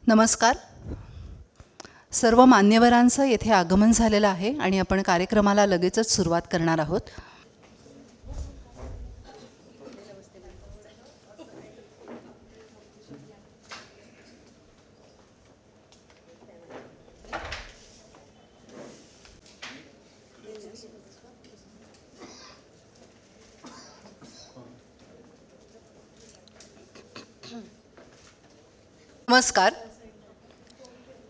नमस्कार. सर्व मान्यवरांचं येथे आगमन झालेलं आहे आणि आपण कार्यक्रमाला लगेचच सुरुवात करणार आहोत. नमस्कार.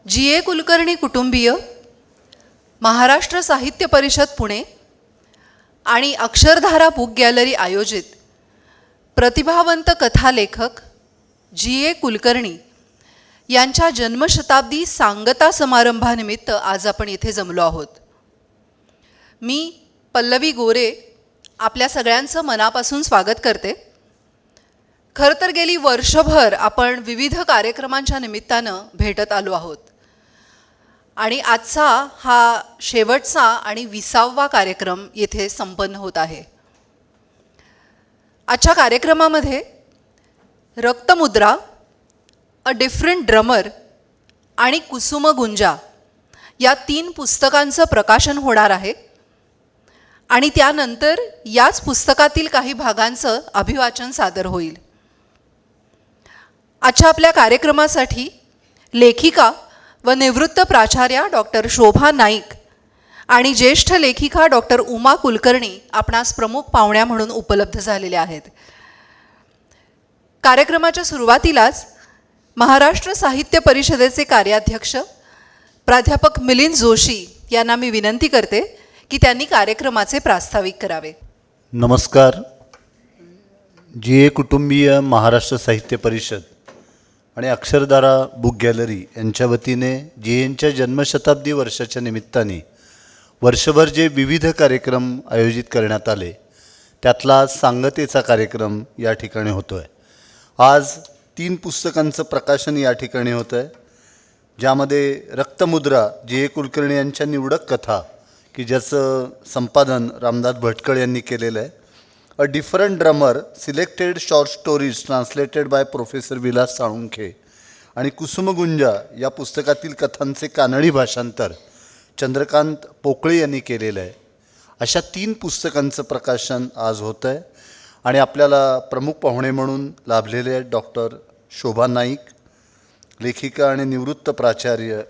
जी.ए. कुलकर्णी कुटुंबीय, महाराष्ट्र साहित्य परिषद पुणे आणि अक्षरधारा बुक गॅलरी आयोजित प्रतिभावंत कथालेखक जी.ए. कुलकर्णी यांच्या जन्मशताब्दी सांगता समारंभानिमित्त आज आपण इथे जमलो आहोत. मी पल्लवी गोरे आपल्या सगळ्यांचं मनापासून स्वागत करते. खरं तर गेली वर्षभर आपण विविध कार्यक्रमांच्या निमित्तानं भेटत आलो आहोत आणि आजचा हा शेवटचा आणि 20वा कार्यक्रम येथे संपन्न होत आहे. आजच्या कार्यक्रमामध्ये रक्तमुद्रा, अ डिफरंट ड्रमर आणि कुसुमगुंजा या 3 पुस्तकांचं प्रकाशन होणार आहे आणि त्यानंतर याच पुस्तकातील काही भागांचं अभिवाचन सादर होईल. आजच्या आपल्या कार्यक्रमासाठी लेखिका व निवृत्त प्राचार्या डॉक्टर शोभा नाईक आणि ज्येष्ठ लेखिका डॉक्टर उमा कुलकर्णी आपणास प्रमुख पाहुण्या म्हणून उपलब्ध झालेल्या आहेत. कार्यक्रमाच्या सुरुवातीलाच महाराष्ट्र साहित्य परिषदेचे कार्याध्यक्ष प्राध्यापक मिलिंद जोशी यांना मी विनंती करते की त्यांनी कार्यक्रमाचे प्रास्ताविक करावे. नमस्कार. जी.ए. कुटुंबीय, महाराष्ट्र साहित्य परिषद आणि अक्षरधारा बुक गॅलरी यांच्या वतीने जी.एंच्या जन्मशताब्दी वर्षाच्या निमित्ताने वर्षभर जे विविध कार्यक्रम आयोजित करण्यात आले त्यातला सांगतेचा कार्यक्रम या ठिकाणी होतो आहे. आज 3 पुस्तकांचं प्रकाशन या ठिकाणी होतं आहे, ज्यामध्ये रक्तमुद्रा जी.ए. कुलकर्णी यांच्या निवडक कथा की ज्याचं संपादन रामदास भटकळ यांनी केलेलं आहे, a different drummer selected short stories translated by professor Vilas Salunkhe आणि कुसुमगुंजा या पुस्तकातील कथांचे कानडी भाषांतर चंद्रकांत पोकळे यांनी केलेलं आहे. अशा 3 पुस्तकांचं प्रकाशन आज होतं आहे आणि आपल्याला प्रमुख पाहुणे म्हणून लाभलेले आहेत डॉक्टर शोभा नाईक, लेखिका आणि निवृत्त प्राचार्य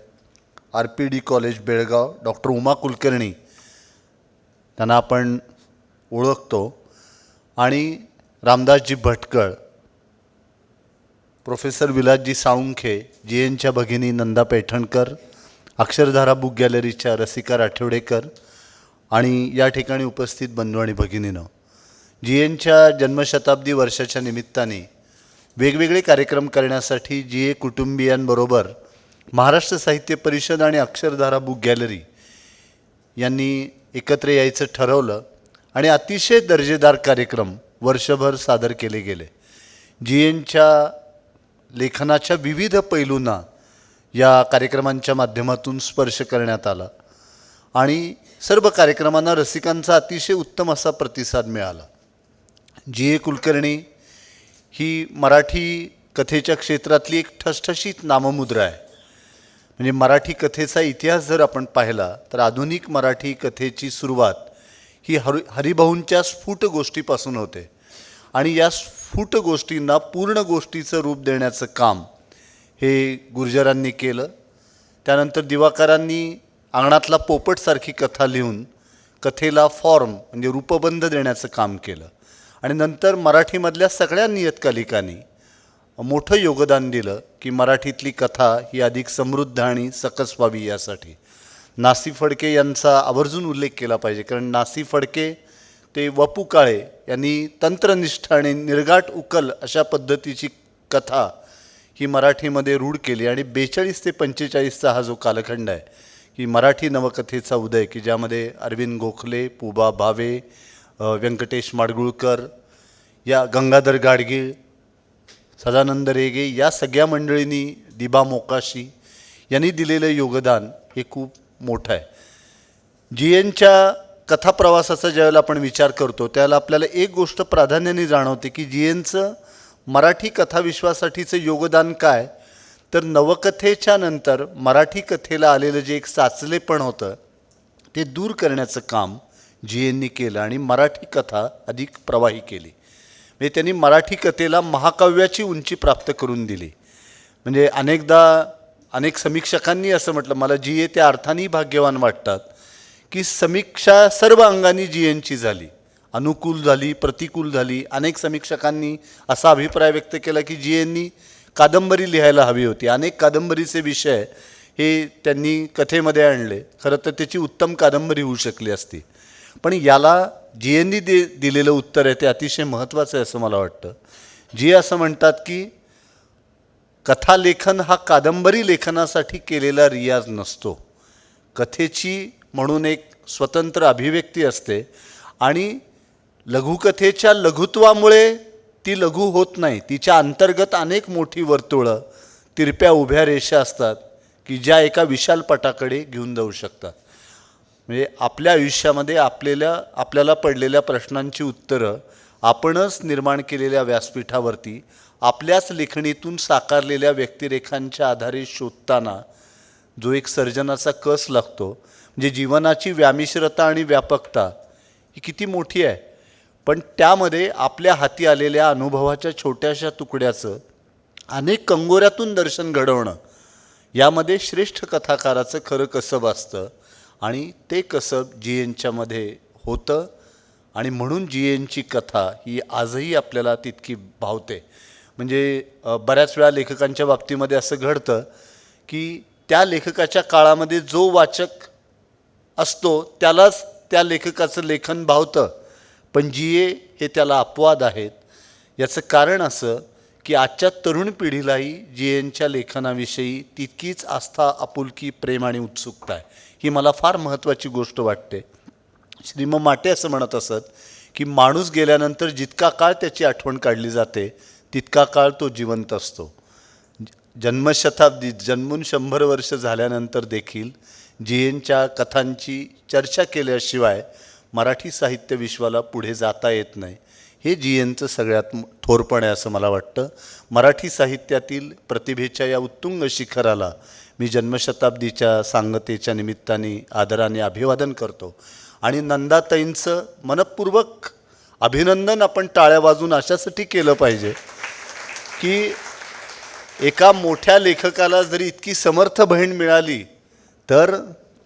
आर.प. कॉलेज बेळगाव, डॉक्टर उमा कुलकर्णी त्यांना आपण ओळखतो, आणि रामदासजी भटकळ, प्रोफेसर विलासजी साळुंखे, जी.एंच्या भगिनी नंदा पैठणकर, अक्षरधारा बुक गॅलरीच्या रसिका राठेवडेकर आणि या ठिकाणी उपस्थित बंधू आणि भगिनीनं, जी.एंच्या जन्मशताब्दी वर्षाच्या निमित्ताने वेगवेगळे कार्यक्रम करण्यासाठी जी.ए. कुटुंबियांबरोबर महाराष्ट्र साहित्य परिषद आणि अक्षरधारा बुक गॅलरी यांनी एकत्र यायचं ठरवलं आणि अतिशय दर्जेदार कार्यक्रम वर्षभर सादर केले गेले. जी.एंच्या लेखनाच्या विविध पैलूंना या कार्यक्रमांच्या माध्यमातून स्पर्श करण्यात आला आणि सर्व कार्यक्रमांना रसिकांचा अतिशय उत्तम असा प्रतिसाद मिळाला. जी.ए. कुलकर्णी ही मराठी कथेच्या क्षेत्रातली एक ठसठशीत नाममुद्रा आहे. म्हणजे मराठी कथेचा इतिहास जर आपण पाहिला तर आधुनिक मराठी कथेची सुरुवात ही हरिभाऊंच्या स्फुट गोष्टीपासून होते आणि या स्फुट गोष्टींना पूर्ण गोष्टीचं रूप देण्याचं काम हे गुर्जरांनी केलं. त्यानंतर दिवाकरांनी अंगणातला पोपटसारखी कथा लिहून कथेला फॉर्म म्हणजे रूपबंध देण्याचं काम केलं आणि नंतर मराठीमधल्या सगळ्या नियतकालिकांनी मोठं योगदान दिलं की मराठीतली कथा ही अधिक समृद्ध आणि सकस व्हावी यासाठी. नासी फडके यांचा आवर्जून उल्लेख केला पाहिजे, कारण नासी फडके ते वपू काळे यांनी तंत्रनिष्ठ आणि निर्गाट उकल अशा पद्धतीची कथा ही मराठीमध्ये रूढ केली आणि 42 ते 45चा हा जो कालखंड आहे की मराठी नवकथेचा उदय, की ज्यामध्ये अरविंद गोखले, पुबा भावे, व्यंकटेश माडगुळकर, या गंगाधर गाडगीळ, सदानंद रेगे या सगळ्या मंडळींनी, दिबा मोकाशी यांनी दिलेलं योगदान हे खूप मोठं आहे. जी.एंच्या कथाप्रवासाचा ज्यावेळेला आपण विचार करतो त्यावेळेला आपल्याला एक गोष्ट प्राधान्याने जाणवते की जी.एंचं मराठी कथाविश्वासाठीचं योगदान काय, तर नवकथेच्या नंतर मराठी कथेला आलेलं जे एक साचलेपण होतं ते दूर करण्याचं काम जीएननी केलं आणि मराठी कथा अधिक प्रवाही केली. म्हणजे त्यांनी मराठी कथेला महाकाव्याची उंची प्राप्त करून दिली. म्हणजे अनेक समीक्षकांनी असं म्हटलं, मला जीए त्या अर्थानेही भाग्यवान वाटतात की समीक्षा सर्व अंगाने जीएनची झाली, अनुकूल झाली, प्रतिकूल झाली. अनेक समीक्षकांनी असा अभिप्राय व्यक्त केला की जीएननी कादंबरी लिहायला हवी होती. अनेक कादंबरीचे विषय हे त्यांनी कथेमध्ये आणले. खरं तर त्याची उत्तम कादंबरी होऊ शकली असती. पण याला जीएननी दिलेलं उत्तर आहे ते अतिशय महत्त्वाचं आहे असं मला वाटतं. जी असं म्हणतात की कथालेखन हा कादंबरी लेखनासाठी केलेला रियाज नसतो. कथेची म्हणून एक स्वतंत्र अभिव्यक्ती असते आणि लघुकथेच्या लघुत्वामुळे ती लघु होत नाही. तिच्या अंतर्गत अनेक मोठी वर्तुळं, तिरप्या उभ्या रेषा असतात की ज्या एका विशाल पटाकडे घेऊन जाऊ शकतात. म्हणजे आपल्या आयुष्यामध्ये आपल्याला पडलेल्या प्रश्नांची उत्तरं आपणच निर्माण केलेल्या व्यासपीठावरती आपल्याच लेखणीतून साकारलेल्या व्यक्तिरेखांच्या आधारे शोधताना जो एक सर्जनाचा कस लागतो, म्हणजे जीवनाची व्यामिश्रता आणि व्यापकता ही किती मोठी आहे. पण त्यामध्ये आपल्या हाती आलेल्या अनुभवाच्या छोट्याशा तुकड्याचं अनेक कंगोऱ्यातून दर्शन घडवणं, यामध्ये श्रेष्ठ कथाकाराचं खरं कसब असतं आणि ते कसब जीएनच्यामध्ये होतं. आणि म्हणून जीएनची कथा ही आजही आपल्याला तितकी भावते. म्हणजे बऱ्याच वेळा लेखकांच्या बाबतीमध्ये असं घडतं की त्या लेखकाच्या काळामध्ये जो वाचक असतो त्यालाच त्या लेखकाचं लेखन भावतं, पण जीए हे त्याला अपवाद आहेत. याचं कारण असं की आजच्या तरुण पिढीलाही जीएनच्या लेखनाविषयी तितकीच आस्था, आपुलकी, प्रेम आणि उत्सुकता आहे. ही मला फार महत्त्वाची गोष्ट वाटते. श्रीम माटे असं म्हणत असत की माणूस गेल्यानंतर जितका काळ त्याची आठवण काढली जाते तितका काळ तो जिवंत असतो. जन्मशताब्दीत जन्मून 100 वर्ष झाल्यानंतर देखील जीएनच्या कथांची चर्चा केल्याशिवाय मराठी साहित्य विश्वाला पुढे जाता येत नाही. हे जीएनचं सगळ्यात थोरपण आहे असं मला वाटतं. मराठी साहित्यातील प्रतिभेच्या या उत्तुंग शिखराला मी जन्मशताब्दीच्या सांगतेच्या निमित्ताने आदराने अभिवादन करतो. आणि नंदाताईंचं मनपूर्वक अभिनंदन आपण टाळ्या वाजून अशासाठी केलं पाहिजे की एका मोठ्या लेखकाला जरी इतकी समर्थ बहीण मिळाली तर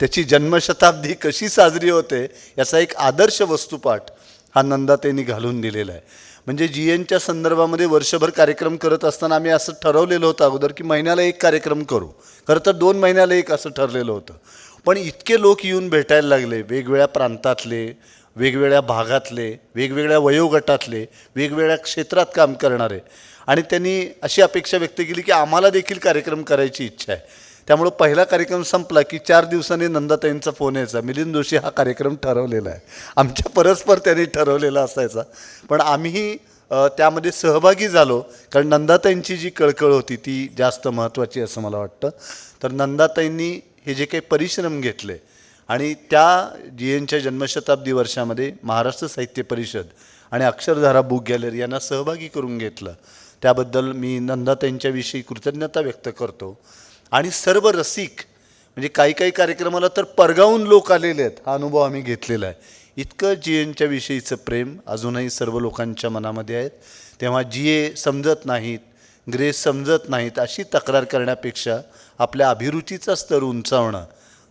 त्याची जन्मशताब्दी कशी साजरी होते याचा एक आदर्श वस्तुपाठ हा नंदाताईंनी घालून दिलेला आहे. म्हणजे जीएनच्या संदर्भामध्ये वर्षभर कार्यक्रम करत असताना आम्ही असं ठरवलेलं होतं अगोदर की महिन्याला एक कार्यक्रम करू. खरं तर 2 महिन्याला एक असं ठरलेलं होतं. पण इतके लोक येऊन भेटायला लागले, वेगवेगळ्या प्रांतातले, वेगवेगळ्या भागातले, वेगवेगळ्या वयोगटातले, वेगवेगळ्या क्षेत्रात काम करणारे, आणि त्यांनी अशी अपेक्षा व्यक्त केली की आम्हाला देखील कार्यक्रम करायची इच्छा आहे. त्यामुळं पहिला कार्यक्रम संपला की 4 दिवसांनी नंदाताईंचा फोन यायचा, मिलिंद जोशी हा कार्यक्रम ठरवलेला आहे. आमच्या परस्पर त्यांनी ठरवलेला असायचा, पण आम्हीही त्यामध्ये सहभागी झालो कारण नंदाताईंची जी कळकळ होती ती जास्त महत्त्वाची असं मला वाटतं. तर नंदाताईंनी हे जे काही परिश्रम घेतले आणि त्या जीएनच्या जन्मशताब्दी वर्षामध्ये महाराष्ट्र साहित्य परिषद आणि अक्षरधारा बुक गॅलरी यांना सहभागी करून घेतलं, त्याबद्दल मी नंदाताईंच्याविषयी कृतज्ञता व्यक्त करतो. आणि सर्व रसिक, म्हणजे काही कार्यक्रमाला तर परगावून लोक आलेले आहेत, हा अनुभव आम्ही घेतलेला आहे. इतकं जीएनच्या विषयीचं प्रेम अजूनही सर्व लोकांच्या मनामध्ये आहेत. तेव्हा जीए समजत नाहीत, ग्रेस समजत नाहीत अशी तक्रार करण्यापेक्षा आपल्या अभिरुचीचा स्तर उंचावणं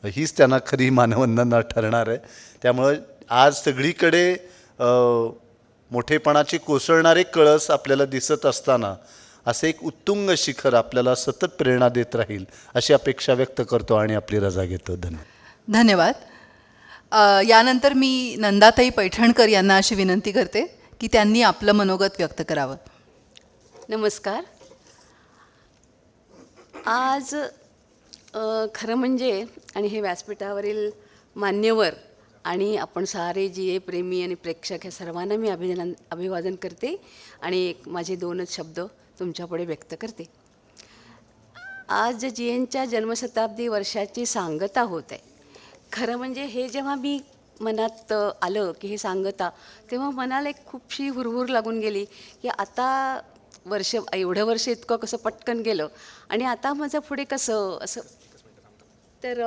हीच त्यांना खरी मानवंदना ठरणार आहे. त्यामुळं आज सगळीकडे मोठेपणाचे कोसळणारे कळस आपल्याला दिसत असताना असं एक उत्तुंग शिखर आपल्याला सतत प्रेरणा देत राहील अशी अपेक्षा व्यक्त करतो आणि आपली रजा घेतो. धन्यवाद. यानंतर मी नंदाताई पैठणकर यांना अशी विनंती करते की त्यांनी आपलं मनोगत व्यक्त करावं. नमस्कार. आज खरं म्हणजे आणि हे व्यासपीठावरील मान्यवर आणि आपण सारे जीए प्रेमी आणि प्रेक्षक ह्या सर्वांना मी अभिवादन करते आणि माझे 2च शब्द तुमच्यापुढे व्यक्त करते. आज जीएनच्या जन्मशताब्दी वर्षाची सांगता होत आहे. खरं म्हणजे हे जेव्हा मी मनात आलं की हे सांगता, तेव्हा मनाला एक खूपशी हुरहुर लागून गेली की आता वर्ष एवढं वर्ष इतकं कसं पटकन गेलं आणि आता माझं पुढे कसं असं. तर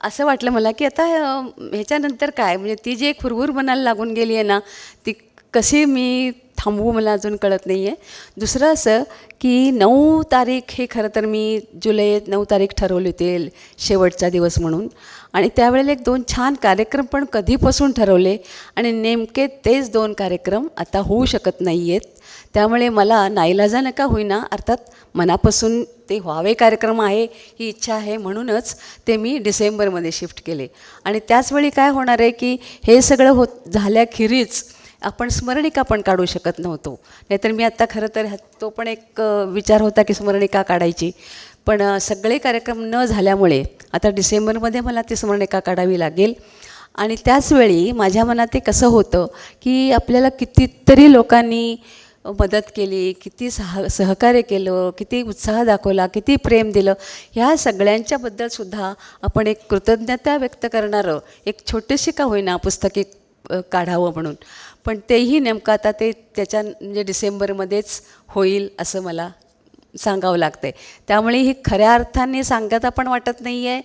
असं वाटलं मला की आता ह्याच्यानंतर काय, म्हणजे ती जी एक हुरहुर मनाला लागून गेली आहे ना, ती कशी मी थांबवू मला अजून कळत नाही आहे. दुसरं असं की 9 तारीख हे खरं तर मी जुलै 9 तारीख ठरवली होती शेवटचा दिवस म्हणून, आणि त्यावेळेला एक 2 छान कार्यक्रम पण कधीपासून ठरवले आणि नेमके तेच 2 कार्यक्रम आता होऊ शकत नाही आहेत. त्यामुळे मला नाईलाजानं का होईना, अर्थात मनापासून ते व्हावे कार्यक्रम आहे ही इच्छा आहे, म्हणूनच ते मी डिसेंबरमध्ये शिफ्ट केले. आणि त्याचवेळी काय होणार आहे की हे सगळं झाल्याखेरीज आपण स्मरणिका पण काढू शकत नव्हतो. नाहीतर मी आत्ता खरं तर तो पण एक विचार होता की स्मरणिका काढायची, पण सगळे कार्यक्रम न झाल्यामुळे आता डिसेंबरमध्ये मला ती स्मरणिका काढावी लागेल. आणि त्याचवेळी माझ्या मनात एक असं होतं की आपल्याला कितीतरी लोकांनी मदत केली, किती सहकार्य केलं, किती उत्साह दाखवला, किती प्रेम दिलं, ह्या सगळ्यांच्याबद्दलसुद्धा आपण एक कृतज्ञता व्यक्त करणारं एक छोटीशी का होईना पुस्तके काढावं म्हणून. पण तेही नेमकं आता ते त्याच्या म्हणजे डिसेंबरमध्येच होईल असं मला सांगावं लागतं आहे. त्यामुळे ही खऱ्या अर्थाने सांगता पण वाटत नाही आहे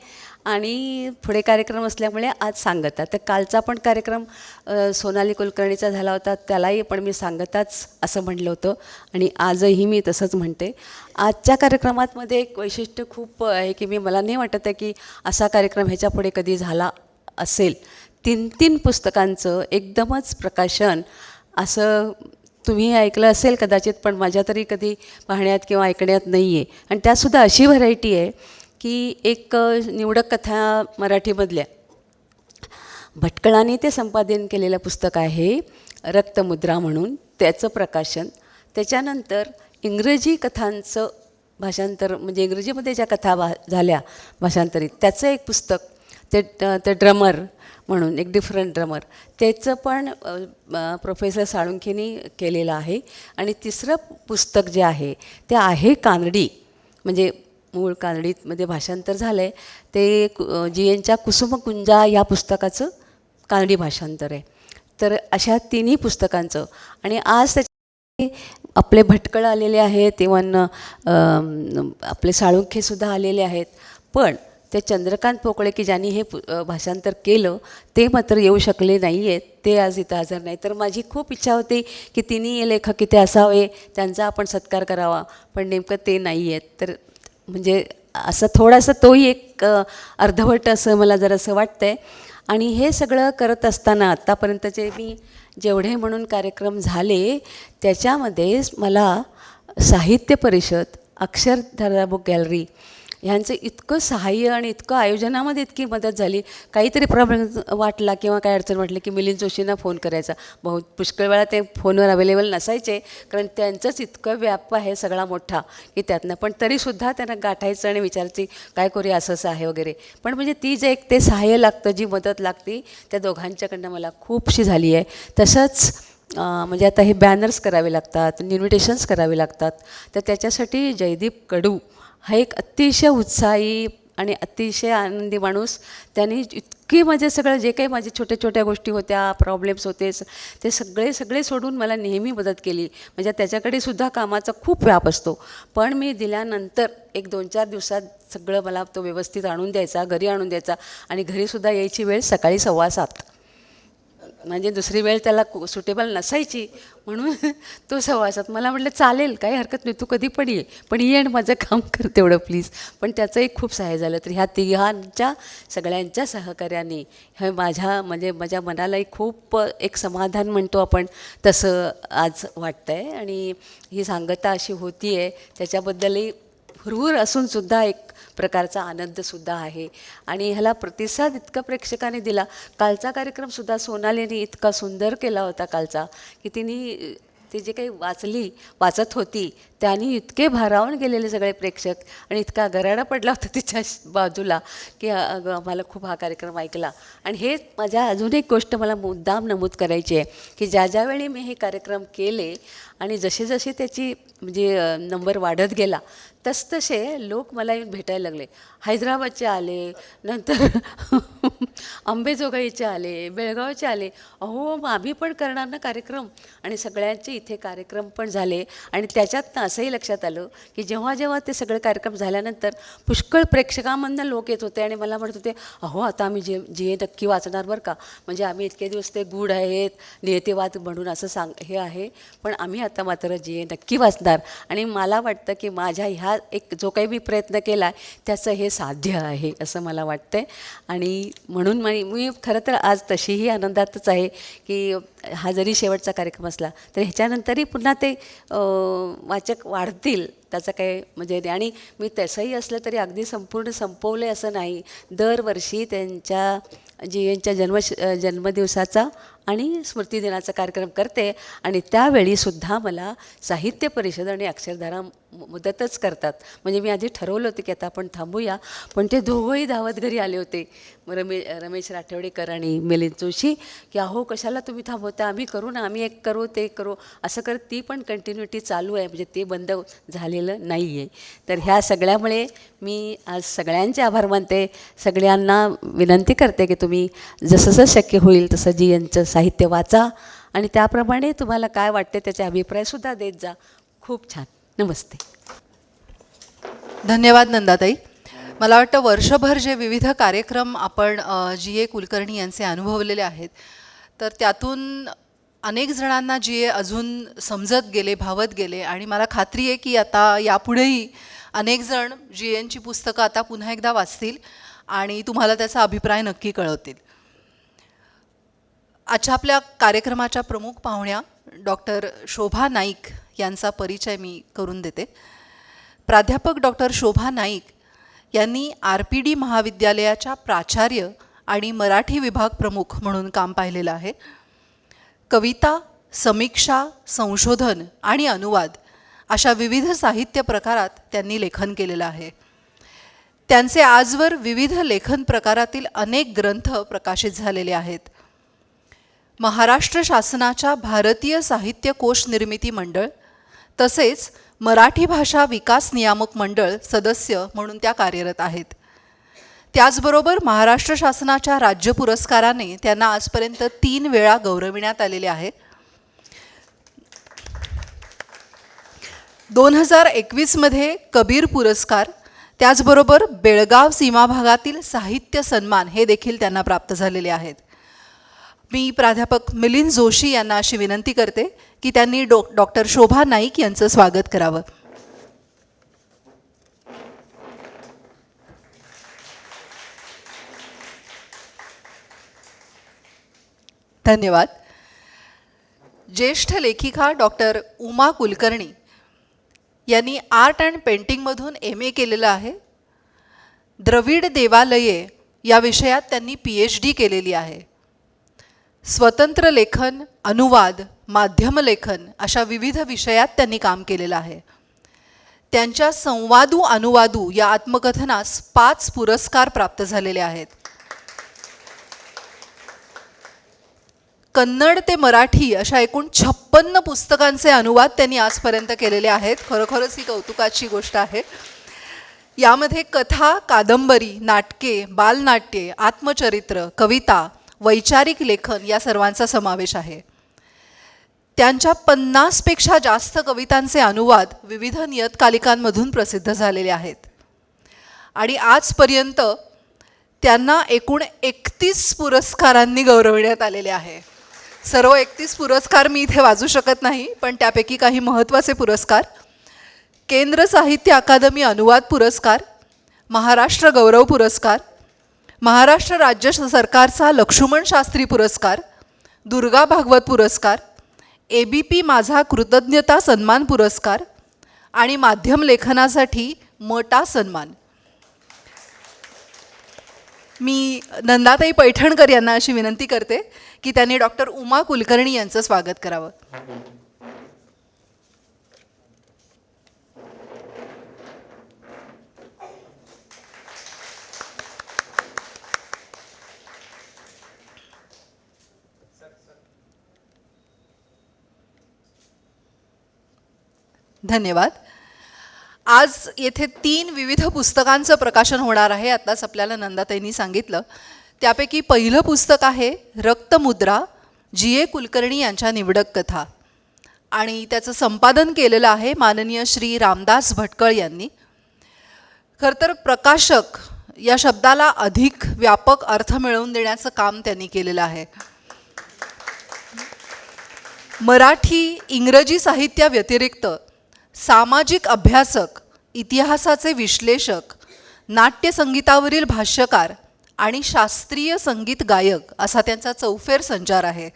आणि पुढे कार्यक्रम असल्यामुळे आज सांगता. तर कालचा पण कार्यक्रम सोनाली कुलकर्णीचा झाला होता, त्यालाही पण मी सांगताच असं म्हटलं होतं आणि आजही मी तसंच म्हणते. आजच्या कार्यक्रमामध्ये एक वैशिष्ट्य खूप आहे की मला नाही वाटत आहे की असा कार्यक्रम ह्याच्यापुढे कधी झाला असेल. 3 पुस्तकांचं एकदमच प्रकाशन असं तुम्ही ऐकलं असेल कदाचित, पण माझ्या तरी कधी पाहण्यात किंवा ऐकण्यात नाही आहे. आणि त्यातसुद्धा अशी व्हरायटी आहे की एक निवडक कथा मराठीमधल्या भटकळाने ते संपादन केलेलं पुस्तक आहे रक्तमुद्रा म्हणून, त्याचं प्रकाशन. त्याच्यानंतर इंग्रजी कथांचं भाषांतर, म्हणजे इंग्रजीमध्ये ज्या कथा झाल्या भाषांतरित, त्याचं एक पुस्तक, ते ड्रमर म्हणून एक डिफरंट ड्रमर, त्याचं पण प्रोफेसर साळुंखेनी केलेलं आहे. आणि तिसरं पुस्तक जे आहे ते आहे कानडी, म्हणजे मूळ कानडीमध्ये भाषांतर झालं आहे ते GNच्या कुसुमकुंजा या पुस्तकाचं कानडी भाषांतर आहे. तर अशा 3 पुस्तकांचं. आणि आज त्याचे आपले भटकळ आलेले आहेत, इवन आपले साळुंखेसुद्धा आलेले आहेत. पण ते चंद्रकांत पोकळे की ज्यांनी हे भाषांतर केलं ते मात्र येऊ शकले नाही आहेत, ते आज इथं हजर नाही. तर माझी खूप इच्छा होती की 3 लेखक इथे असावे, त्यांचा आपण सत्कार करावा, पण नेमकं ते नाही आहेत. तर म्हणजे असं थोडासा तोही एक अर्धवट असं मला जरासं वाटतं आहे. आणि हे सगळं करत असताना आत्तापर्यंतचे मी जेवढे म्हणून कार्यक्रम झाले त्याच्यामध्ये मला साहित्य परिषद, अक्षरधारा बुक गॅलरी ह्यांचं इतकं सहाय्य आणि इतकं आयोजनामध्ये इतकी मदत झाली. काहीतरी प्रॉब्लेम वाटला किंवा काय अडचण वाटली की मिलिंद जोशींना फोन करायचा. पुष्कळ वेळा ते फोनवर अवेलेबल नसायचे, कारण त्यांचंच इतकं व्याप आहे सगळा मोठा की त्यातनं, पण तरीसुद्धा त्यांना गाठायचं आणि विचारायची काय करूया असं असं आहे वगैरे. पण म्हणजे ती जे एक ते सहाय्य लागतं, जी मदत लागते, त्या दोघांच्याकडनं मला खूपशी झाली आहे. तसंच म्हणजे आता हे बॅनर्स करावे लागतात, इन्व्हिटेशन्स करावे लागतात. तर त्याच्यासाठी जयदीप कडू हा एक अतिशय उत्साही आणि अतिशय आनंदी माणूस. त्यांनी इतकी माझे सगळं जे काही माझे छोट्या गोष्टी होत्या, प्रॉब्लेम्स होते, ते सगळे सोडून मला नेहमी मदत केली. म्हणजे त्याच्याकडे सुद्धा कामाचा खूप व्याप असतो, पण मी दिल्यानंतर एक 2-4 दिवसात सगळं मला तो व्यवस्थित आणून द्यायचा, घरी आणून द्यायचा. आणि घरीसुद्धा यायची वेळ सकाळी 7:15, म्हणजे दुसरी वेळ त्याला सुटेबल नसायची, म्हणून तो 7:15. मला म्हटलं चालेल, काही हरकत नाही, तू कधी पण ये, पण ये आणि माझं काम कर तेवढं प्लीज. पण त्याचंही खूप सहाय्य झालं. तर ह्या तिघांच्या सगळ्यांच्या सहकार्याने हे माझ्या मनालाही खूप एक समाधान म्हणतो आपण तसं आज वाटतं आहे. आणि ही सांगता अशी होती आहे त्याच्याबद्दलही हुरहुर असूनसुद्धा एक प्रकारचा आनंदसुद्धा आहे. आणि ह्याला प्रतिसाद इतका प्रेक्षकांनी दिला. कालचा कार्यक्रमसुद्धा सोनालीने इतका सुंदर केला होता कालचा की तिने ते जे काही वाचत होती त्यांनी इतके भारावून गेलेले सगळे प्रेक्षक आणि इतका गराडा पडला होता तिच्या बाजूला की अगं आम्हाला खूप हा कार्यक्रम ऐकला. आणि हे माझ्या अजून एक गोष्ट मला मुद्दाम नमूद करायची आहे की ज्या वेळी मी हे कार्यक्रम केले आणि जसे जसे त्याची म्हणजे नंबर वाढत गेला तसतसे लोक मला येऊन भेटायला लागले. हैदराबादचे आले, नंतर अंबेजोगाईचे आले, बेळगावचे आले. अहो मग आम्ही पण करणार ना कार्यक्रम. आणि सगळ्यांचे इथे कार्यक्रम पण झाले. आणि त्याच्यातनं असंही लक्षात आलं की जेव्हा जेव्हा ते सगळे कार्यक्रम झाल्यानंतर पुष्कळ प्रेक्षकांमधनं लोक येत होते आणि मला म्हणत होते अहो आता आम्ही जी नक्की वाचणार बरं का, म्हणजे आम्ही इतके दिवस ते गूढ आहेत नियतीवाद म्हणून असं हे आहे, पण आम्ही आता मात्र जी नक्की वाचणार. आणि मला वाटतं की माझ्या ह्या एक जो काही मी प्रयत्न केला आहे त्याचं हे साध्य आहे असं मला वाटतं. आणि म्हणून मी खरं तर आज तशीही आनंदातच आहे की हा जरी शेवटचा कार्यक्रम असला तर ह्याच्यानंतरही पुन्हा ते वाचक वाढतील त्याचं काही म्हणजे. आणि मी तसंही असलं तरी अगदी संपूर्ण संपवले असं नाही. दरवर्षी त्यांच्या यांच्या जन्मदिवसाचा आणि स्मृतिदिनाचा कार्यक्रम करते. आणि त्यावेळीसुद्धा मला साहित्य परिषद आणि अक्षरधारा मदतच करतात. म्हणजे मी आधी ठरवलं होतं की आता आपण थांबूया, पण ते दोघंही धावत घरी आले होते, रमेश राठेवडेकर आणि मिलिंद जोशी, की अहो कशाला तुम्ही थांबवता, आम्ही करू ना, आम्ही एक करू ते करू असं करत ती पण कंटिन्युटी चालू आहे. म्हणजे ते बंद झालेलं नाही आहे. तर ह्या सगळ्यामुळे मी आज सगळ्यांचे आभार मानते. सगळ्यांना विनंती करते की तुम्ही जसं शक्य होईल तसं जी यांचं साहित्य वाचा आणि त्याप्रमाणे तुम्हाला काय वाटते त्याचे अभिप्रायसुद्धा देत जा. खूप छान. नमस्ते. धन्यवाद नंदाताई. मला वाटतं वर्षभर जे विविध कार्यक्रम आपण जी कुलकर्णी यांचे अनुभवलेले आहेत तर त्यातून अनेक जणांना जी अजून समजत गेले, भावत गेले. आणि मला खात्री आहे की आता यापुढेही अनेक जण जी यांची पुस्तकं आता पुन्हा एकदा वाचतील आणि तुम्हाला त्याचा अभिप्राय नक्की कळवतील. आजच्या आपल्या कार्यक्रमाच्या प्रमुख पाहुण्या डॉक्टर शोभा नाईक यांचा परिचय मी करून देते. प्राध्यापक डॉक्टर शोभा नाईक यांनी आर.प. महाविद्यालयाच्या प्राचार्य आणि मराठी विभाग प्रमुख म्हणून काम पाहिलेलं आहे. कविता, समीक्षा, संशोधन आणि अनुवाद अशा विविध साहित्य प्रकारात त्यांनी लेखन केलेलं आहे. त्यांचे आजवर विविध लेखन प्रकारातील अनेक ग्रंथ प्रकाशित झालेले आहेत. महाराष्ट्र शासनाच्या भारतीय साहित्य कोश निर्मिती मंडळ तसेच मराठी भाषा विकास नियामक मंडळ सदस्य म्हणून त्या कार्यरत आहेत. त्याचबरोबर महाराष्ट्र शासनाच्या राज्य पुरस्काराने त्यांना आजपर्यंत 3 वेळा गौरविण्यात आलेले आहे. 2021मध्ये कबीर पुरस्कार, त्याचबरोबर बेळगाव सीमा भागातील साहित्य सन्मान हे देखील त्यांना प्राप्त झालेले आहेत. मी प्राध्यापक मिलिंद जोशी यांना अशी विनंती करते की त्यांनी डॉक्टर शोभा नाईक यांचं स्वागत करावं. धन्यवाद. ज्येष्ठ लेखिका डॉक्टर उमा कुलकर्णी यांनी आर्ट अँड पेंटिंगमधून MA केलेलं आहे. द्रविड देवालये या विषयात त्यांनी PhD केलेली आहे. स्वतंत्र लेखन, अनुवाद, माध्यम लेखन अशा विविध विषयात त्यांनी काम केलेलं आहे. त्यांच्या संवादू अनुवादू या आत्मकथनास 5 पुरस्कार प्राप्त झालेले आहेत. कन्नड ते मराठी अशा एकूण 56 पुस्तकांचे अनुवाद त्यांनी आजपर्यंत केलेले आहेत. खरोखरच ही कौतुकाची गोष्ट आहे. यामध्ये कथा, कादंबरी, नाटके, बालनाट्ये, आत्मचरित्र, कविता, वैचारिक लेखन या सर्वांचा समावेश आहे. त्यांच्या 50पेक्षा जास्त कवितांचे अनुवाद विविध नियतकालिकांमधून प्रसिद्ध झालेले आहेत. आणि आजपर्यंत त्यांना एकूण 31 पुरस्कारांनी गौरविण्यात आलेले आहे. सर्व 31 पुरस्कार मी इथे वाचू शकत नाही, पण त्यापैकी काही महत्त्वाचे पुरस्कार: केंद्र साहित्य अकादमी अनुवाद पुरस्कार, महाराष्ट्र गौरव पुरस्कार, महाराष्ट्र राज्य सरकारचा लक्ष्मण शास्त्री पुरस्कार, दुर्गा भागवत पुरस्कार, ABP माझा कृतज्ञता सन्मान पुरस्कार आणि माध्यम लेखनासाठी मटा सन्मान. मी नंदाताई पैठणकर यांना अशी विनंती करते की त्यांनी डॉक्टर उमा कुलकर्णी यांचं स्वागत करावं. धन्यवाद. आज येथे 3 विविध पुस्तकांचं प्रकाशन होणार आहे. आत्ताच आपल्याला नंदाताईंनी सांगितलं. त्यापैकी पहिलं पुस्तक आहे रक्तमुद्रा, जी.ए. कुलकर्णी यांच्या निवडक कथा, आणि त्याचं संपादन केलेलं आहे माननीय श्री रामदास भटकळ यांनी. खरं तर प्रकाशक या शब्दाला अधिक व्यापक अर्थ मिळवून देण्याचं काम त्यांनी केलेलं आहे. मराठी इंग्रजी साहित्याव्यतिरिक्त सामाजिक अभ्यासक, इतिहासाचे विश्लेषक, नाट्यसंगीतावरील भाष्यकार आणि शास्त्रीय संगीत गायक असा त्यांचा चौफेर संचार आहे.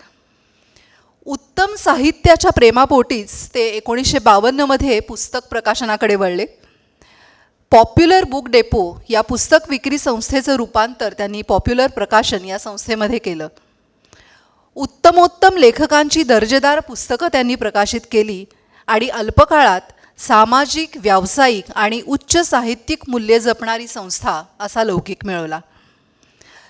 उत्तम साहित्याच्या प्रेमापोटीच ते 1952मध्ये पुस्तक प्रकाशनाकडे वळले. पॉप्युलर बुक डेपो या पुस्तक विक्री संस्थेचं रूपांतर त्यांनी पॉप्युलर प्रकाशन या संस्थेमध्ये केलं. उत्तमोत्तम लेखकांची दर्जेदार पुस्तकं त्यांनी प्रकाशित केली आणि अल्पकाळात सामाजिक, व्यावसायिक आणि उच्च साहित्यिक मूल्ये जपणारी संस्था असा लौकिक मिळवला.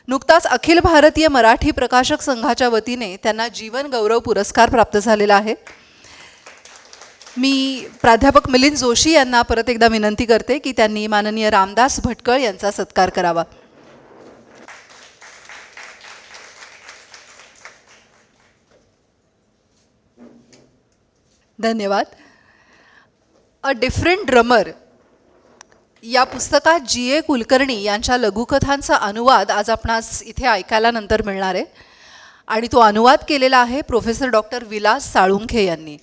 नुकताच अखिल भारतीय मराठी प्रकाशक संघाच्या वतीने त्यांना जीवन गौरव पुरस्कार प्राप्त झालेला आहे. मी प्राध्यापक मिलिंद जोशी यांना परत एकदा विनंती करते की त्यांनी माननीय रामदास भटकळ यांचा सत्कार करावा. धन्यवाद. अ डिफरंट ड्रमर या पुस्तकात जी.ए. कुलकर्णी यांच्या लघुकथांचा अनुवाद आज आपणास इथे ऐकायला नंतर मिळणार आहे, आणि तो अनुवाद केलेला आहे प्रोफेसर डॉक्टर विलास साळुंखे यांनी.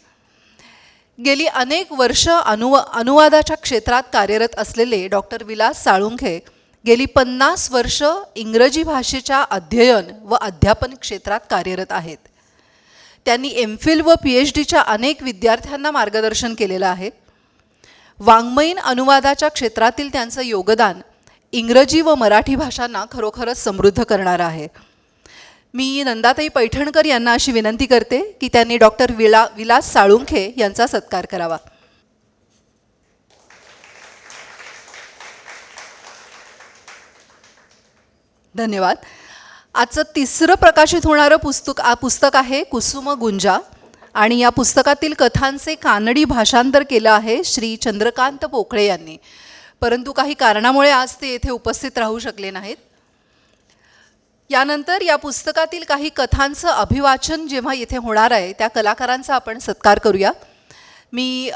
गेली अनेक वर्ष अनुवादाच्या क्षेत्रात कार्यरत असलेले डॉक्टर विलास साळुंखे गेली 50 वर्ष इंग्रजी भाषेच्या अध्ययन व अध्यापन क्षेत्रात कार्यरत आहेत. त्यांनी एम.फिल व पी.एच.डीच्या अनेक विद्यार्थ्यांना मार्गदर्शन केलेलं आहे. वाङ्मयीन अनुवादाच्या क्षेत्रातील त्यांचं योगदान इंग्रजी व मराठी भाषांना खरोखरच समृद्ध करणारं आहे. मी नंदाताई पैठणकर यांना अशी विनंती करते की त्यांनी डॉक्टर विलास साळुंखे यांचा सत्कार करावा. धन्यवाद. आजचं तिसरं प्रकाशित होणारं पुस्तक आहे कुसुम गुंजा, आणि या पुस्तकातील कथांचे कानडी भाषांतर केलं आहे श्री चंद्रकांत पोकळे यांनी, परंतु काही कारणामुळे आज ते येथे उपस्थित राहू शकले नाहीत. यानंतर या पुस्तकातील काही कथांचं अभिवाचन जेव्हा येथे होणार आहे त्या कलाकारांचा आपण सत्कार करूया. मी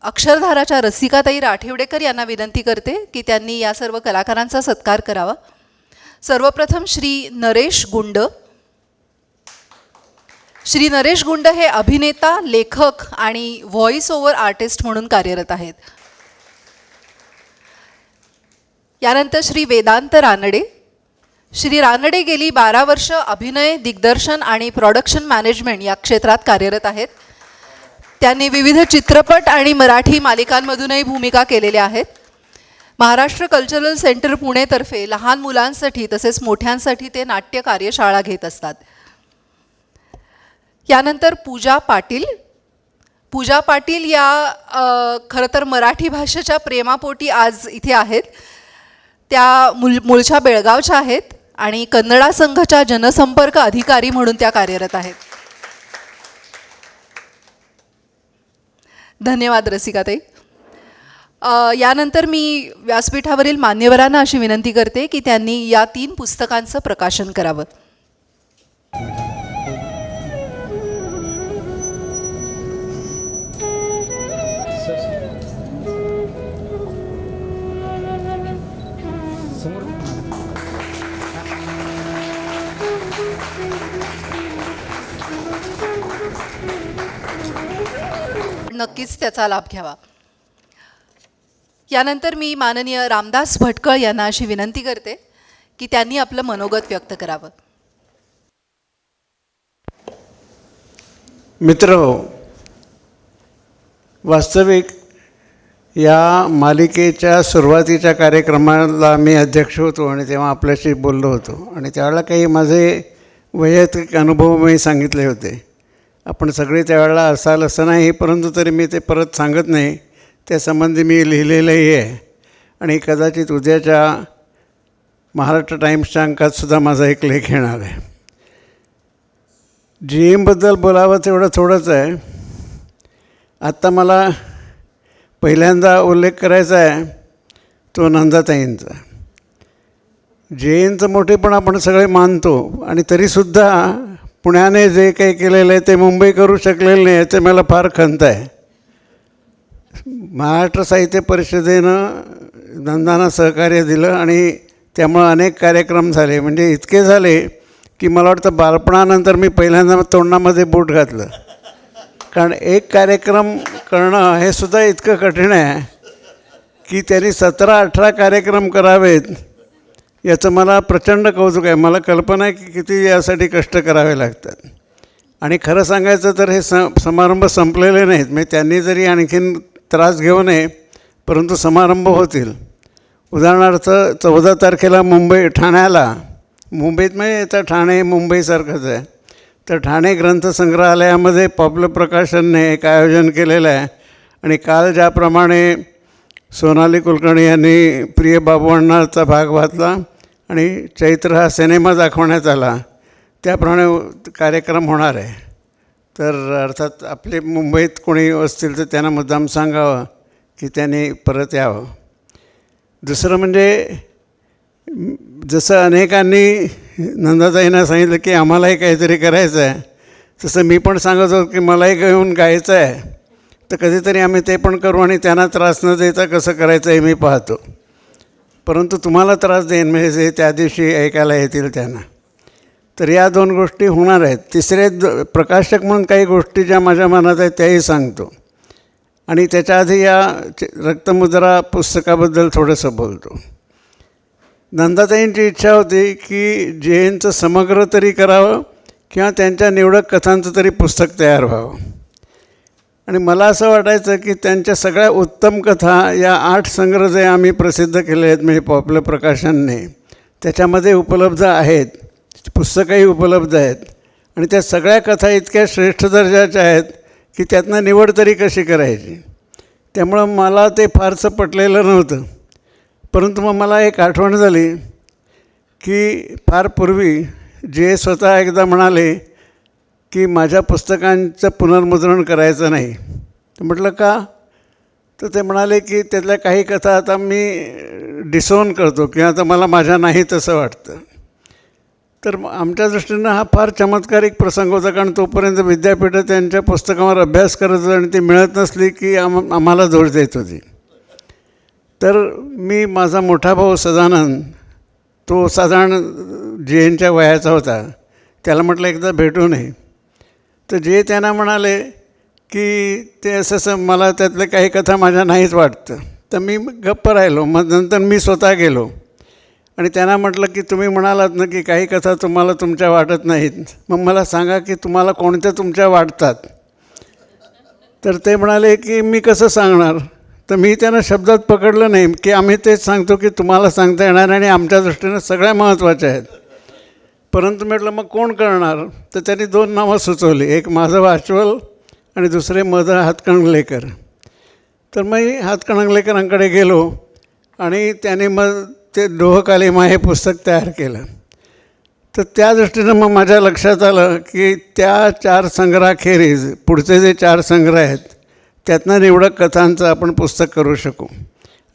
अक्षरधाराच्या रसिकाताई राठेवडेकर यांना विनंती करते की त्यांनी या सर्व कलाकारांचा सत्कार करावा. सर्वप्रथम श्री नरेश गुंड. श्री नरेश गुंड हे अभिनेता, लेखक आणि व्हॉइस ओव्हर आर्टिस्ट म्हणून कार्यरत आहेत. यानंतर श्री वेदांत रानडे. श्री रानडे गेली 12 वर्ष अभिनय, दिग्दर्शन आणि प्रोडक्शन मॅनेजमेंट या क्षेत्रात कार्यरत आहेत. त्यांनी विविध चित्रपट आणि मराठी मालिकांमधूनही भूमिका केलेल्या आहेत. महाराष्ट्र कल्चरल सेंटर पुणेतर्फे लहान मुलांसाठी तसेच मोठ्यांसाठी ते नाट्य कार्यशाळा घेत असतात. यानंतर पूजा पाटील. पूजा पाटील या खरं तर मराठी भाषेच्या प्रेमापोटी आज इथे आहेत. त्या मूळच्या बेळगावच्या आहेत आणि कन्नडा संघाच्या जनसंपर्क अधिकारी म्हणून त्या कार्यरत आहेत. धन्यवाद रसिकाताई. यानंतर मी व्यासपीठावरील मान्यवरांना अशी विनंती करते की त्यांनी या 3 पुस्तकांचं प्रकाशन करावं. नक्कीच त्याचा लाभ घ्यावा. यानंतर मी माननीय रामदास भटकळ यांना अशी विनंती करते की त्यांनी आपलं मनोगत व्यक्त करावं. मित्रहो, वास्तविक या मालिकेच्या सुरुवातीच्या कार्यक्रमाला मी अध्यक्ष होतो आणि तेव्हा आपल्याशी बोललो होतो आणि त्यावेळेला काही माझे वैयक्तिक अनुभव मी सांगितले होते. आपण सगळे त्यावेळेला असाल असं नाही, परंतु तरी मी ते परत सांगत नाही. त्यासंबंधी मी लिहिलेलंही आहे आणि कदाचित उद्याच्या महाराष्ट्र टाइम्सच्या अंकातसुद्धा माझा एक लेख येणार आहे. जी एमबद्दल बोलावं तेवढं थोडंच आहे. आत्ता मला पहिल्यांदा उल्लेख करायचा आहे तो नंदाताईंचा. जैनचं मोठेपण आपण सगळे मानतो आणि तरीसुद्धा पुण्याने जे काही केलेलं आहे ते मुंबई करू शकलेलं नाही, याचं मला फार खंत आहे. महाराष्ट्र साहित्य परिषदेनं नंदांना सहकार्य दिलं आणि त्यामुळं अनेक कार्यक्रम झाले. म्हणजे इतके झाले की मला वाटतं बालपणानंतर मी पहिल्यांदा तोंडामध्ये बूट घातलं. कारण एक कार्यक्रम करणं हे सुद्धा इतकं कठीण आहे की त्यांनी 17-18 कार्यक्रम करावेत, याचं मला प्रचंड कौतुक आहे. मला कल्पना आहे की किती यासाठी कष्ट करावे लागतात. आणि खरं सांगायचं तर हे समारंभ संपलेले नाहीत. म्हणजे त्यांनी जरी आणखीन त्रास घेऊ नये, परंतु समारंभ होतील. उदाहरणार्थ 14 तारखेला ठाण्याला, मुंबईत म्हणजे आता ठाणे मुंबईसारखंच आहे, तर ठाणे ग्रंथसंग्रहालयामध्ये पॉप्युलर प्रकाशनने एक आयोजन केलेलं आहे. आणि काल ज्याप्रमाणे सोनाली कुलकर्णी यांनी प्रिय बाबूअण्णाचा भाग वाचला आणि चैत्र हा सिनेमा दाखवण्यात आला, त्याप्रमाणे कार्यक्रम होणार आहे. तर अर्थात आपले मुंबईत कोणी असतील तर त्यांना मुद्दाम सांगावं की त्यांनी परत यावं. दुसरं म्हणजे जसं अनेकांनी नंदाताईंना सांगितलं की आम्हालाही काहीतरी करायचं आहे, तसं मी पण सांगत होतो की मलाही घेऊन गायचं आहे, तर कधीतरी आम्ही ते पण करू आणि त्यांना त्रास न देता कसं करायचं आहे मी पाहतो. परंतु तुम्हाला त्रास देईन म्हणजे जे त्या दिवशी ऐकायला येतील त्यांना. तर या 2 गोष्टी होणार आहेत. तिसरे प्रकाशक म्हणून काही गोष्टी ज्या माझ्या मनात आहेत त्याही सांगतो. आणि त्याच्या आधी या रक्तमुद्रा पुस्तकाबद्दल थोडंसं बोलतो. नंदाताईंची इच्छा होती की जैनचं समग्र तरी करावं किंवा त्यांच्या निवडक कथांचं तरी पुस्तक तयार व्हावं. आणि मला असं वाटायचं की त्यांच्या सगळ्या उत्तम कथा या 8 संग्रह जे आम्ही प्रसिद्ध केले आहेत म्हणजे पॉप्युलर प्रकाशनने, त्याच्यामध्ये उपलब्ध आहेत, पुस्तकंही उपलब्ध आहेत. आणि त्या सगळ्या कथा इतक्या श्रेष्ठ दर्जाच्या आहेत की त्यातनं निवड तरी कशी करायची. त्यामुळं मला ते फारसं पटलेलं नव्हतं. परंतु मग मला एक आठवण झाली की फार पूर्वी जे स्वतः एकदा म्हणाले की माझ्या पुस्तकांचं पुनर्मुद्रण करायचं नाही. तर म्हटलं का? तर ते म्हणाले की त्यातल्या काही कथा आता मी डिसोन करतो किंवा आता मला माझ्या नाही तसं वाटतं. तर आमच्या दृष्टीनं हा फार चमत्कारिक प्रसंग होता. कारण तोपर्यंत विद्यापीठात त्यांच्या पुस्तकावर अभ्यास करत होतं आणि ती मिळत नसली की आम्हाला दोष देत होती. तर मी माझा मोठा भाऊ सदानंद, तो साधारण जैनच्या वयाचा होता, त्याला म्हटलं एकदा भेटू नये. तर जे त्यांना म्हणाले की ते असं मला त्यातले काही कथा माझ्या नाहीच वाटतं. तर मी गप्प राहिलो. मग नंतर मी स्वतः गेलो आणि त्यांना म्हटलं की तुम्ही म्हणालात ना की काही कथा तुम्हाला तुमच्या वाटत नाहीत, मग मला सांगा की तुम्हाला कोणत्या तुमच्या वाटतात. तर ते म्हणाले की मी कसं सांगणार. तर मी त्यांना शब्दात पकडलं नाही की आम्ही तेच सांगतो की तुम्हाला सांगता येणार आणि आमच्या दृष्टीनं सगळ्या महत्त्वाच्या आहेत. परंतु म्हटलं मग कोण करणार. तर त्यांनी 2 नावं सुचवली, एक माझं वाचवल आणि दुसरे मदर हातकणंगलेकर. तर मग हातकणंगलेकरांकडे गेलो आणि त्याने मग ते डोहकालिमा हे पुस्तक तयार केलं. तर त्या दृष्टीनं मग माझ्या लक्षात आलं की त्या 4 संग्रहाखेरीज पुढचे जे 4 संग्रह आहेत त्यातनं निवडक कथांचं आपण पुस्तक करू शकू.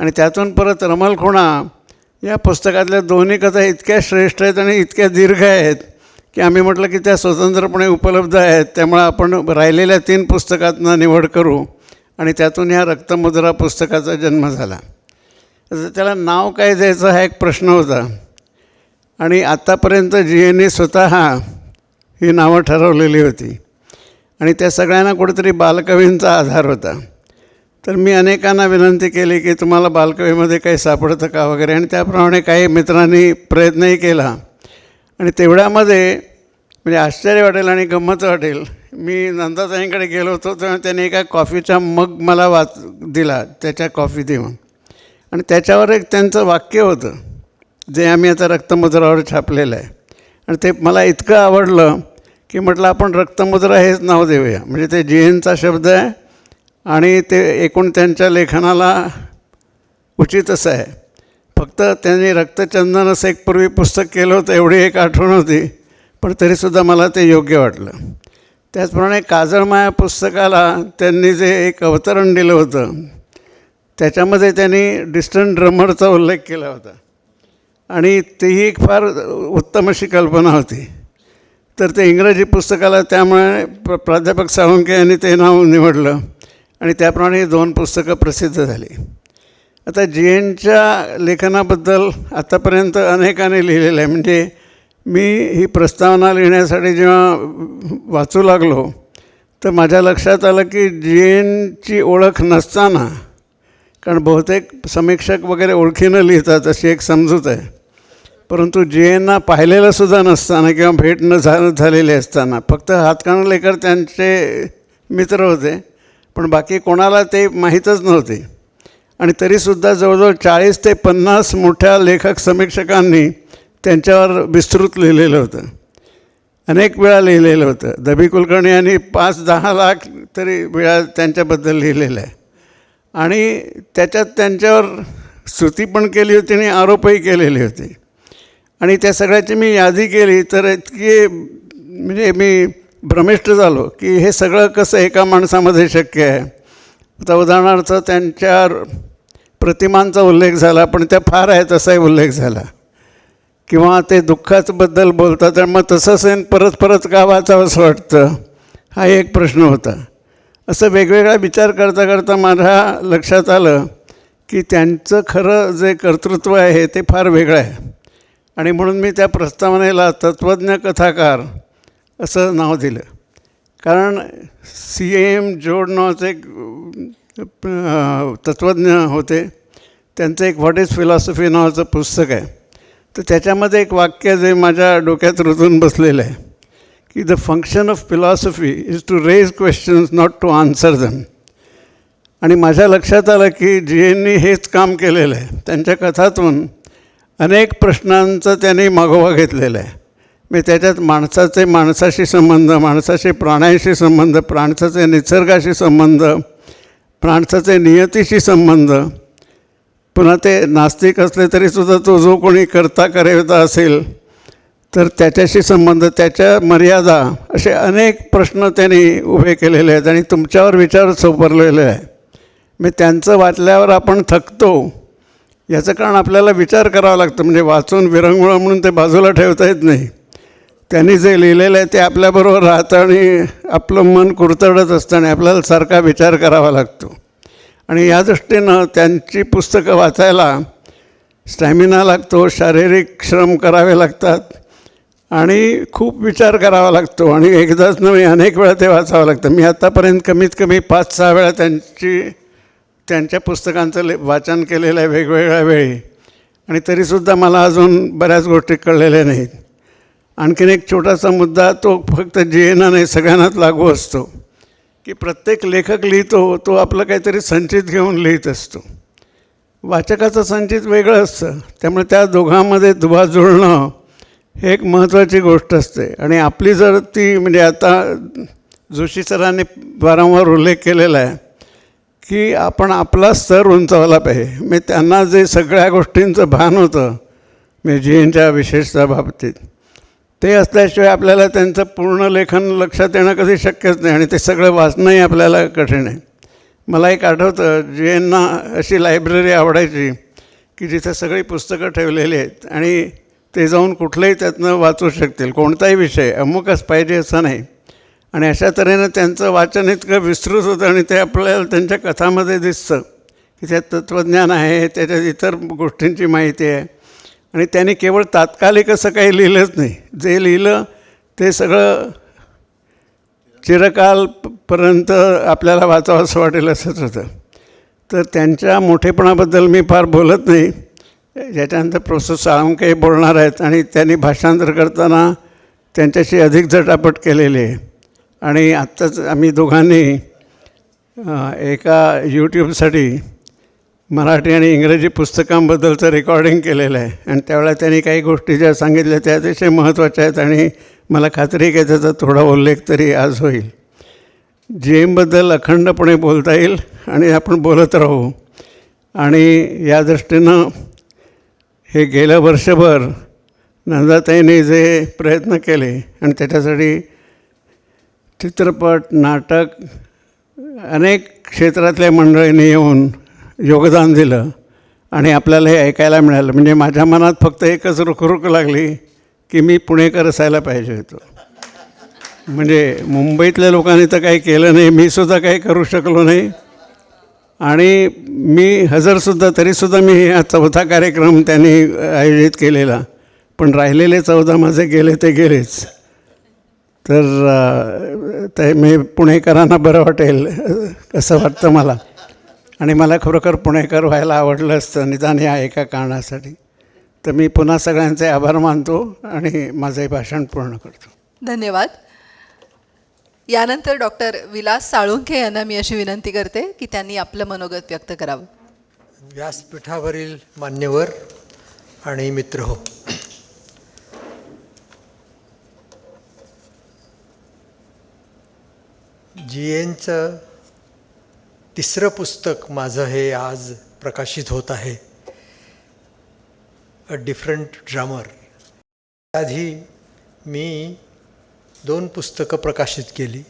आणि त्यातून परत रमलखोणा या पुस्तकातल्या 2 कथा इतक्या श्रेष्ठ आहेत आणि इतक्या दीर्घ आहेत की आम्ही म्हटलं की त्या स्वतंत्रपणे उपलब्ध आहेत. त्यामुळे आपण राहिलेल्या 3 पुस्तकातनं निवड करू आणि त्यातून या रक्तमुद्रा पुस्तकाचा जन्म झाला. तर त्याला नाव काय द्यायचं हा एक प्रश्न होता. आणि आत्तापर्यंत जीएनने स्वतः ही नावं ठरवलेली होती आणि त्या सगळ्यांना कुठेतरी बालकवींचा आधार होता. तर मी अनेकांना विनंती केली की तुम्हाला बालकवीमध्ये काही सापडतं का वगैरे, आणि त्याप्रमाणे काही मित्रांनी प्रयत्नही केला. आणि तेवढ्यामध्ये म्हणजे आश्चर्य वाटेल आणि गंमत वाटेल, मी नंदाताईंकडे गेलो होतो तेव्हा त्याने एका कॉफीचा मग मला दिला, त्याच्या कॉफी देऊन. आणि त्याच्यावर एक त्यांचं वाक्य होतं जे आम्ही आता रक्तमुद्रावर छापलेलं आहे. आणि ते मला इतकं आवडलं की म्हटलं आपण रक्तमुद्रा हेच नाव देऊया. म्हणजे ते जैनचा शब्द आहे आणि ते एकूण त्यांच्या लेखनाला उचित असं आहे. फक्त त्यांनी रक्तचंदन असं एक पूर्वी पुस्तक केलं होतं एवढी एक आठवण होती, पण तरीसुद्धा मला ते योग्य वाटलं. त्याचप्रमाणे काजळमाया पुस्तकाला त्यांनी जे एक अवतरण दिलं होतं त्याच्यामध्ये त्यांनी डिस्टंट ड्रमरचा उल्लेख केला होता आणि तीही एक फार उत्तम अशी कल्पना होती. तर ते इंग्रजी पुस्तकाला त्यामुळे प्राध्यापक साळुंके यांनी ते नाव निवडलं आणि त्याप्रमाणे 2 पुस्तकं प्रसिद्ध झाली. आता जी एनच्या लेखनाबद्दल आतापर्यंत अनेकाने लिहिलेलं आहे. म्हणजे मी ही प्रस्तावना लिहिण्यासाठी जेव्हा वाचू लागलो तर माझ्या लक्षात आलं की जी एनची ओळख नसताना, कारण बहुतेक समीक्षक वगैरे ओळखीनं लिहितात अशी एक समजूत आहे, परंतु जी एनना पाहिलेलंसुद्धा नसताना किंवा भेट न झालेली असताना फक्त हातकणंगलेकर त्यांचे मित्र होते, पण बाकी कोणाला ते माहीतच नव्हते. आणि तरीसुद्धा जवळजवळ 40 ते 50 मोठ्या लेखक समीक्षकांनी त्यांच्यावर विस्तृत लिहिलेलं होतं, अनेक वेळा लिहिलेलं होतं. दबी कुलकर्णी यांनी 5-10 लाख तरी वेळा त्यांच्याबद्दल लिहिलेलं आहे आणि त्याच्यात त्यांच्यावर स्तुती पण केली होती आणि आरोपही केलेले होते. आणि त्या सगळ्याची मी यादी केली तर इतकी म्हणजे मी भ्रमिष्ट झालो की हे सगळं कसं एका माणसामध्ये शक्य आहे. आता उदाहरणार्थ त्यांच्या प्रतिमांचा उल्लेख झाला, पण त्या फार आहेत असाही उल्लेख झाला. किंवा ते दुःखाबद्दल बोलतात तर मग तसंच आहे परत परत का वाचावं असं वाटतं, हा एक प्रश्न होता. असं वेगवेगळा विचार करता करता माझ्या लक्षात आलं की त्यांचं खरं जे कर्तृत्व आहे ते फार वेगळं आहे. आणि म्हणून मी त्या प्रस्तावनेला तत्त्वज्ञ कथाकार असं नाव दिलं. कारण CM जोड नावाचे एक तत्त्वज्ञ होते, त्यांचं एक व्हॉट इज फिलॉसॉफी नावाचं पुस्तक आहे. तर त्याच्यामध्ये एक वाक्य जे माझ्या डोक्यात रुजून बसलेलं आहे की the function of philosophy is to raise questions not to answer them. आणि माझ्या लक्षात आलं की जी एननी हेच काम केलेलं आहे. त्यांच्या कथातून अनेक प्रश्नांचा त्यांनी मागोवा घेतलेला आहे. मी त्याच्यात माणसाचे माणसाशी संबंध, माणसाचे प्राण्यांशी संबंध, माणसाचे निसर्गाशी संबंध, माणसाचे नियतीशी संबंध, पुन्हा ते नास्तिक असले तरीसुद्धा तो जो कोणी करता करेवता असेल तर त्याच्याशी संबंध, त्याच्या मर्यादा, असे अनेक प्रश्न त्यांनी उभे केलेले आहेत आणि तुमच्यावर विचार सोपरलेले आहे. मी त्यांचं वाचल्यावर आपण थकतो, याचं कारण आपल्याला विचार करावा लागतो. म्हणजे वाचून विरंगुळा म्हणून ते बाजूला ठेवता येत नाही. त्यांनी जे लिहिलेलं आहे ते आपल्याबरोबर राहतं आणि आपलं मन कुरतडत असतं आणि आपल्याला सारखा विचार करावा लागतो. आणि या दृष्टीनं त्यांची पुस्तकं वाचायला स्टॅमिना लागतो, शारीरिक श्रम करावे लागतात आणि खूप विचार करावा लागतो. आणि एकदाच नव्हे अनेक वेळा ते वाचावं लागतं. मी आत्तापर्यंत कमीत कमी 5-6 वेळा त्यांच्या पुस्तकांचं वाचन केलेलं आहे वेगवेगळ्या वेळी, आणि तरीसुद्धा मला अजून बऱ्याच गोष्टी कळलेल्या नाहीत. आणखीन एक छोटासा मुद्दा, तो फक्त जी एनना नाही सगळ्यांनाच लागू असतो की प्रत्येक लेखक लिहितो तो आपलं काहीतरी संचित घेऊन लिहित असतो. वाचकाचं संचित वेगळं असतं. त्यामुळे त्या दोघांमध्ये दुवा जुळणं हे एक महत्त्वाची गोष्ट असते. आणि आपली जर ती म्हणजे आता जोशी सरांनी वारंवार उल्लेख केलेला आहे की आपण आपला स्तर उंचावला पाहिजे. म्हणजे त्यांना जे सगळ्या गोष्टींचं भान होतं म्हणजे जी एनच्या विशेषता बाबतीत, ते असल्याशिवाय आपल्याला त्यांचं पूर्ण लेखन लक्षात येणं कधी शक्यच नाही आणि ते सगळं वाचणंही आपल्याला कठीण आहे. मला एक आठवतं, जी एनना अशी लायब्ररी आवडायची की जिथं सगळी पुस्तकं ठेवलेली आहेत आणि ते जाऊन कुठलंही त्यातनं वाचू शकतील, कोणताही विषय, अमुकच पाहिजे असं नाही. आणि अशा तऱ्हेनं त्यांचं वाचन इतकं विस्तृत होतं आणि ते आपल्याला त्यांच्या कथामध्ये दिसतं की त्यात तत्त्वज्ञान आहे, त्याच्यात इतर गोष्टींची माहिती आहे. आणि त्यांनी केवळ तात्कालिक असं काही लिहिलंच नाही, जे लिहिलं ते सगळं चिरकालपर्यंत आपल्याला वाचावं असं वाटेल असंच होतं. तर त्यांच्या मोठेपणाबद्दल मी फार बोलत नाही. याच्यानंतर प्रोफेसर साळुंके बोलणार आहेत आणि त्यांनी भाषांतर करताना त्यांच्याशी अधिक झटापट केलेली आहे. आणि आत्ताच आम्ही दोघांनी एका यूट्यूबसाठी मराठी आणि इंग्रजी पुस्तकांबद्दलचं रेकॉर्डिंग केलेलं आहे. आणि त्यावेळेला त्यांनी काही गोष्टी ज्या सांगितल्या त्या अतिशय महत्त्वाच्या आहेत आणि मला खात्री आहे की त्याचा थोडा उल्लेख तरी आज होईल. जी एमबद्दल अखंडपणे बोलता येईल आणि आपण बोलत राहू. आणि या दृष्टीनं हे गेलं वर्षभर नंदाताईंनी जे प्रयत्न केले आणि त्याच्यासाठी चित्रपट, नाटक, अनेक क्षेत्रातल्या मंडळींनी येऊन योगदान दिलं आणि आपल्याला हे ऐकायला मिळालं. म्हणजे माझ्या मनात फक्त एकच रुखरुख लागली की मी पुणेकर असायला पाहिजे होतो. म्हणजे मुंबईतल्या लोकांनी तर काही केलं नाही, मी सुद्धा काही करू शकलो नाही. आणि मी हजरसुद्धा, तरीसुद्धा मी हा 4था कार्यक्रम त्यांनी आयोजित केलेला, पण राहिलेले 14 माझे गेले ते गेलेच. तर ते मी पुणेकरांना बरं वाटेल असं वाटतं मला. आणि मला खरोखर पुणेकर व्हायला आवडलं असतं निदान या एका कारणासाठी. तर मी पुन्हा सगळ्यांचे आभार मानतो आणि माझं हे भाषण पूर्ण करतो. धन्यवाद. यानंतर डॉक्टर विलास साळुंखे यांना मी अशी विनंती करते की त्यांनी आपलं मनोगत व्यक्त करावं. व्यासपीठावरील मान्यवर आणि मित्रहो, GNचं 3रं पुस्तक माझं हे आज प्रकाशित होत आहे, अ डिफरंट ड्रामर. आधी मी 2 पुस्तकं प्रकाशित केली.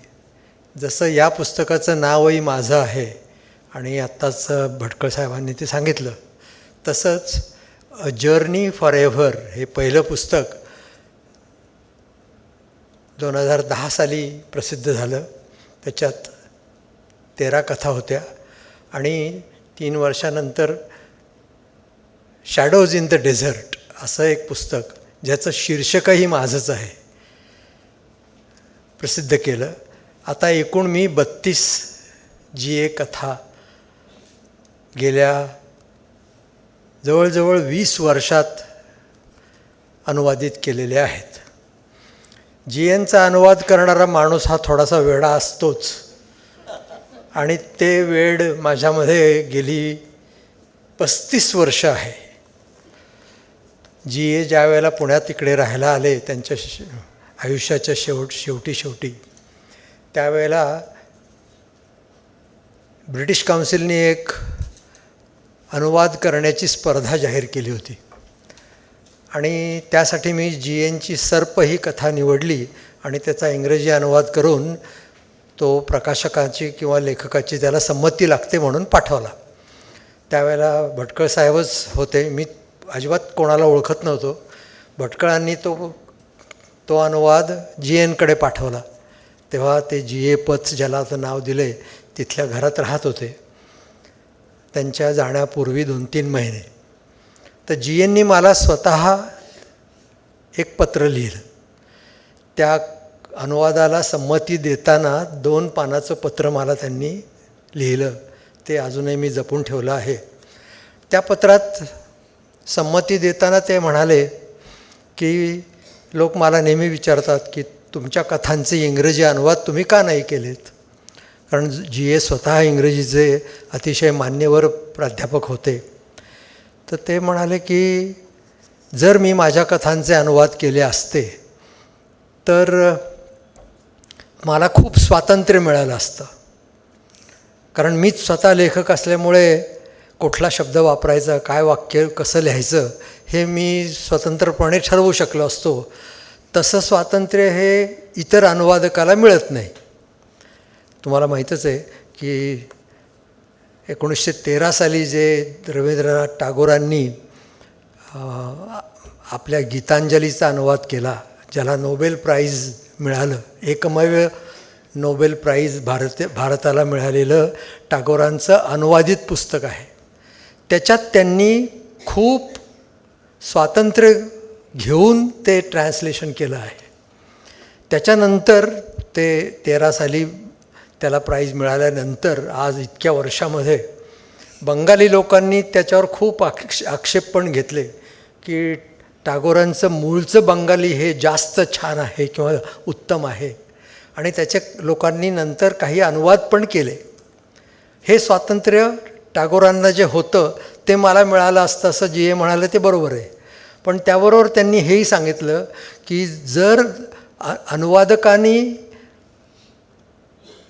जसं या पुस्तकाचं नावही माझं आहे आणि आत्ताच भटकळ साहेबांनी ते सांगितलं, तसंच अ जर्नी फॉर एव्हर हे पहिलं पुस्तक 2010 साली प्रसिद्ध झालं. त्याच्यात 13 कथा होत्या आणि 3 वर्षानंतर शॅडोज इन द डेझर्ट असं एक पुस्तक, ज्याचं शीर्षकही माझंच आहे, प्रसिद्ध केलं. आता एकूण मी 32 GA कथा गेल्या जवळजवळ 20 वर्षात अनुवादित केलेल्या आहेत. GNचा अनुवाद करणारा माणूस हा थोडासा वेडा असतोच आणि ते वेड माझ्यामध्ये गेली 35 वर्ष आहे. GA ज्या वेळेला पुण्यात इकडे राहायला आले, त्यांच्या आयुष्याच्या शेवटी त्यावेळेला ब्रिटिश काउन्सिलने एक अनुवाद करण्याची स्पर्धा जाहीर केली होती आणि त्यासाठी मी GNची सर्प ही कथा निवडली आणि त्याचा इंग्रजी अनुवाद करून तो प्रकाशकाची किंवा लेखकाची त्याला संमती लागते म्हणून पाठवला. त्यावेळेला भटकळ साहेबच होते, मी अजिबात कोणाला ओळखत नव्हतो. भटकळांनी तो अनुवाद GNकडे पाठवला. तेव्हा ते GA पच, ज्याला आता नाव दिले, तिथल्या घरात राहत होते. त्यांच्या जाण्यापूर्वी 2-3 महिने तर GNनी मला स्वतः एक पत्र लिहिलं. त्या अनुवादाला संमती देताना 2 पानाचं पत्र मला त्यांनी लिहिलं. ते अजूनही मी जपून ठेवलं आहे. त्या पत्रात संमती देताना ते म्हणाले की लोक मला नेहमी विचारतात की तुमच्या कथांचे इंग्रजी अनुवाद तुम्ही का नाही केलेत, कारण GA स्वतः इंग्रजीचे अतिशय मान्यवर प्राध्यापक होते. तर ते म्हणाले की जर मी माझ्या कथांचे अनुवाद केले असते तर मला खूप स्वातंत्र्य मिळालं असतं, कारण मीच स्वतः लेखक असल्यामुळे कुठला शब्द वापरायचा, काय वाक्य कसं लिहायचं हे मी स्वतंत्रपणे ठरवू शकलो असतो. तसं स्वातंत्र्य हे इतर अनुवादकाला मिळत नाही. तुम्हाला माहीतच आहे की 1913 साली जे रवींद्रनाथ टागोरांनी आपल्या गीतांजलीचा अनुवाद केला, ज्याला नोबेल प्राईज मिळालं, एकमेव नोबेल प्राईज भारताला मिळालेलं टागोरांचं अनुवादित पुस्तक आहे. त्याच्यात त्यांनी खूप स्वातंत्र्य घेऊन ते ट्रान्सलेशन केलं आहे. त्याच्यानंतर ते 13 साली त्याला प्राईज मिळाल्यानंतर आज इतक्या वर्षामध्ये बंगाली लोकांनी त्याच्यावर खूप आक्षेप पण घेतले की टागोरांचं मूळचं बंगाली हे जास्त छान आहे किंवा उत्तम आहे, आणि त्याचे लोकांनी नंतर काही अनुवाद पण केले. हे स्वातंत्र्य टागोरांना जे होतं ते मला मिळालं असतं असं GA म्हणाले, ते बरोबर आहे. पण त्याबरोबर त्यांनी हेही सांगितलं की जर अनुवादकांनी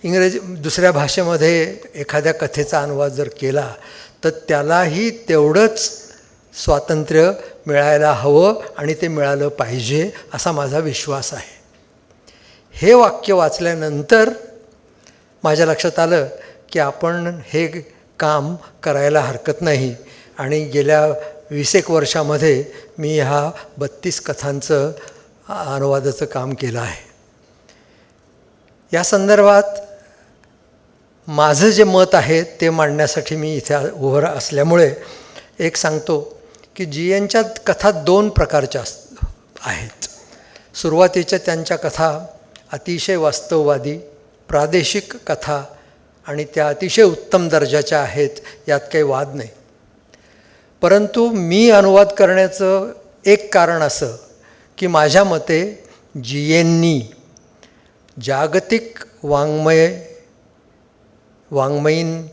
इंग्रजी दुसऱ्या भाषेमध्ये एखाद्या कथेचा अनुवाद जर केला तर त्यालाही तेवढंच स्वातंत्र्य मिळायला हवं आणि ते मिळालं पाहिजे असा माझा विश्वास आहे. हे वाक्य वाचल्यानंतर माझ्या लक्षात आलं की आपण हे काम करायला हरकत नाही. आणि गेल्या 20 वर्षामध्ये मी ह्या 32 कथांचं अनुवादाचं काम केलं आहे. या संदर्भात माझं जे मत आहे ते मांडण्यासाठी मी इथे उभं असल्यामुळे एक सांगतो की GNच्या कथा 2 प्रकारच्या आहेत. सुरुवातीच्या त्यांच्या कथा अतिशय वास्तववादी प्रादेशिक कथा आणि त्या अतिशय उत्तम दर्जाच्या आहेत, यात काही वाद नाही. परंतु मी अनुवाद करण्याचं एक कारण असं की माझ्या मते GNनी जागतिक वाङ्मयीन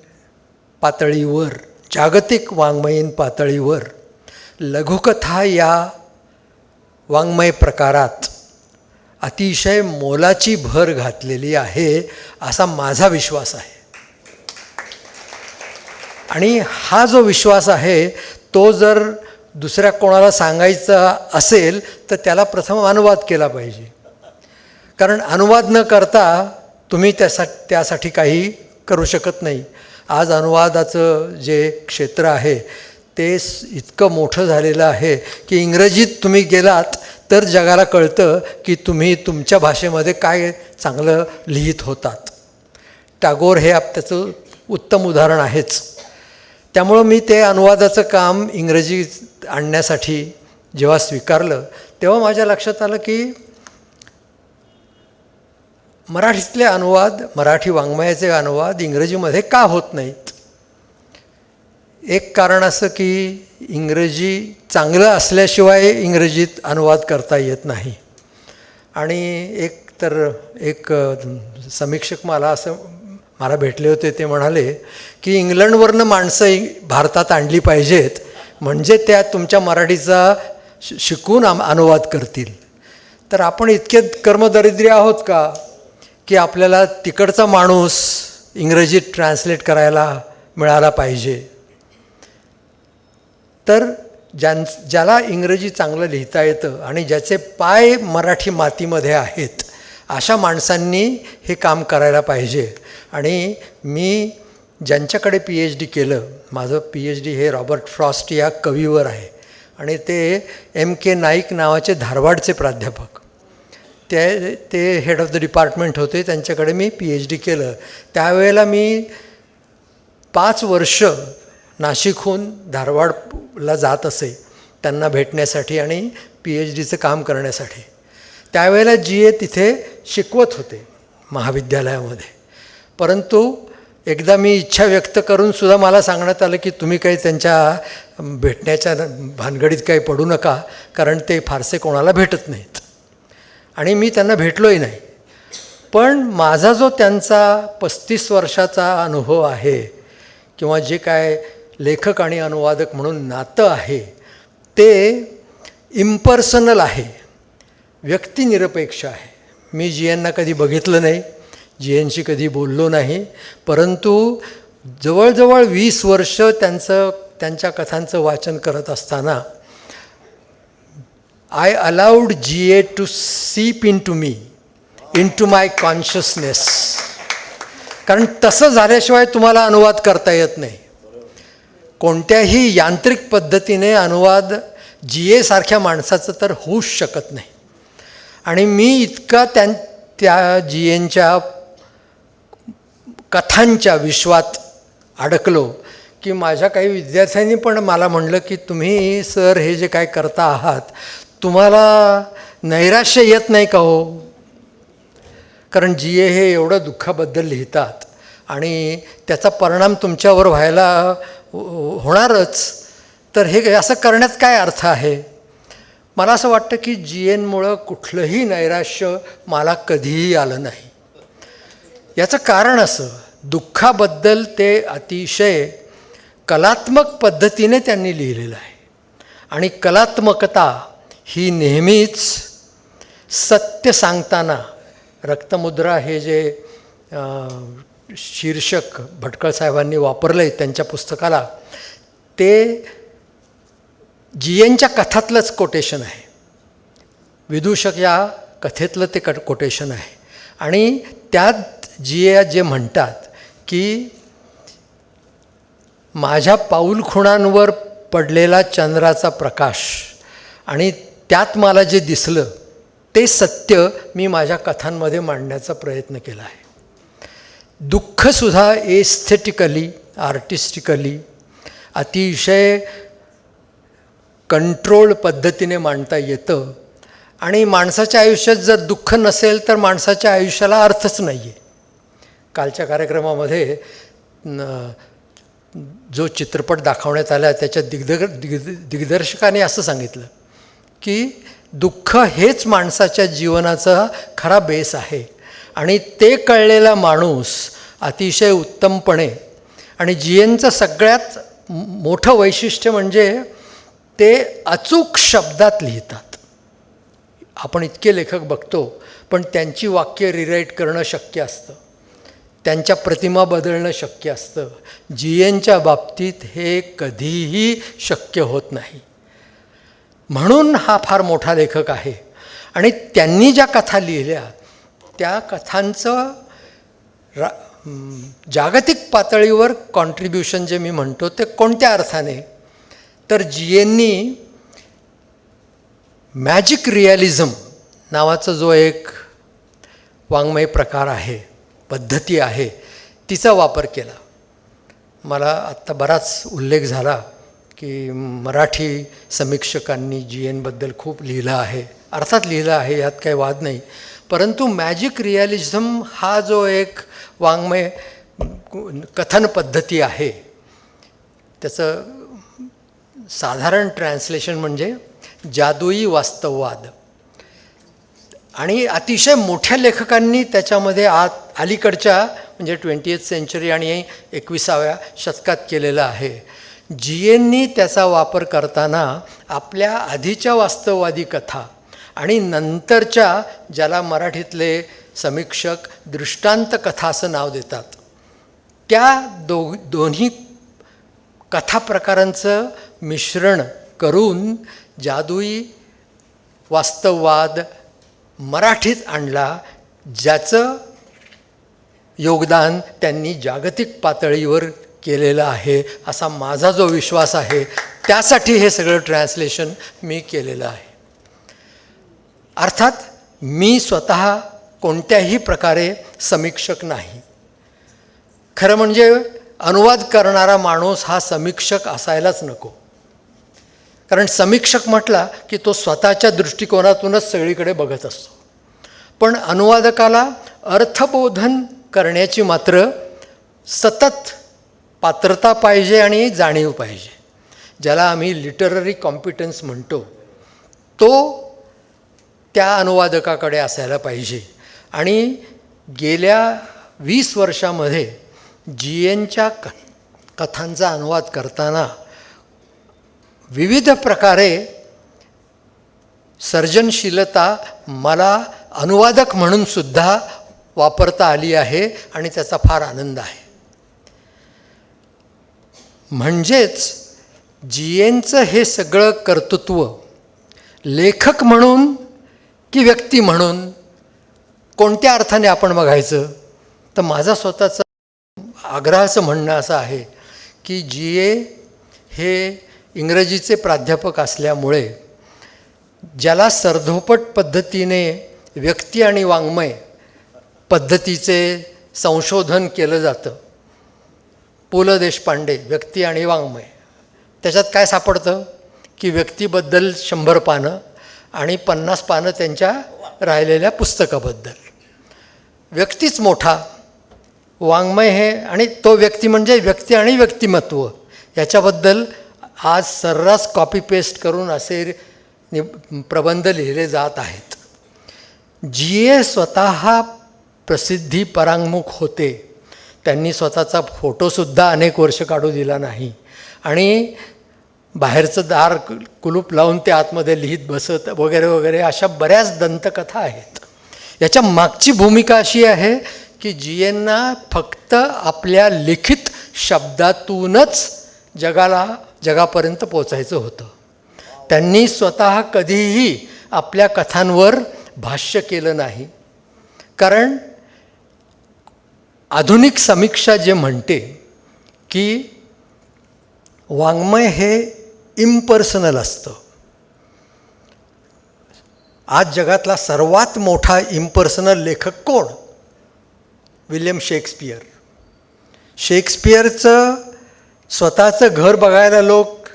पातळीवर लघुकथा या वाङ्मय प्रकारात अतिशय मोलाची भर घातलेली आहे असा माझा विश्वास आहे. आणि हा जो विश्वास आहे तो जर दुसऱ्या कोणाला सांगायचा असेल तर त्याला प्रथम अनुवाद केला पाहिजे. कारण अनुवाद न करता तुम्ही त्यासाठी काही करू शकत नाही. आज अनुवादाचं जे क्षेत्र आहे ते इतकं मोठं झालेलं आहे की इंग्रजीत तुम्ही गेलात तर जगाला कळतं की तुम्ही तुमच्या भाषेमध्ये काय चांगलं लिहित होतात. टागोर हे त्याचं उत्तम उदाहरण आहेच. त्यामुळं मी ते अनुवादाचं काम इंग्रजीत आणण्यासाठी जेव्हा स्वीकारलं तेव्हा माझ्या लक्षात आलं की मराठीतले अनुवाद, मराठी वाङ्मयाचे अनुवाद इंग्रजीमध्ये का होत नाहीत. एक कारण असं की इंग्रजी चांगलं असल्याशिवाय इंग्रजीत अनुवाद करता येत नाही. आणि एक समीक्षक मला भेटले होते. ते म्हणाले की इंग्लंडवरनं माणसं भारतात आणली पाहिजेत म्हणजे त्या तुमच्या मराठीचा शिकून अनुवाद करतील. तर आपण इतके कर्मदरिद्री आहोत का की आपल्याला तिकडचा माणूस इंग्रजीत ट्रान्सलेट करायला मिळाला पाहिजे. तर ज्याला इंग्रजी चांगलं लिहिता येतं आणि ज्याचे पाय मराठी मातीमध्ये आहेत अशा माणसांनी हे काम करायला पाहिजे. आणि मी ज्यांच्याकडे PhD केलं, माझं PhD हे रॉबर्ट फ्रॉस्ट या कवीवर आहे आणि ते M.K. नाईक नावाचे धारवाडचे प्राध्यापक, ते हेड ऑफ द डिपार्टमेंट होते. त्यांच्याकडे मी PhD केलं. त्यावेळेला मी 5 वर्ष नाशिकहून धारवाडला जात असे त्यांना भेटण्यासाठी आणि PhDचं काम करण्यासाठी. त्यावेळेला GA तिथे शिकवत होते महाविद्यालयामध्ये. परंतु एकदा मी इच्छा व्यक्त करूनसुद्धा मला सांगण्यात आलं की तुम्ही काही त्यांच्या भेटण्याच्या भानगडीत काही पडू नका कारण ते फारसे कोणाला भेटत नाहीत. आणि मी त्यांना भेटलोही नाही. पण माझा जो त्यांचा 35 वर्षाचा अनुभव आहे किंवा जे काय लेखक आणि अनुवादक म्हणून नातं आहे ते इम्पर्सनल आहे, व्यक्तिनिरपेक्ष आहे. मी GNना कधी बघितलं नाही, GNशी कधी बोललो नाही, परंतु जवळजवळ 20 वर्ष त्यांच्या कथांचं वाचन करत असताना I allowed GA to seep into me, into my consciousness. कारण तसं झाल्याशिवाय तुम्हाला अनुवाद करता येत नाही. कोणत्याही यांत्रिक पद्धतीने अनुवाद GA सारख्या माणसाचं तर होऊच शकत नाही. आणि मी इतका त्या GNच्या कथांच्या विश्वात अडकलो की माझ्या काही विद्यार्थ्यांनी पण मला म्हणलं की तुम्ही सर हे जे काय करता आहात तुम्हाला नैराश्य येत नाही का हो. कारण GA हे एवढं दुःखाबद्दल लिहितात आणि त्याचा परिणाम तुमच्यावर व्हायला होणारच, तर हे असं करण्यात काय अर्थ आहे. मला असं वाटतं की GNमुळं कुठलंही नैराश्य मला कधीही आलं नाही. याचं कारण असं, दुःखाबद्दल ते अतिशय कलात्मक पद्धतीने त्यांनी लिहिलेलं आहे. आणि कलात्मकता ही नेहमीच सत्य सांगताना, रक्तमुद्रा हे जे शीर्षक भटकळ साहेबांनी वापरलं आहे त्यांच्या पुस्तकाला, ते GNच्या कथातलंच कोटेशन आहे. विदूषक या कथेतलं ते कोटेशन आहे. आणि त्यात GA जे म्हणतात की माझ्या पाऊलखुणांवर पडलेला चंद्राचा प्रकाश आणि त्यात मला जे दिसलं ते सत्य मी माझ्या कथांमध्ये मांडण्याचा प्रयत्न केला आहे. दुःखसुद्धा एस्थेटिकली आर्टिस्टिकली अतिशय कंट्रोल पद्धतीने मांडता येतं. आणि माणसाच्या आयुष्यात जर दुःख नसेल तर माणसाच्या आयुष्याला अर्थच नाही आहे. कालच्या कार्यक्रमामध्ये जो चित्रपट दाखवण्यात आला त्याच्या दिग्दर्शकाने असं सांगितलं की दुःख हेच माणसाच्या जीवनाचा खरा बेस आहे. आणि ते कळलेला माणूस अतिशय उत्तमपणे आणि जीएनचं सगळ्यात मोठं वैशिष्ट्य म्हणजे ते अचूक शब्दात लिहितात. आपण इतके लेखक बघतो पण त्यांची वाक्य रिराईट करणं शक्य असतं, त्यांच्या प्रतिमा बदलणं शक्य असतं. जीएनच्या बाबतीत हे कधीही शक्य होत नाही. म्हणून हा फार मोठा लेखक आहे. आणि त्यांनी ज्या कथा लिहिल्या त्या कथांचं जागतिक पातळीवर कॉन्ट्रीब्युशन जे मी म्हणतो ते कोणत्या अर्थाने, तर जीएननी मॅजिक रिॲलिझम नावाचा जो एक वाङ्मय प्रकार आहे, पद्धती आहे, तिचा वापर केला. मला आत्ता बराच उल्लेख झाला की मराठी समीक्षकांनी जीएनबद्दल खूप लिहिलं आहे. अर्थात लिहिलं आहे, यात काही वाद नाही. परंतु मॅजिक रिॲलिझम हा जो एक वाङ्मय कथन पद्धती आहे त्याचं साधारण ट्रान्सलेशन म्हणजे जादुई वास्तववाद. आणि अतिशय मोठ्या लेखकांनी त्याच्यामध्ये अलीकडच्या म्हणजे 20th सेंचुरी आणि 21व्या शतकात केलेलं आहे. जीएननी त्याचा वापर करताना आपल्या आधीच्या वास्तववादी कथा आणि नंतरच्या, ज्याला मराठीतले समीक्षक दृष्टांत कथा असं नाव देतात, त्या दोन्ही कथा प्रकारांचं मिश्रण करून जादुई वास्तववाद मराठीत आणला, ज्याचं योगदान त्यांनी जागतिक पातळीवर केलेलं आहे असा माझा जो विश्वास आहे. त्यासाठी हे सगळं ट्रान्सलेशन मी केलेलं आहे. अर्थात मी स्वतः कोणत्याही प्रकारे समीक्षक नाही. खरं म्हणजे अनुवाद करणारा माणूस हा समीक्षक असायलाच नको. कारण समीक्षक म्हटला की तो स्वतःच्या दृष्टिकोनातूनच सगळीकडे बघत असतो. पण अनुवादकाला अर्थबोधन करण्याची मात्र सतत पात्रता पाहिजे आणि जाणीव पाहिजे. ज्याला आम्ही लिटररी कॉम्पिटन्स म्हणतो तो त्या अनुवादकाकडे असायला पाहिजे. आणि गेल्या 20 वर्षामध्ये जीएनच्या कथांचा अनुवाद करताना विविध प्रकारे सर्जनशीलता मला अनुवादक म्हणून सुद्धा वापरता आली आहे आणि त्याचा फार आनंद आहे. म्हणजेच जीएनचं हे सगळं कर्तृत्व लेखक म्हणून की व्यक्ती म्हणून कोणत्या अर्थाने आपण बघायचं, तर माझा स्वतःचा आग्रहाचं म्हणणं असं आहे की जीए हे इंग्रजीचे प्राध्यापक असल्यामुळे ज्याला सर्धोपट पद्धतीने व्यक्ती आणि वाङ्मय पद्धतीचे संशोधन केलं जातं, पु ल देशपांडे व्यक्ती आणि वाङ्मय, त्याच्यात काय सापडतं की व्यक्तीबद्दल 100 पानं आणि 50 पानं त्यांच्या राहिलेल्या पुस्तकाबद्दल. व्यक्तीच मोठा, वाङ्मय हे आणि तो व्यक्ती म्हणजे व्यक्ती आणि व्यक्तिमत्व याच्याबद्दल आज सर्रास कॉपी पेस्ट करून असे प्रबंध लिहिले जात आहेत. जीए स्वतः प्रसिद्धी परांगमुख होते. त्यांनी स्वतःचा फोटोसुद्धा अनेक वर्ष काढू दिला नाही आणि बाहेरचं दार कुलूप लावून ते आतमध्ये लिहित बसत वगैरे वगैरे अशा बऱ्याच दंतकथा आहेत. याच्या मागची भूमिका अशी आहे की जीएनना फक्त आपल्या लिखित शब्दातूनच जगापर्यंत पोचायचं होतं. त्यांनी स्वतः कधीही आपल्या कथांवर भाष्य केलं नाही. कारण आधुनिक समीक्षा जे म्हणते की वाङ्मय हे इम्पर्सनल असतं. आज जगातला सर्वात मोठा इम्पर्सनल लेखक कोण? William Shakespeare. शेक्सपियरचं स्वतःचं घर बघायला लोक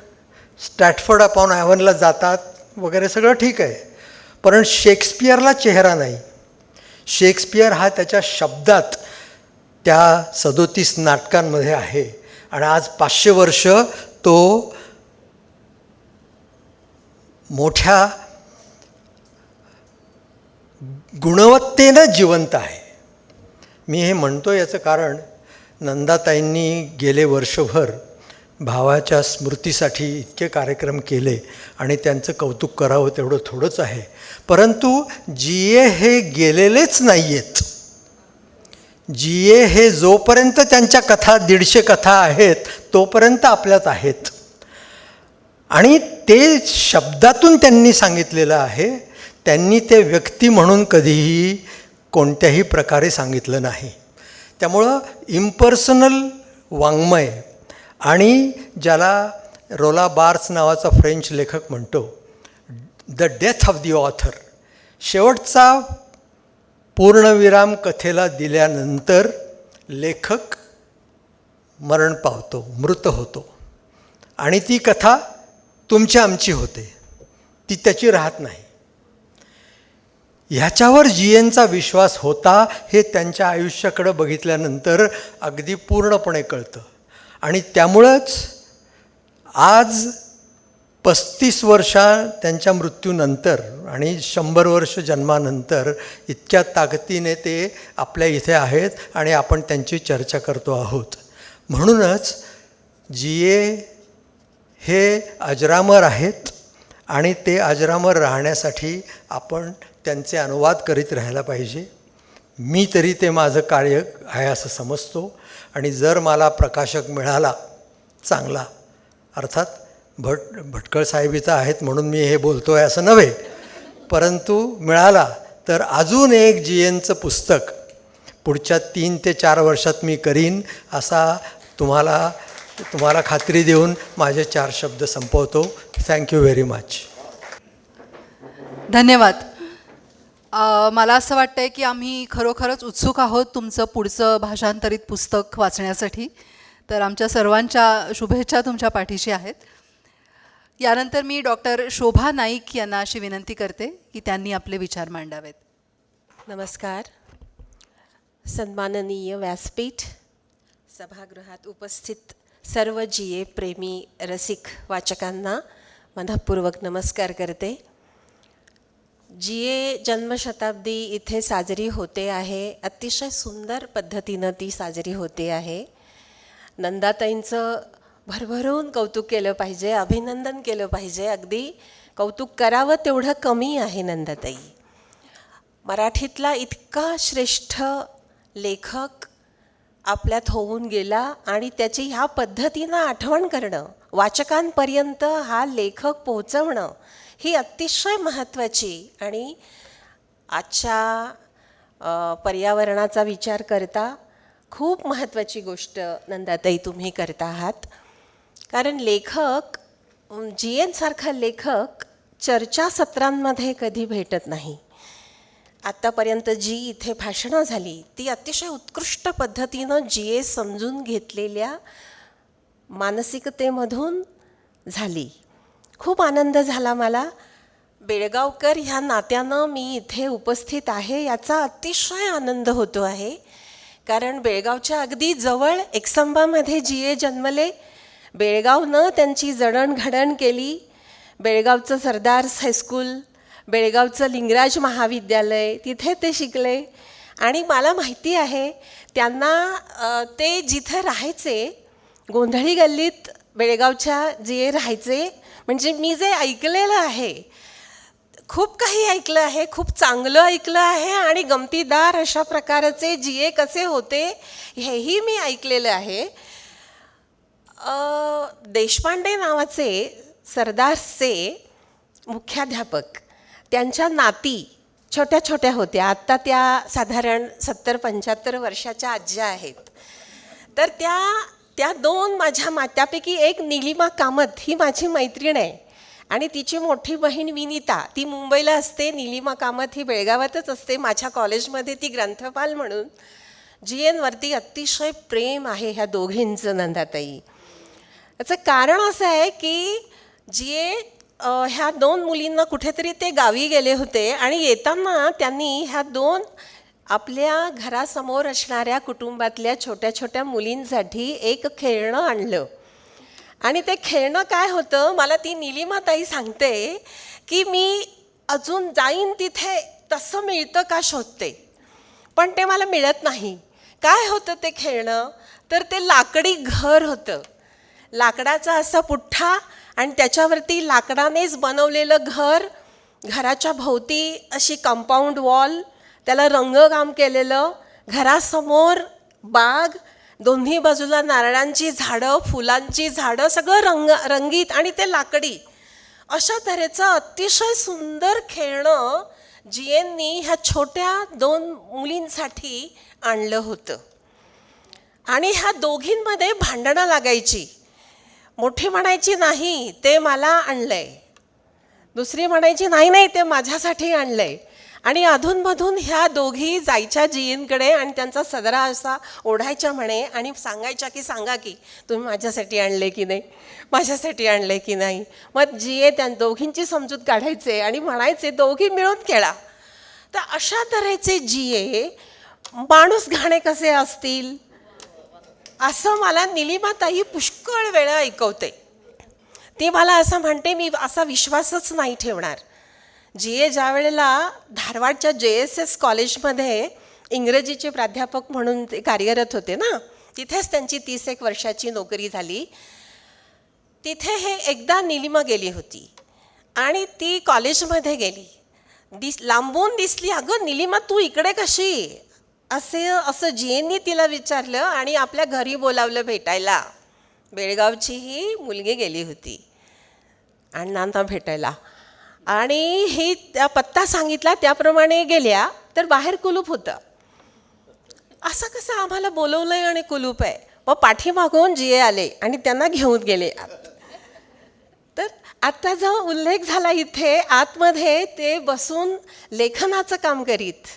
स्टॅटफोर्ड अपॉन ॲव्हनला जातात वगैरे, सगळं ठीक आहे, पण शेक्सपियरला चेहरा नाही. शेक्सपियर हा त्याच्या शब्दात त्या 37 नाटकांमध्ये आहे. आणि आज 500 वर्ष तो मोठ्या गुणवत्तेनं जिवंत आहे. मी हे म्हणतो याचं कारण, नंदाताईंनी गेले वर्षभर भावाच्या स्मृतीसाठी इतके कार्यक्रम केले आणि त्यांचं कौतुक करावं तेवढं थोडंच आहे. परंतु GA हे गेलेलेच नाही आहेत. GA हे जोपर्यंत त्यांच्या कथा 150 कथा आहेत तोपर्यंत आपल्यात आहेत. आणि ते शब्दातून त्यांनी सांगितलेलं आहे. त्यांनी ते व्यक्ती म्हणून कधीही कोणत्याही प्रकारे सांगितलं नाही. त्यामुळं इम्पर्सनल वाङ्मय, आणि ज्याला रोला बार्स नावाचा फ्रेंच लेखक म्हणतो, the death of the author, शेवटचा पूर्णविराम कथेला दिल्यानंतर लेखक मरण पावतो, मृत होतो, आणि ती कथा तुमची आमची होते, ती त्याची राहत नाही. ह्याच्यावर GNचा विश्वास होता हे त्यांच्या आयुष्याकडं बघितल्यानंतर अगदी पूर्णपणे कळतं. आणि त्यामुळंच आज 35 वर्षा त्यांच्या मृत्यूनंतर आणि 100 वर्ष जन्मानंतर इतक्या ताकदीने ते आपल्या इथे आहेत आणि आपण त्यांची चर्चा करतो आहोत. म्हणूनच GA हे अजरामर आहेत आणि ते अजरामर राहण्यासाठी आपण त्यांचे अनुवाद करीत राहायला पाहिजे. मी तरी ते माझं कार्य आहे असं समजतो. आणि जर मला प्रकाशक मिळाला चांगला, अर्थात भटकळ साहेबीचा आहेत म्हणून मी हे बोलतो आहे असं नव्हे, परंतु मिळाला तर अजून एक GNचं पुस्तक पुढच्या 3 ते 4 वर्षात मी करीन असा तुम्हाला खात्री देऊन माझे 4 शब्द संपवतो. Thank you very much. धन्यवाद. मला असं वाटतं आहे की आम्ही खरोखरच उत्सुक आहोत तुमचं पुढचं भाषांतरित पुस्तक वाचण्यासाठी. तर आमच्या सर्वांच्या शुभेच्छा तुमच्या पाठीशी आहेत. यानंतर मी डॉक्टर शोभा नाईक यांना अशी विनंती करते की त्यांनी आपले विचार मांडावेत. नमस्कार. सन्माननीय व्यासपीठ, सभागृहात उपस्थित सर्व GA प्रेमी रसिक वाचकांना मनःपूर्वक नमस्कार करते. GA जन्मशताब्दी इथे साजरी होते आहे. अतिशय सुंदर पद्धतीनं ती साजरी होते आहे. नंदाताईंचं भरभरून कौतुक केलं पाहिजे, अभिनंदन केलं पाहिजे. अगदी कौतुक करावं तेवढं कमी आहे. नंदाताई मराठीतला इतका श्रेष्ठ लेखक आपल्यात होऊन गेला आणि त्याची ह्या पद्धतीनं आठवण करणं, वाचकांपर्यंत हा लेखक पोहोचवणं ही अतिशय महत्त्वाची आणि आजच्या पर्यावरणाचा विचार करता खूप महत्त्वाची गोष्ट नंदाताई तुम्ही करता आहात. कारण लेखक, GN सारखा लेखक चर्चासत्रांमध्ये कधी भेटत नाही. आत्तापर्यंत जी इथे भाषणं झाली ती अतिशय उत्कृष्ट पद्धतीनं GA समजून घेतलेल्या मानसिकतेमधून झाली. खूप आनंद झाला मला. बेळगावकर ह्या नात्यानं मी इथे उपस्थित आहे याचा अतिशय आनंद होतो आहे. कारण बेळगावच्या अगदी जवळ एकसंबामध्ये GA जन्मले. बेळगावनं त्यांची जडणघडण केली. बेळगावचं सरदार्स हायस्कूल, बेळगावचं लिंगराज महाविद्यालय, तिथे ते शिकले. आणि मला माहिती आहे त्यांना ते जिथे राहायचे, गोंधळी गल्लीत बेळगावच्या GA राहायचे. म्हणजे मी जे ऐकलेलं आहे, खूप काही ऐकलं आहे, खूप चांगलं ऐकलं आहे आणि गमतीदार अशा प्रकारचे GA कसे होते हेही मी ऐकलेलं आहे. देशपांडे नावाचे सरदारचे मुख्याध्यापक, त्यांच्या नाती छोट्या छोट्या होत्या. आत्ता त्या साधारण 70-75 वर्षाच्या आज्या आहेत. तर त्या त्या दोन माझ्या त्यापैकी एक नीलिमा कामत ही माझी मैत्रीण आहे आणि तिची मोठी बहीण विनीता ती मुंबईला असते. नीलिमा कामत ही बेळगावातच असते. माझ्या कॉलेजमध्ये ती ग्रंथपाल म्हणून. GN वरती अतिशय प्रेम आहे ह्या दोघींचं नंदाताई. याचं कारण असं आहे की ह्या दोन मुलींना कुठेतरी ते गावी गेले होते आणि येताना त्यांनी ह्या दोन आपल्या घरासमोर असणाऱ्या कुटुंबातल्या छोट्या छोट्या मुलींसाठी एक खेळणं आणलं. आणि ते खेळणं काय होतं, मला ती नीलिमाताई सांगते की मी अजून जाईन तिथे तसं मिळतं का शोधते, पण ते मला मिळत नाही. काय होतं ते खेळणं, तर ते लाकडी घर होतं. लाकडाचा असा पुठ्ठा आणि त्याच्यावरती लाकडानेच बनवलेलं घर, घराच्या भोवती अशी कंपाऊंड वॉल, त्याला रंगकाम केलेलं, घरासमोर बाग, दोन्ही बाजूला नारळांची झाडं, फुलांची झाडं, सगळं रंगीत आणि ते लाकडी. अशा तऱ्हेचं अतिशय सुंदर खेळणं GNनी ह्या छोट्या दोन मुलींसाठी आणलं होतं. आणि ह्या दोघींमध्ये भांडणं लागायची. मोठी म्हणायची नाही ते मला आणलंय, दुसरी म्हणायची नाही नाही ते माझ्यासाठी आणलंय. आणि अधूनमधून ह्या दोघी जायच्या GNकडे आणि त्यांचा सदरा असा ओढायच्या म्हणे आणि सांगायच्या की सांगा की तुम्ही माझ्यासाठी आणले की नाही, माझ्यासाठी आणले की नाही. मग GN त्या दोघींची समजूत काढायचे आणि म्हणायचे दोघी मिळून खेळा. तर अशा तऱ्हेचे GN माणूस घाणे कसे असतील असं मला नीलिमाताई पुष्कळ वेळा ऐकवते. ती मला असं म्हणते, मी असा विश्वासच नाही ठेवणार. ज्या वेळेला धारवाडच्या JSS कॉलेजमध्ये इंग्रजीचे प्राध्यापक म्हणून ते कार्यरत होते ना, तिथेच त्यांची 31 वर्षाची नोकरी झाली. तिथे हे एकदा नीलिमा गेली होती आणि ती कॉलेजमध्ये गेली. लांबून दिसली, अगं नीलिमा तू इकडे कशी, असं GNनी तिला विचारलं आणि आपल्या घरी बोलावलं भेटायला. बेळगावची ही मुलगी गेली होती अण्णांना भेटायला आणि ही त्या पत्ता सांगितला त्याप्रमाणे गेल्या, तर बाहेर कुलूप होतं. असं कसं आम्हाला बोलवलंय आणि कुलूप आहे. मग पाठीमागून GN आले आणि त्यांना घेऊन गेले आत. तर आता जो उल्लेख झाला इथे आतमध्ये ते बसून लेखनाचं काम करीत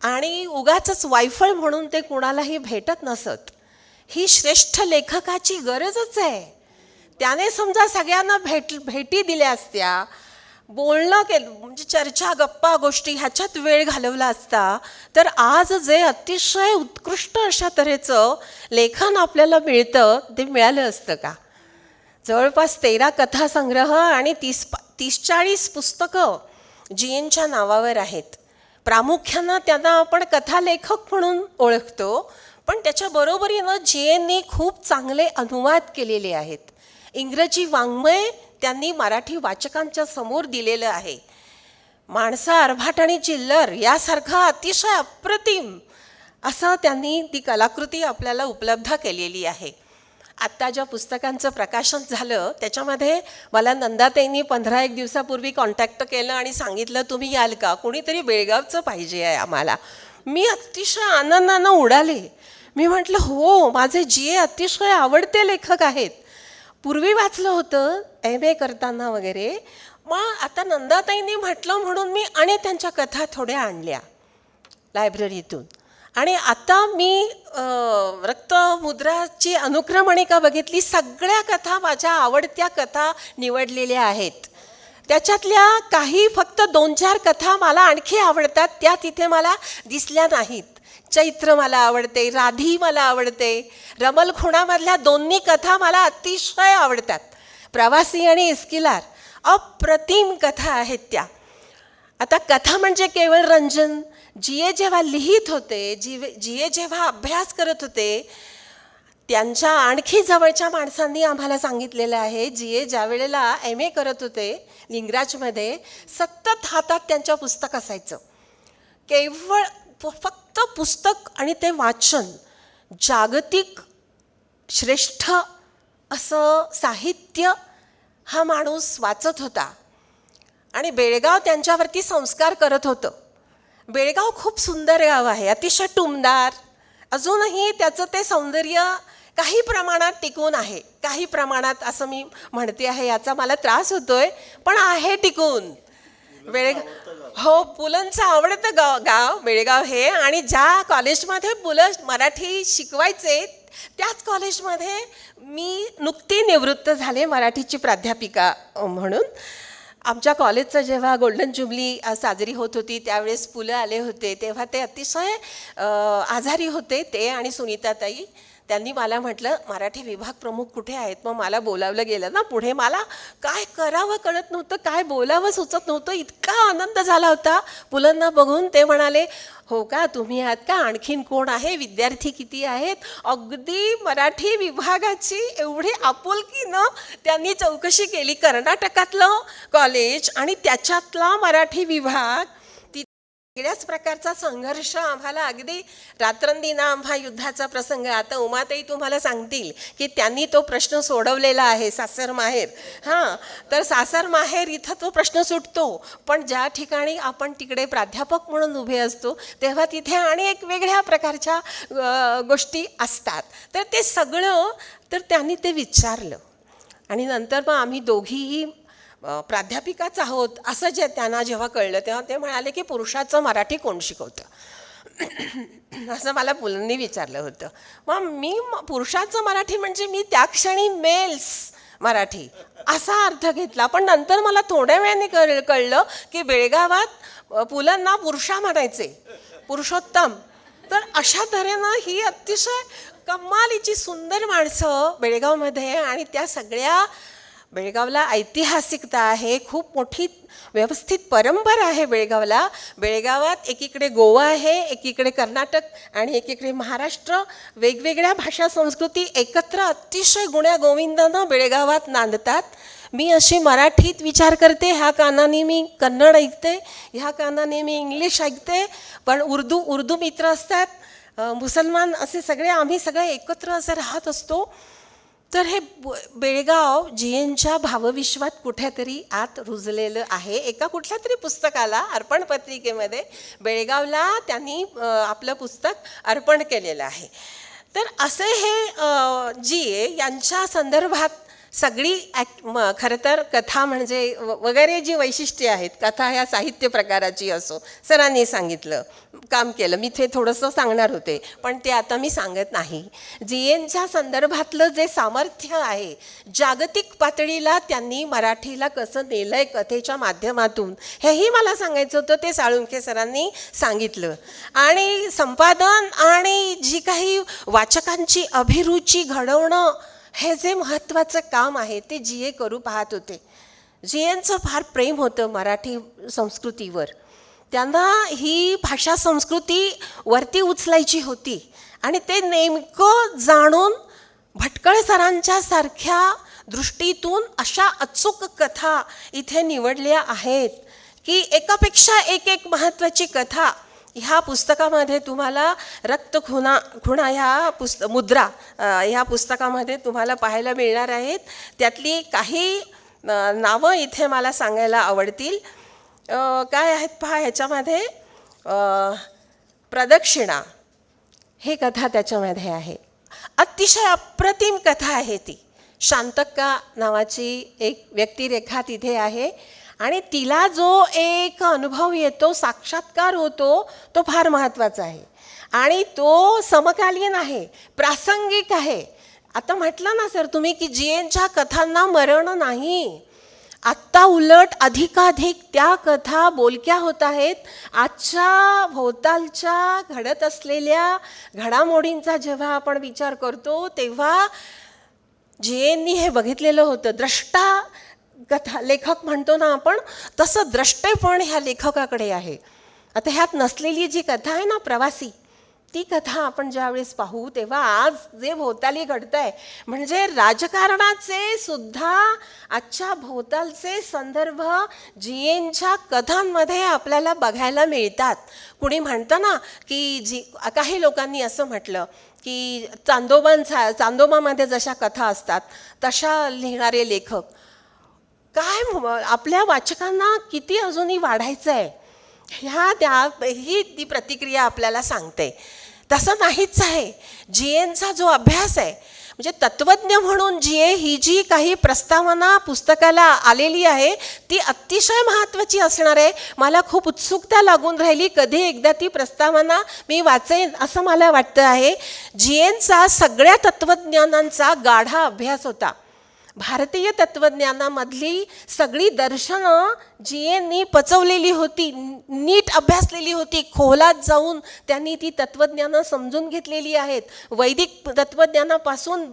आणि उगाचच वायफळ म्हणून ते कुणालाही भेटत नसत. ही श्रेष्ठ लेखकाची गरजच आहे. त्याने समजा सगळ्यांना भेटी दिल्या असत्या, बोलणं केलं म्हणजे चर्चा गप्पा गोष्टी ह्याच्यात वेळ घालवला असता, तर आज जे अतिशय उत्कृष्ट अशा तऱ्हेचं लेखन आपल्याला मिळतं ते मिळालं असतं का. जवळपास 13 कथासंग्रह आणि 30-40 पुस्तकं GNच्या नावावर आहेत. प्रामुख्यानं त्यांना आपण कथालेखक म्हणून ओळखतो, पण त्याच्या बरोबरीनं GNनी खूप चांगले अनुवाद केलेले आहेत. इंग्रजी वाङ्मय त्यांनी मराठी वाचकांच्या समोर दिलेलं आहे. माणसं अर्भाट आणि चिल्लर यासारखं अतिशय अप्रतिम असं त्यांनी ती कलाकृती आपल्याला उपलब्ध केलेली आहे. आत्ता ज्या पुस्तकांचं प्रकाशन झालं त्याच्यामध्ये मला नंदाताईंनी 15-1 दिवसापूर्वी कॉन्टॅक्ट केलं आणि सांगितलं तुम्ही याल का, कोणीतरी बेळगावचं पाहिजे आहे आम्हाला. मी अतिशय आनंदानं उडाले. मी म्हटलं हो, माझे GN अतिशय आवडते लेखक आहेत. पूर्वी वाचलं होतं MA करताना वगैरे. मग आता नंदाताईंनी म्हटलं म्हणून मी आणि त्यांच्या कथा थोड्या आणल्या लायब्ररीतून. आणि आता मी रक्तमुद्राची अनुक्रमणिका बघितली. सगळ्या कथा माझ्या आवडत्या कथा निवडलेल्या आहेत. त्याच्यातल्या काही फक्त 2-4 कथा मला आणखी आवडतात, त्या तिथे मला दिसल्या नाहीत. चैत्र मला आवडते, राधी मला आवडते, रमल खुणामधल्या दोन्ही कथा मला अतिशय आवडतात. प्रवासी आणि इस्किलार अप्रतिम कथा आहेत त्या. आता कथा म्हणजे केवळ रंजन. GN जेव्हा लिहित होते, GN जेव्हा अभ्यास करत होते, त्यांच्या आणखी जवळच्या माणसांनी आम्हाला सांगितलेलं आहे, GN ज्या वेळेला MA करत होते लिंगराजमध्ये, सतत हातात त्यांच्या पुस्तक असायचं. केवळ फक्त पुस्तक आणि ते वाचन. जागतिक श्रेष्ठ असं साहित्य हा माणूस वाचत होता आणि बेळगाव त्यांच्यावरती संस्कार करत होतं. बेळगाव खूप सुंदर गाव आहे, अतिशय टुमदार. अजूनही त्याचं ते सौंदर्य काही प्रमाणात टिकून आहे, काही प्रमाणात असं मी म्हणते आहे, याचा मला त्रास होतोय, पण आहे टिकून. हो, पुलंचं आवडतं गाव बेळगाव हे. आणि ज्या कॉलेजमध्ये पुलं मराठी शिकवायचे त्याच कॉलेजमध्ये मी नुकती निवृत्त झाले मराठीची प्राध्यापिका म्हणून. आमच्या कॉलेजचं जेव्हा गोल्डन ज्युबली साजरी होत होती त्यावेळेस पुलं आले होते, तेव्हा ते अतिशय आजारी होते, ते आणि सुनीताताई. त्यांनी मला म्हटलं मराठी विभाग प्रमुख कुठे आहेत. मग मला बोलावलं गेलं ना पुढे. मला काय करावं कळत नव्हतं, काय बोलावं सुचत नव्हतं. इतका आनंद झाला होता पुलंना बघून. ते म्हणाले, हो का, तुम्ही आहात का, आणखीन कोण आहे, विद्यार्थी किती आहेत. अगदी मराठी विभागाची एवढी आपुलकीनं त्यांनी चौकशी केली. कर्नाटकातलं कॉलेज आणि त्याच्यातला मराठी विभाग, वेगळ्याच प्रकारचा संघर्ष आम्हाला. अगदी रात्रंदिना युद्धाचा प्रसंग. आता उमाताई तुम्हाला सांगतील की त्यांनी तो प्रश्न सोडवलेला आहे, सासर माहेर. हां, तर सासर माहेर इथं तो प्रश्न सुटतो, पण ज्या ठिकाणी आपण तिकडे प्राध्यापक म्हणून उभे असतो तेव्हा तिथे आणि एक वेगळ्या प्रकारच्या गोष्टी असतात. तर ते सगळं तर त्यांनी ते विचारलं. आणि नंतर मग आम्ही दोघीही प्राध्यापिकाच आहोत असं जे त्यांना जेव्हा कळलं तेव्हा ते म्हणाले की पुरुषाचं मराठी कोण शिकवतं असं मला पुलंनी विचारलं होतं. मग मी पुरुषाचं मराठी म्हणजे मी त्या क्षणी मेल्स मराठी असा अर्थ घेतला. पण नंतर मला थोड्या वेळाने कळलं की बेळगावात पुलंना पुरुषा म्हणायचे, पुरुषोत्तम. तर अशा तऱ्हेनं ही अतिशय कमालीची सुंदर माणसं बेळगावमध्ये. आणि त्या सगळ्या बेळगावला ऐतिहासिकता आहे, खूप मोठी व्यवस्थित परंपरा आहे बेळगावला. बेळगावात एकीकडे गोवा आहे, एकीकडे कर्नाटक आणि एकीकडे महाराष्ट्र. वेगवेगळ्या भाषा संस्कृती एकत्र अतिशय गुण्यागोविंदानं बेळगावात नांदतात. मी अशी मराठीत विचार करते, ह्या कानाने मी कन्नड ऐकते, ह्या कानाने मी इंग्लिश ऐकते. पण उर्दू मित्र असतात, मुसलमान, असे सगळे आम्ही सगळे एकत्र असं राहत असतो. तर हे बेळगाव जीएनच्या भावविश्वात कुठेतरी आत रुजलेलं आहे. एका कुठल्या तरी पुस्तकाला, अर्पण पत्रिकेमध्ये बेळगावला त्यांनी आपलं पुस्तक अर्पण केलेलं आहे. तर असे हे जीए यांच्या संदर्भात सगळी खरं तर कथा म्हणजे वगैरे जी वैशिष्ट्ये आहेत, कथा ह्या साहित्य प्रकाराची असो, सरांनी सांगितलं, काम केलं. मी ते थोडंसं सांगणार होते पण ते आता मी सांगत नाही. जीएनच्या संदर्भातलं जे सामर्थ्य आहे, जागतिक पातळीला त्यांनी मराठीला कसं नेलंय कथेच्या माध्यमातून, हेही मला सांगायचं होतं. ते साळुंखे सरांनी सांगितलं. आणि संपादन आणि जी काही वाचकांची अभिरुची घडवणं, हे जे महत्त्वाचं काम आहे ते जीए करू पाहत होते. जीएनचं फार प्रेम होतं मराठी संस्कृतीवर. त्यांना ही भाषा संस्कृती वरती उचलायची होती आणि ते नेमकं जाणून भटकळ सरांच्या सारख्या दृष्टीतून अशा अचूक कथा इथे निवडल्या आहेत की एकापेक्षा एक महत्त्वाची कथा ह्या पुस्तकामध्ये तुम्हाला रक्तखुणा ह्या मुद्रा ह्या पुस्तकामध्ये तुम्हाला पाहायला मिळणार आहेत. त्यातली काही नावं इथे मला सांगायला आवडतील. काय आहेत पहा, ह्याच्यामध्ये प्रदक्षिणा ही कथा त्याच्यामध्ये आहे. अतिशय अप्रतिम कथा आहे ती. शांतक्का नावाची एक व्यक्तिरेखा तिथे आहे आणि तिला जो एक अनुभव येतो, साक्षात्कार होतो, तो फार महत्त्वाचा आहे आणि तो समकालीन आहे, प्रासंगिक आहे. आता म्हटलं ना सर तुम्ही की जीएनच्या कथांना मरण नाही. आत्ता उलट अधिकाधिक त्या कथा बोलक्या होत आहेत. आजच्या भोवतालच्या घडत असलेल्या घडामोडींचा जेव्हा आपण विचार करतो तेव्हा जीएननी हे बघितलेलं होतं. द्रष्टा कथा लेखक म्हणतो ना आपण, तसं द्रष्टेपण ह्या लेखकाकडे आहे. आता ह्यात नसलेली जी कथा आहे ना, प्रवासी, ती कथा आपण ज्यावेळेस पाहू तेव्हा आज जे भोवताली घडतं आहे, म्हणजे राजकारणाचे सुद्धा आजच्या भोवतालचे संदर्भ जीएनच्या कथांमध्ये आपल्याला बघायला मिळतात. कुणी म्हणतं ना की काही लोकांनी असं म्हटलं की चांदोबामध्ये जशा कथा असतात तशा लिहिणारे लेखक. काय आपल्या वाचकांना किती अजूनही वाढायचं आहे, ही ती प्रतिक्रिया आपल्याला सांगते. तसं नाहीच आहे. जी एनचा जो अभ्यास आहे म्हणजे तत्त्वज्ञ म्हणून जी ए ही जी काही प्रस्तावना पुस्तकाला आलेली आहे ती अतिशय महत्त्वाची असणार आहे. मला खूप उत्सुकता लागून राहिली कधी एकदा ती प्रस्तावना मी वाचेन असं मला वाटतं आहे. जी एनचा सगळ्या तत्त्वज्ञानांचा गाढा अभ्यास होता. भारतीय तत्त्वज्ञानामधली सगळी दर्शनं जी एननी पचवलेली होती, नीट अभ्यासलेली होती. खोलात जाऊन त्यांनी ती तत्त्वज्ञानं समजून घेतलेली आहेत, वैदिक तत्त्वज्ञानापासून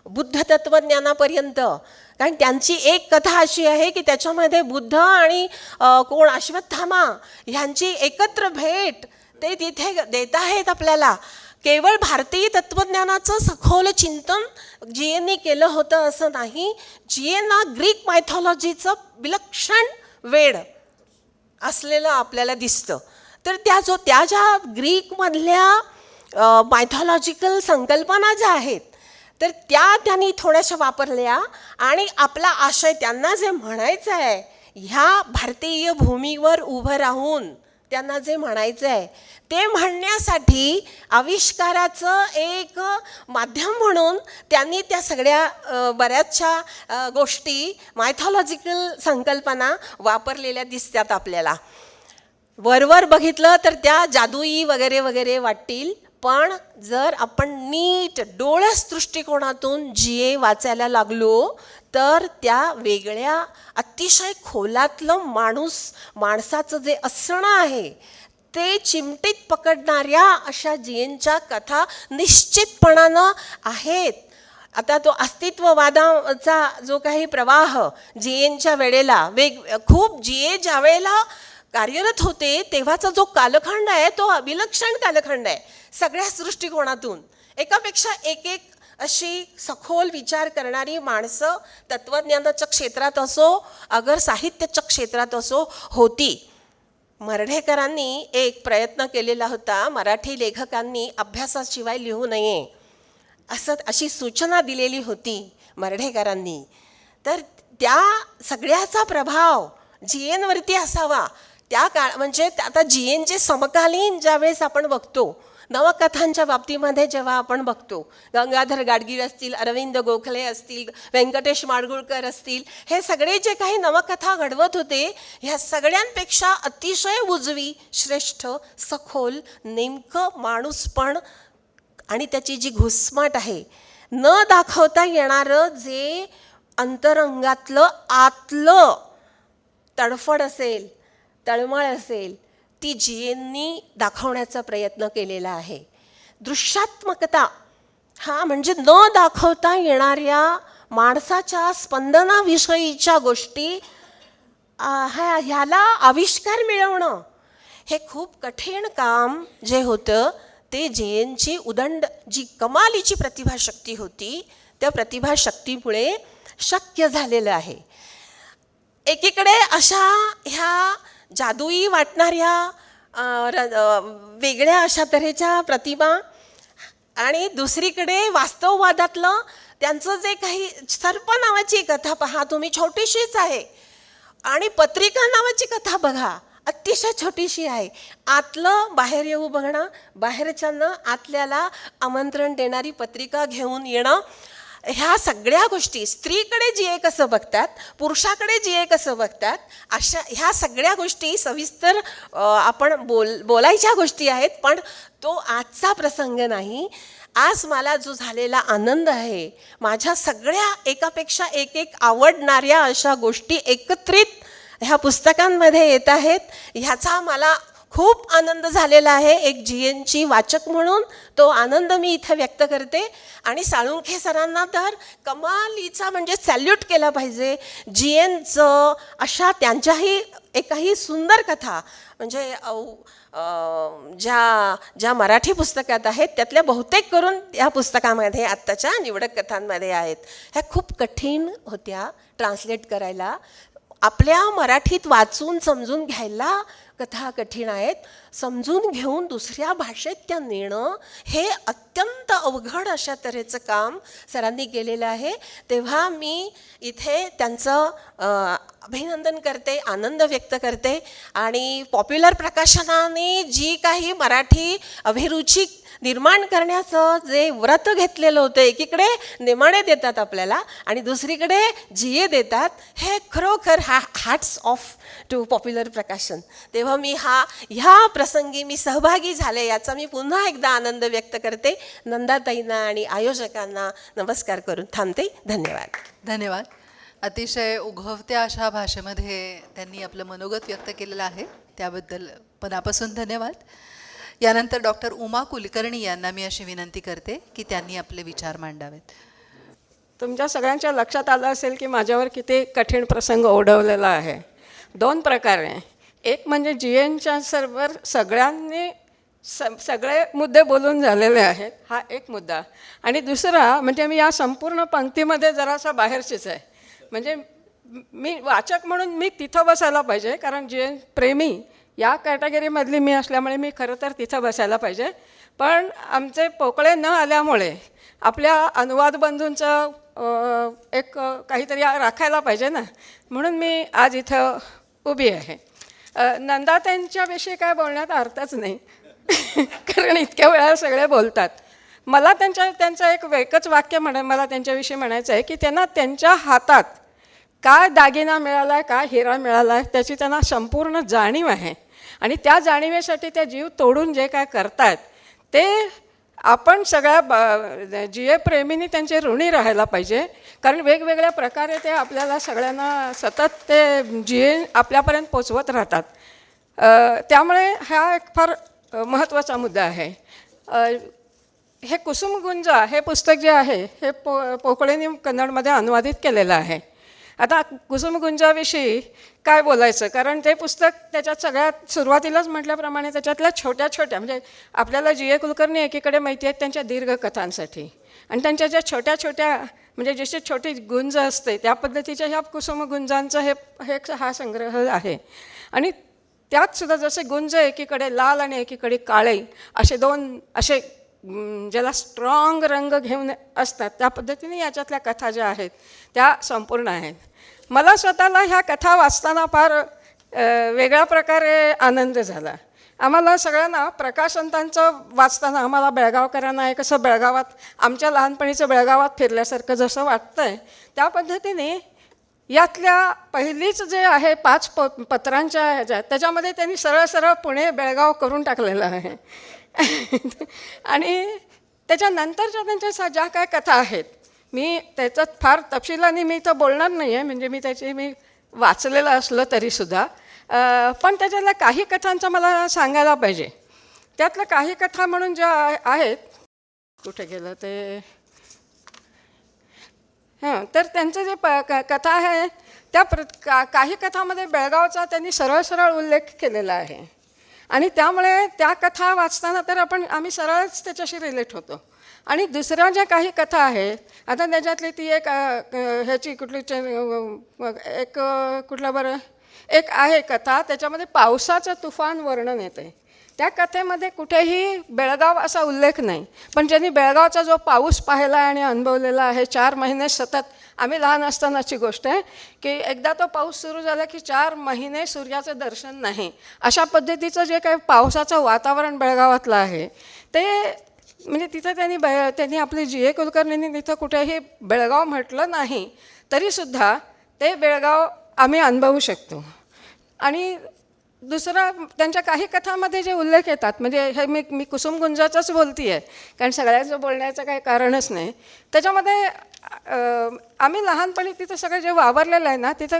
बुद्ध तत्त्वज्ञानापर्यंत. कारण त्यांची एक कथा अशी आहे की त्याच्यामध्ये बुद्ध आणि कोण अश्वत्थामा ह्यांची एकत्र भेट ते तिथे देत आहेत आपल्याला. केवळ भारतीय तत्त्वज्ञानाचं सखोल चिंतन जी एननी केलं होतं असं नाही. जी एनना ग्रीक मायथॉलॉजीचं विलक्षण वेड असलेलं आपल्याला दिसतं. तर त्या ज्या ग्रीकमधल्या मायथॉलॉजिकल संकल्पना ज्या आहेत तर त्यांनी थोड्याशा वापरल्या आणि आपला आशय त्यांना जे म्हणायचं आहे ह्या भारतीय भूमीवर उभं राहून त्यांना जे म्हणायचं आहे ते म्हणण्यासाठी आविष्काराचं एक माध्यम म्हणून त्यांनी त्या सगळ्या बऱ्याचशा गोष्टी मायथॉलॉजिकल संकल्पना वापरलेल्या दिसतात आपल्याला. वरवर बघितलं तर त्या जादुई वगैरे वगैरे वाटतील, पण जर आपण नीट डोळस दृष्टिकोनातून जी ए वाचायला लागलो तर त्या वेगळ्या अतिशय खोलातलं माणसाचं जे असणं आहे ते चिमटीत पकडणाऱ्या अशा जी एनच्या कथा निश्चितपणानं आहेत. आता तो अस्तित्ववादाचा जो काही प्रवाह जी एनच्या वेळेला खूप जी ए ज्या वेळेला कार्यरत होते तेव्हाचा जो कालखंड आहे तो विलक्षण कालखंड आहे. सगळ्याच दृष्टिकोनातून एकापेक्षा एक अशी सखोल विचार करणारी माणसं तत्त्वज्ञानाच्या क्षेत्रात असो अगर साहित्याच्या क्षेत्रात असो होती. मर्ढेकरांनी एक प्रयत्न केलेला होता, मराठी लेखकांनी अभ्यासाशिवाय लिहू नये अशी सूचना दिलेली होती मर्ढेकरांनी. तर त्या सगळ्याचा प्रभाव जी एनवरती असावा. त्या म्हणजे आता जी एनचे समकालीन ज्यावेळेस आपण बघतो नवकथांच्या बाबतीमध्ये जेव्हा आपण बघतो गंगाधर गाडगीळ असतील, अरविंद गोखले असतील, व्यंकटेश माडगुळकर असतील, हे सगळे जे काही नवकथा घडवत होते ह्या सगळ्यांपेक्षा अतिशय उजवी, श्रेष्ठ, सखोल, नेमकं माणूसपण आणि त्याची जी घुसमट आहे न दाखवता येणारं जे अंतरंगातलं आतलं तडफड असेल, तळमळ असेल ती जी एननी दाखवण्याचा प्रयत्न केलेला आहे. दृश्यात्मकता हा म्हणजे न दाखवता येणाऱ्या माणसाच्या स्पंदनाविषयीच्या गोष्टी ह्याला आविष्कार मिळवणं हे खूप कठीण काम जे होतं ते जी एनची उदंड जी कमालीची प्रतिभाशक्ती होती त्या प्रतिभाशक्तीमुळे शक्य झालेलं आहे. एकीकडे अशा ह्या जादुई वाटणाऱ्या वेगळ्या अशा तऱ्हेच्या प्रतिभा आणि दुसरीकडे वास्तववादातलं त्यांचं जे काही सर्प नावाची कथा पहा तुम्ही, छोटीशीच आहे, आणि पत्रिका नावाची कथा बघा, अतिशय छोटीशी आहे. आतलं बाहेर येऊ बघणं, बाहेरच्यानं आतल्याला आमंत्रण देणारी पत्रिका घेऊन येणं, ह्या सगळ्या गोष्टी स्त्रीकडे जी ए कसं बघतात, पुरुषाकडे जी ए कसं बघतात, अशा ह्या सगळ्या गोष्टी सविस्तर आपण बोलायच्या गोष्टी आहेत. पण तो आजचा प्रसंग नाही. आज मला जो झालेला आनंद आहे, माझ्या सगळ्या एकापेक्षा एक आवडणाऱ्या अशा गोष्टी एकत्रित ह्या पुस्तकांमध्ये येत आहेत, ह्याचा मला खूप आनंद झालेला आहे. एक जी एनची वाचक म्हणून तो आनंद मी इथे व्यक्त करते. आणि साळुंखे सरांना तर कमालीचा म्हणजे सॅल्यूट केला पाहिजे. जी एनचं अशा त्यांच्याही एकाही सुंदर कथा म्हणजे ज्या मराठी पुस्तकात आहेत त्यातल्या बहुतेक करून या पुस्तकामध्ये आत्ताच्या निवडक कथांमध्ये आहेत. ह्या खूप कठीण होत्या ट्रान्सलेट करायला. आपल्या मराठीत वाचून समजून घ्यायला कथा कठीण आहेत, समजून घेऊन दुसऱ्या भाषेत त्या नेणं हे अत्यंत अवघड अशा तऱ्हेचं काम सरांनी केलेलं आहे. तेव्हा मी इथे त्यांचं अभिनंदन करते, आनंद व्यक्त करते. आणि पॉप्युलर प्रकाशनाने जी काही मराठी अभिरुची निर्माण करण्याचं जे व्रत घेतलेलं होतं, एकीकडे नेमाणे देतात आपल्याला आणि दुसरीकडे GA देतात, हे खरोखर हॅट्स ऑफ टू पॉप्युलर प्रकाशन. तेव्हा मी ह्या प्रसंगी मी सहभागी झाले याचा मी पुन्हा एकदा आनंद व्यक्त करते. नंदाताईंना आणि आयोजकांना नमस्कार करून थांबते. धन्यवाद. धन्यवाद. अतिशय उघवत्या अशा भाषेमध्ये त्यांनी आपलं मनोगत व्यक्त केलेलं आहे, त्याबद्दल मनापासून धन्यवाद. यानंतर डॉक्टर उमा कुलकर्णी यांना मी अशी विनंती करते की त्यांनी आपले विचार मांडावेत. तुमच्या सगळ्यांच्या लक्षात आलं असेल की माझ्यावर किती कठीण प्रसंग ओढवलेला आहे. 2 प्रकारे. एक म्हणजे GNच्या सर्वर सगळ्यांनी सगळे मुद्दे बोलून झालेले आहेत, हा एक मुद्दा. आणि दुसरा म्हणजे मी या संपूर्ण पंक्तीमध्ये जरासा बाहेरचीच आहे. म्हणजे मी वाचक म्हणून मी तिथं बसायला पाहिजे, कारण GN प्रेमी या कॅटेगरीमधली मी असल्यामुळे मी खरं तर तिथं बसायला पाहिजे. पण आमचे पोकळे न आल्यामुळे आपल्या अनुवाद बंधूंचं एक काहीतरी राखायला पाहिजे ना, म्हणून मी आज इथं उभी आहे. नंदाताईंच्याविषयी काय बोलण्यात अर्थच नाही कारण इतक्या वेळा सगळे बोलतात. मला त्यांचं एकच वाक्य मला त्यांच्याविषयी म्हणायचं आहे की त्यांना त्यांच्या हातात काय दागिना मिळाला आहे, काय हिरा मिळाला आहे, त्याची त्यांना संपूर्ण जाणीव आहे. आणि त्या जाणीवेसाठी त्या जीव तोडून जे काय करतात ते आपण सगळ्या GA प्रेमींनी त्यांचे ऋणी राहायला पाहिजे. कारण वेगवेगळ्या प्रकारे ते आपल्याला सगळ्यांना सतत ते GA आपल्यापर्यंत पोचवत राहतात. त्यामुळे हा एक फार महत्त्वाचा मुद्दा आहे. हे कुसुमगुंजा हे पुस्तक जे आहे हे पोकळेंनी कन्नडमध्ये अनुवादित केलेलं आहे. आता कुसुमगुंजाविषयी काय बोलायचं, कारण ते पुस्तक त्याच्यात सगळ्यात सुरुवातीलाच म्हटल्याप्रमाणे त्याच्यातल्या छोट्या छोट्या म्हणजे आपल्याला GA कुलकर्णी एकीकडे माहिती आहेत त्यांच्या दीर्घकथांसाठी, आणि त्यांच्या ज्या छोट्या छोट्या म्हणजे जशी छोटी गुंज असते त्या पद्धतीच्या ह्या कुसुमगुंजांचा हा संग्रह आहे. आणि त्यात सुद्धा जसे गुंज एकीकडे लाल आणि एकीकडे काळे असे 2 असे ज्याला स्ट्रॉंग रंग घेऊन असतात, त्या पद्धतीने याच्यातल्या कथा ज्या आहेत त्या संपूर्ण आहेत. मला स्वतःला ह्या कथा वाचताना फार वेगळ्या प्रकारे आनंद झाला. आम्हाला सगळ्यांना प्रकाशंतांचं वाचताना आम्हाला बेळगावकरांना एक असं बेळगावात आमच्या लहानपणीचं बेळगावात फिरल्यासारखं जसं वाटतं आहे, त्या पद्धतीने यातल्या पहिलीच जे आहे 5 पत्रांच्या ह्याच्यात त्याच्यामध्ये त्यांनी सरळ सरळ पुणे बेळगाव करून टाकलेलं आहे. आणि त्याच्यानंतरच्या त्यांच्या ज्या काय कथा आहेत मी त्याच्यात फार तपशिलाने मी इथं बोलणार नाही आहे, म्हणजे मी वाचलेलं असलं तरीसुद्धा. पण त्याच्यातल्या काही कथांचं मला सांगायला पाहिजे. त्यातल्या काही कथा म्हणून ज्या आहेत, कुठे गेलं ते, तर त्यांचं जे कथा आहे त्या काही कथामध्ये बेळगावचा त्यांनी सरळ सरळ उल्लेख केलेला आहे. आणि त्यामुळे त्या कथा वाचताना तर आम्ही सरळच त्याच्याशी रिलेट होतो. आणि दुसऱ्या ज्या काही कथा आहेत, आता त्याच्यातली ती एक ह्याची एक आहे कथा, त्याच्यामध्ये पावसाचं तुफान वर्णन येते. त्या कथेमध्ये कुठेही बेळगाव असा उल्लेख नाही, पण ज्यांनी बेळगावचा जो पाऊस पाहिला आणि अनुभवलेला आहे 4 महिने सतत, आम्ही लहान असतानाची गोष्ट आहे की एकदा तो पाऊस सुरू झाला की 4 महिने सूर्याचं दर्शन नाही, अशा पद्धतीचं जे काही पावसाचं वातावरण बेळगावातलं आहे ते म्हणजे तिथं त्यांनी आपली GA कुलकर्णींनी तिथं कुठेही बेळगाव म्हटलं नाही तरीसुद्धा ते बेळगाव आम्ही अनुभवू शकतो. आणि दुसरा त्यांच्या काही कथांमध्ये जे उल्लेख येतात, म्हणजे हे मी कुसुमगुंजाचंच बोलते आहे कारण सगळ्यांचं बोलण्याचं काही कारणच नाही. त्याच्यामध्ये आम्ही लहानपणी तिथं सगळं जे वावरलेलं आहे ना तिथं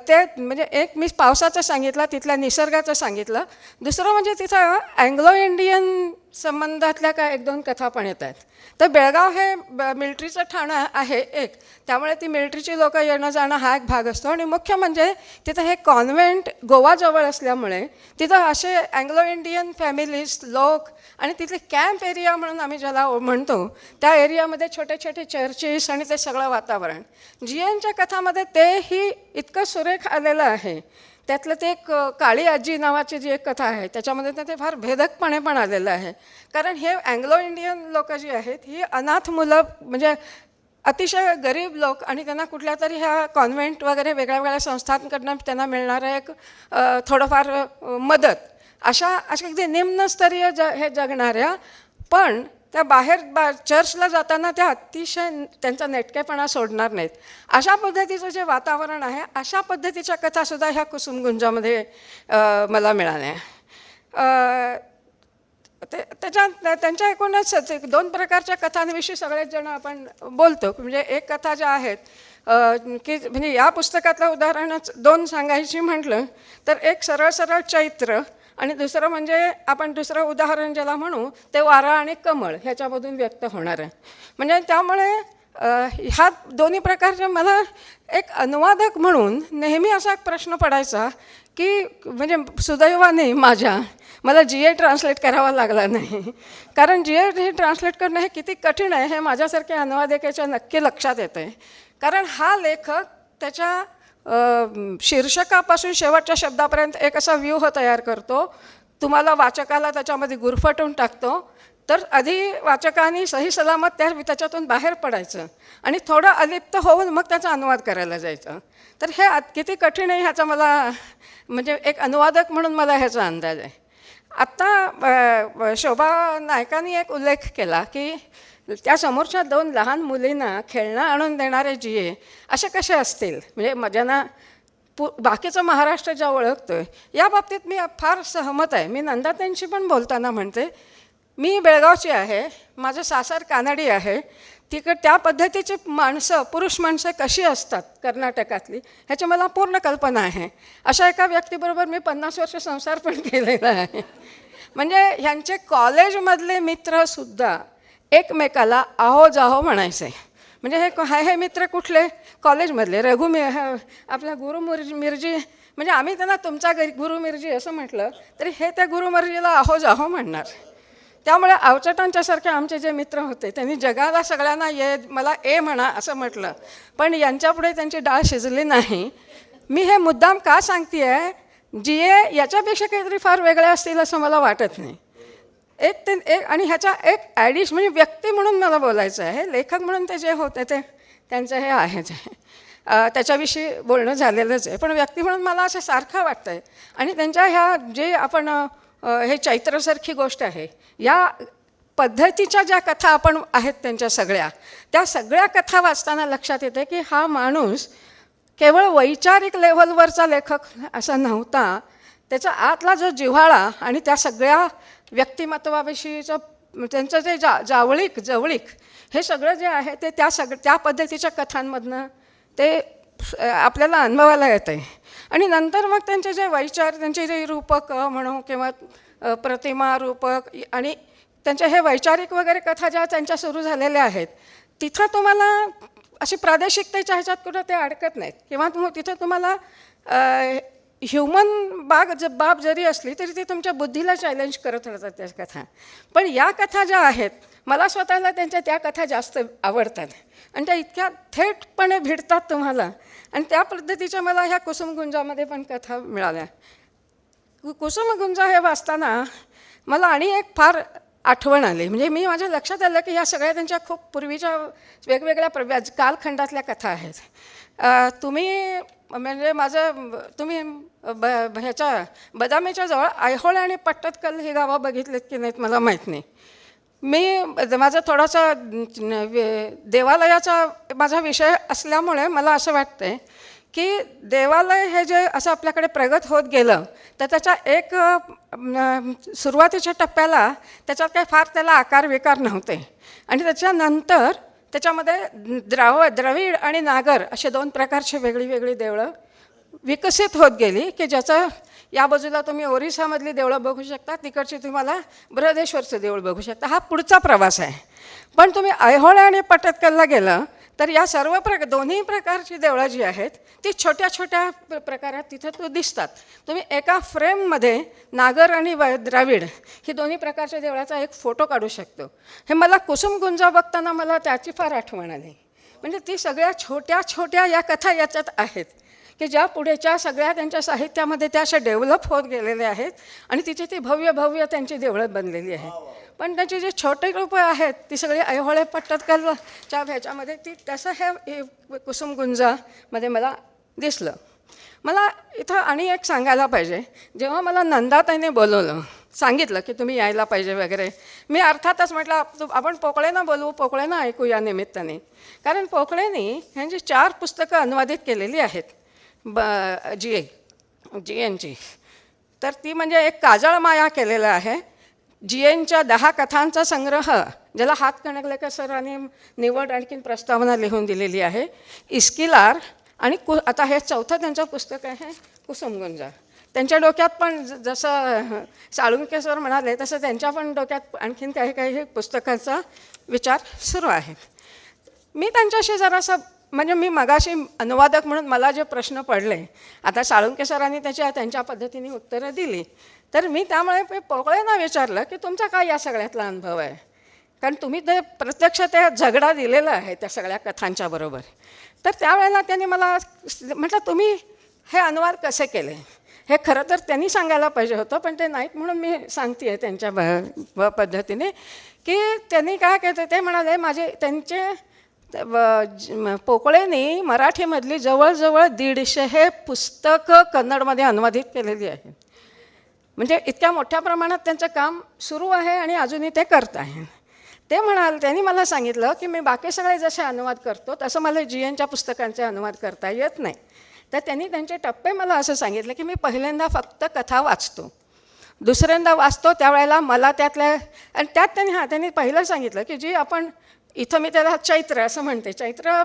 ते म्हणजे एक मी पावसाचं सांगितलं, तिथल्या निसर्गाचं सांगितलं. दुसरं म्हणजे तिथं अँग्लो इंडियन संबंधातल्या काय 1-2 कथा पण येत आहेत. तर बेळगाव हे मिलिटरीचं ठाणं आहे एक, त्यामुळे ती मिलिटरीची लोकं येणं जाणं हा एक भाग असतो. आणि मुख्य म्हणजे तिथं हे कॉन्व्हेंट गोवाजवळ असल्यामुळे तिथं असे अँग्लो इंडियन फॅमिलीज लोक आणि तिथले कॅम्प एरिया म्हणून आम्ही ज्याला म्हणतो त्या एरियामध्ये छोटे छोटे चर्चेस आणि ते सगळं वातावरण GNच्या कथामध्ये तेही इतकं सुरेख आलेलं आहे. त्यातलं ते एक काळी आजी नावाची जी एक कथा आहे त्याच्यामध्ये ते फार भेदकपणे पण आलेलं आहे. कारण हे अँग्लो इंडियन लोक जी आहेत ही अनाथ मुलं म्हणजे अतिशय गरीब लोक आणि त्यांना कुठल्या तरी ह्या कॉन्व्हेंट वगैरे वेगळ्या वेगळ्या संस्थांकडनं त्यांना मिळणारं एक थोडंफार मदत अशा अगदी निम्नस्तरीय हे जगणाऱ्या पण त्या बाहेर चर्चला जाताना त्या अतिशय त्यांचा नेटकेपणा सोडणार नाहीत. अशा पद्धतीचं जे वातावरण आहे, अशा पद्धतीच्या कथासुद्धा ह्या कुसुमगुंजामध्ये मला मिळाल्या. त्यांच्या एकूणच 2 प्रकारच्या कथांविषयी सगळेच जण आपण बोलतो. म्हणजे एक कथा ज्या आहेत की म्हणजे या पुस्तकातलं उदाहरणच 2 सांगायची म्हटलं तर एक सरळ सरळ चैत्र आणि दुसरं म्हणजे आपण दुसरं उदाहरण ज्याला म्हणू ते वारा आणि कमळ ह्याच्यामधून व्यक्त होणार आहे. म्हणजे त्यामुळे ह्या दोन्ही प्रकारच्या मला एक अनुवादक म्हणून नेहमी असा एक प्रश्न पडायचा की म्हणजे सुदैवाने मला GA ट्रान्सलेट करावा लागला नाही. कारण GA हे ट्रान्सलेट करणं हे किती कठीण आहे हे माझ्यासारख्या अनुवादकाच्या नक्की लक्षात येतं आहे. कारण हा लेखक त्याच्या शीर्षकापासून शेवटच्या शब्दापर्यंत एक असा व्यूह तयार करतो, तुम्हाला वाचकाला त्याच्यामध्ये गुरफटून टाकतो. तर आधी वाचकाने सही सलामत त्याच्यातून बाहेर पडायचं आणि थोडं अलिप्त होऊन मग त्याचा अनुवाद करायला जायचं. तर हे किती कठीण आहे ह्याचा मला म्हणजे एक अनुवादक म्हणून मला ह्याचा अंदाज आहे. आत्ता शोभा नायकांनी एक उल्लेख केला की त्या समोरच्या 2 लहान मुलींना खेळणं आणून देणारे GA असे कसे असतील. म्हणजे ज्यांना बाकीचं महाराष्ट्र ज्या ओळखतोय या बाबतीत मी फार सहमत आहे. मी नंदाताईंशी पण बोलताना म्हणते, मी बेळगावची आहे, माझं सासर कानडी आहे. त्या पद्धतीची माणसं, पुरुष माणसं कशी असतात कर्नाटकातली ह्याची मला पूर्ण कल्पना आहे. अशा एका व्यक्तीबरोबर मी 50 वर्ष संसार पण केलेला आहे. म्हणजे ह्यांचे कॉलेजमधले मित्रसुद्धा एकमेकाला आहो जाहो म्हणायचे. म्हणजे हे मित्र कुठले? कॉलेजमधले. आपला गुरु मिरजी, म्हणजे आम्ही त्यांना तुमचा गुरु मिरजी असं म्हटलं तरी हे त्या गुरु मिरजीला आहो जाहो म्हणणार. त्यामुळे अवचटांच्यासारखे आमचे जे मित्र होते त्यांनी जगाला सगळ्यांना मला म्हणा असं म्हटलं, पण यांच्यापुढे त्यांची डाळ शिजली नाही. मी हे मुद्दाम का सांगते आहे, GA याच्यापेक्षा काहीतरी फार वेगळे असतील असं मला वाटत नाही. आणि ह्याचा एक म्हणजे व्यक्ती म्हणून मला बोलायचं आहे. लेखक म्हणून ते जे होते ते त्यांचं हे आहेच आहे, त्याच्याविषयी बोलणं झालेलंच आहे. पण व्यक्ती म्हणून मला असं सारखं वाटतं आहे. आणि त्यांच्या ह्या जे आपण हे चैत्रसारखी गोष्ट आहे, या पद्धतीच्या ज्या कथा आपण आहेत त्यांच्या त्या सगळ्या कथा वाचताना लक्षात येते की हा माणूस केवळ वैचारिक लेव्हलवरचा लेखक असा नव्हता. त्याचा आतला जो जिव्हाळा आणि त्या सगळ्या व्यक्तिमत्वाविषयीचं त्यांचं जे जवळीक हे सगळं जे आहे ते त्या पद्धतीच्या कथांमधनं ते आपल्याला अनुभवायला येतं आहे. आणि नंतर मग त्यांचे जे त्यांचे जे रूपक म्हणू किंवा प्रतिमा रूपक आणि त्यांचे हे वैचारिक वगैरे कथा ज्या त्यांच्या सुरू झालेल्या आहेत तिथं तुम्हाला अशी प्रादेशिकतेच्या ह्याच्यात कुठं ते अडकत नाहीत किंवा तिथं तुम्हाला ह्युमन बाब जरी असली तरी ते तुमच्या बुद्धीला चॅलेंज करत राहतात त्या कथा. पण या कथा ज्या आहेत मला स्वतःला त्या कथा जास्त आवडतात आणि त्या इतक्या थेटपणे भिडतात तुम्हाला. आणि त्या पद्धतीच्या मला ह्या कुसुमगुंजामध्ये पण कथा मिळाल्या. कुसुमगुंजा हे वाचताना मला आणि एक फार आठवण आली. म्हणजे मी माझ्या लक्षात आलं की ह्या सगळ्या त्यांच्या खूप पूर्वीच्या वेगवेगळ्या कालखंडातल्या कथा आहेत. तुम्ही ह्याच्या बदामीच्या जवळ ऐहोळे आणि पट्टदकल ही गावं बघितलीत की नाहीत मला माहीत नाही. माझा थोडासा देवालयाचा माझा विषय असल्यामुळे मला असं वाटतंय की देवालय हे जे असं आपल्याकडे प्रगत होत गेलं तर त्याच्या एक सुरुवातीच्या टप्प्याला त्याच्यात काही फार त्याला आकार विकार नव्हते. आणि त्याच्यानंतर त्याच्यामध्ये द्रविड आणि नागर असे 2 प्रकारचे वेगळी देवळं विकसित होत गेली की ज्याचं या बाजूला तुम्ही ओरिसामधली देवळं बघू शकता, तिकडची तुम्हाला बृहदेश्वरचं देऊळ बघू शकता. हा पुढचा प्रवास आहे. पण तुम्ही ऐहोळे आणि पट्टदकलला गेलं तर या सर्व दोन्ही प्रकारची देवळं जी आहेत ती छोट्या प्रकारात तिथं दिसतात. तुम्ही एका फ्रेममध्ये नागर आणि द्राविड ही दोन्ही प्रकारच्या देवळाचा एक फोटो काढू शकतो. हे मला कुसुमगुंजा बघताना मला त्याची फार आठवण आली. म्हणजे ती सगळ्या छोट्या या कथा याच्यात आहेत की ज्या पुढेच्या सगळ्या त्यांच्या साहित्यामध्ये त्या अशा डेव्हलप होत गेलेल्या आहेत आणि तिची ती भव्य त्यांची देवळं बनलेली आहेत. पण त्याची जी छोटी रूपं आहेत ती सगळी ऐहोळे पट्टदकलच्या ह्याच्यामध्ये तसं हे कुसुमगुंजामध्ये मला दिसलं. मला इथं आणि एक सांगायला पाहिजे, जेव्हा मला नंदाताईने बोलवलं सांगितलं की तुम्ही यायला पाहिजे वगैरे. मी अर्थातच म्हटलं आपण पोकळेनं बोलू, पोकळेनं ऐकू या निमित्ताने. कारण पोकळेने ह्यांची 4 पुस्तकं अनुवादित केलेली आहेत जी एनची. तर ती म्हणजे एक काजळ माया केलेलं आहे, जी एनच्या 10 कथांचा संग्रह, ज्याला हातकणंगलेकर सरांनी निवड आणखीन प्रस्तावना लिहून दिलेली आहे. इस्किलार आणि आता हे 4थं त्यांचं पुस्तक आहे कुसुमगुंजा. त्यांच्या डोक्यात पण जसं साळुंके सर म्हणाले तसं त्यांच्या पण डोक्यात आणखीन काही काही पुस्तकाचा विचार सुरू आहे. मी त्यांच्याशी जरासं म्हणजे मी मगाशी अनुवादक म्हणून मला जे प्रश्न पडले, आता साळुंके सरांनी त्यांच्या पद्धतीने उत्तरं दिली, तर मी त्यामुळे पोकळेंना विचारलं की तुमचा काय या सगळ्यातला अनुभव आहे. कारण तुम्ही ते प्रत्यक्ष ते झगडा दिलेला आहे त्या सगळ्या कथांच्या बरोबर. तर त्यावेळेला त्यांनी मला म्हटलं तुम्ही हे अनुवाद कसे केले. हे खरं तर त्यांनी सांगायला पाहिजे होतं, पण ते नाहीत म्हणून मी सांगते आहे त्यांच्या पद्धतीने की त्यांनी काय केलं. ते म्हणाले त्यांचे पोकळेंनी मराठीमधली जवळजवळ 150 पुस्तकं कन्नडमध्ये अनुवादित केलेली आहेत. म्हणजे इतक्या मोठ्या प्रमाणात त्यांचं काम सुरू आहे आणि अजूनही ते करत आहे. त्यांनी मला सांगितलं की मी बाकी सगळे जसे अनुवाद करतो तसं मला जी एनच्या पुस्तकांचे अनुवाद करता येत नाही. तर त्यांनी त्यांचे टप्पे मला असं सांगितलं की मी पहिल्यांदा फक्त कथा वाचतो, दुसऱ्यांदा वाचतो त्यावेळेला मला त्यातल्या आणि त्यात त्यांनी पहिलं सांगितलं की जी आपण इथं मी त्याला चैत्र असं म्हणते, चैत्र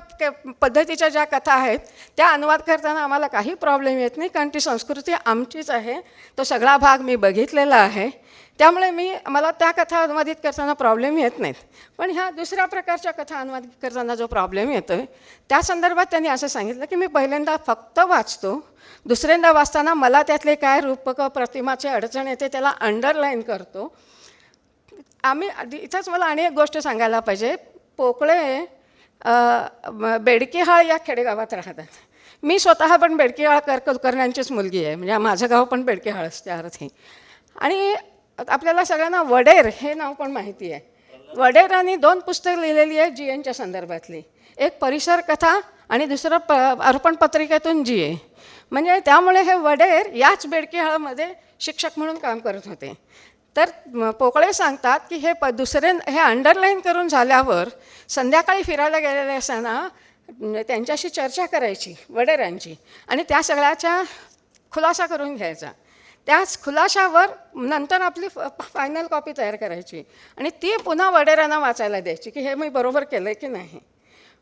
पद्धतीच्या ज्या कथा आहेत त्या अनुवाद करताना आम्हाला काही प्रॉब्लेम येत नाही, कारण ती संस्कृती आमचीच आहे, तो सगळा भाग मी बघितलेला आहे, त्यामुळे मला त्या कथा अनुवादित करताना प्रॉब्लेम येत नाहीत. पण ह्या दुसऱ्या प्रकारच्या कथा अनुवादित करताना जो प्रॉब्लेम येतो आहे त्या संदर्भात त्यांनी असं सांगितलं की मी पहिल्यांदा फक्त वाचतो, दुसऱ्यांदा वाचताना मला त्यातले काय रूपक प्रतिमाची अडचण येते त्याला अंडरलाईन करतो. इथंच मला आणि एक गोष्ट सांगायला पाहिजे. पोकळे बेडकेहाळ या खेडेगावात राहतात. मी स्वतः पण बेडकेहाळ कुलकर्ण्यांचीच मुलगी आहे, म्हणजे माझं गाव पण बेडकेहाळच त्या अर्थी. आणि आपल्याला सगळ्यांना वडेर हे नाव पण माहिती आहे. वडेरांनी 2 पुस्तकं लिहिलेली आहे जी एनच्या संदर्भातली, एक परिसर कथा आणि दुसरं अर्पण पत्रिकेतून जी ए. म्हणजे त्यामुळे हे वडेर याच बेडकेहाळमध्ये शिक्षक म्हणून काम करत होते. तर पोकळे सांगतात की हे अंडरलाईन करून झाल्यावर संध्याकाळी फिरायला गेलेले असताना त्यांच्याशी चर्चा करायची वडेरांची आणि त्या सगळ्याचा खुलासा करून घ्यायचा. त्याच खुलाशावर नंतर आपली फायनल कॉपी तयार करायची आणि ती पुन्हा वडेरांना वाचायला द्यायची की हे मी बरोबर केलं आहे की नाही.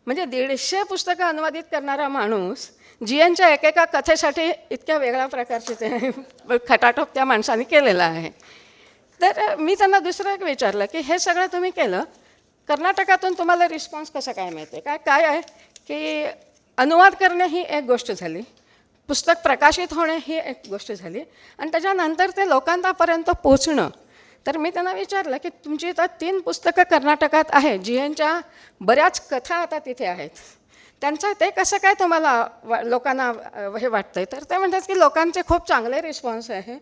म्हणजे 150 पुस्तकं अनुवादित करणारा माणूस जी एनच्या एकेका कथेसाठी इतक्या वेगळ्या प्रकारचे ते खटाटोप त्या माणसाने केलेला आहे. तर मी त्यांना दुसरं एक विचारलं की हे सगळं तुम्ही केलं, कर्नाटकातून तुम्हाला रिस्पॉन्स कसा काय मिळते, काय आहे की अनुवाद करणे ही एक गोष्ट झाली, पुस्तक प्रकाशित होणे ही एक गोष्ट झाली आणि त्याच्यानंतर ते लोकांपर्यंत पोचणं. तर मी त्यांना विचारलं की तुमची इथं 3 पुस्तकं कर्नाटकात आहेत, जी एनच्या बऱ्याच कथा आता तिथे आहेत, त्यांचं ते कसं काय तुम्हाला लोकांना हे वाटतंय. तर ते म्हणतात की लोकांचे खूप चांगले रिस्पॉन्स आहे,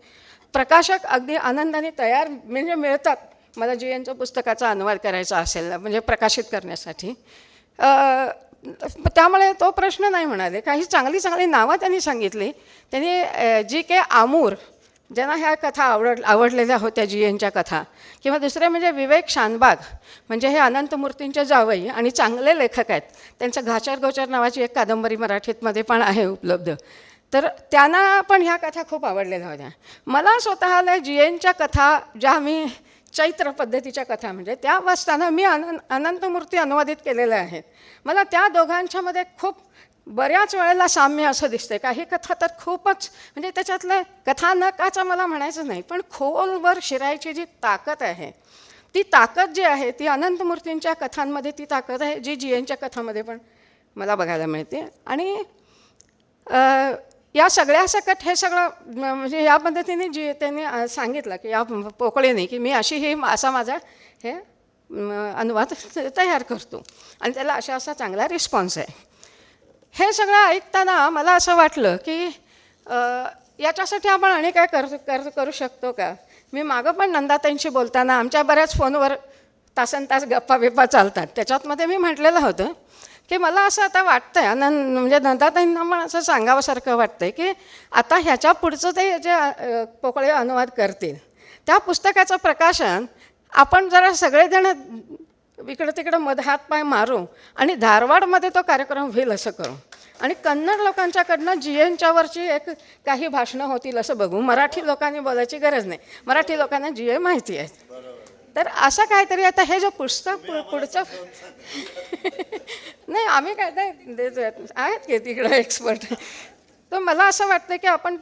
प्रकाशक अगदी आनंदाने तयार म्हणजे मिळतात मला जी एनच्या पुस्तकाचा अनुवाद करायचा असेल म्हणजे प्रकाशित करण्यासाठी. त्यामुळे तो प्रश्न नाही म्हणाले. काही चांगली नावं त्यांनी सांगितली. त्यांनी जी के आमूर ज्यांना ह्या कथा आवडलेल्या होत्या जी एनच्या कथा, किंवा दुसरे म्हणजे विवेक शानबाग, म्हणजे हे अनंतमूर्तींचे जावई आणि चांगले लेखक आहेत. त्यांचं घाचर गोचर नावाची एक कादंबरी मराठीमध्ये पण आहे उपलब्ध. तर त्यांना पण ह्या कथा खूप आवडलेल्या होत्या. मला स्वतःला जी एनच्या कथा ज्या मी चैत्र पद्धतीच्या कथा म्हणजे त्या वाचताना मी अनंतमूर्ती अनुवादित केलेल्या आहेत. मला त्या दोघांच्यामध्ये खूप बऱ्याच वेळेला साम्य असं दिसते. काही कथा तर खूपच म्हणजे त्याच्यातलं कथानकाचं मला म्हणायचं नाही, पण खोलवर शिरायची जी ताकद आहे ती ताकद जी आहे ती अनंतमूर्तींच्या कथांमध्ये ती ताकद आहे जी जी एनच्या कथांमध्ये पण मला बघायला मिळते. आणि या सगळ्या सकट हे सगळं म्हणजे या पद्धतीने जी त्यांनी सांगितलं की या पोकळेने की मी असा माझा हे अनुवाद तयार करतो आणि त्याला असा चांगला रिस्पॉन्स आहे. हे सगळं ऐकताना मला असं वाटलं की याच्यासाठी आपण आणि काय करू शकतो का. मी मागं पण नंदाताईंशी बोलताना आमच्या बऱ्याच फोनवर तासनतास गप्पा चालतात, त्याच्यातमध्ये मी म्हटलेलं होतं की मला असं आता वाटतं आहे म्हणजे नंदाताईंना पण असं सांगावंसारखं वाटतं आहे की आता ह्याच्या पुढचं ते जे पोकळे अनुवाद करतील त्या पुस्तकाचं प्रकाशन आपण जरा सगळेजण इकडं तिकडं हात पाय मारू आणि धारवाडमध्ये तो कार्यक्रम होईल असं करू आणि कन्नड लोकांच्याकडनं GNच्यावरची काही भाषणं होतील असं बघू. मराठी लोकांनी बोलायची गरज नाही, मराठी लोकांना GN माहिती आहे. तर असं काहीतरी आता हे जे पुस्तक पुढचं नाही आम्ही काय ते आहेत की तिकडं एक्सपर्ट. तर मला असं वाटतं की आपण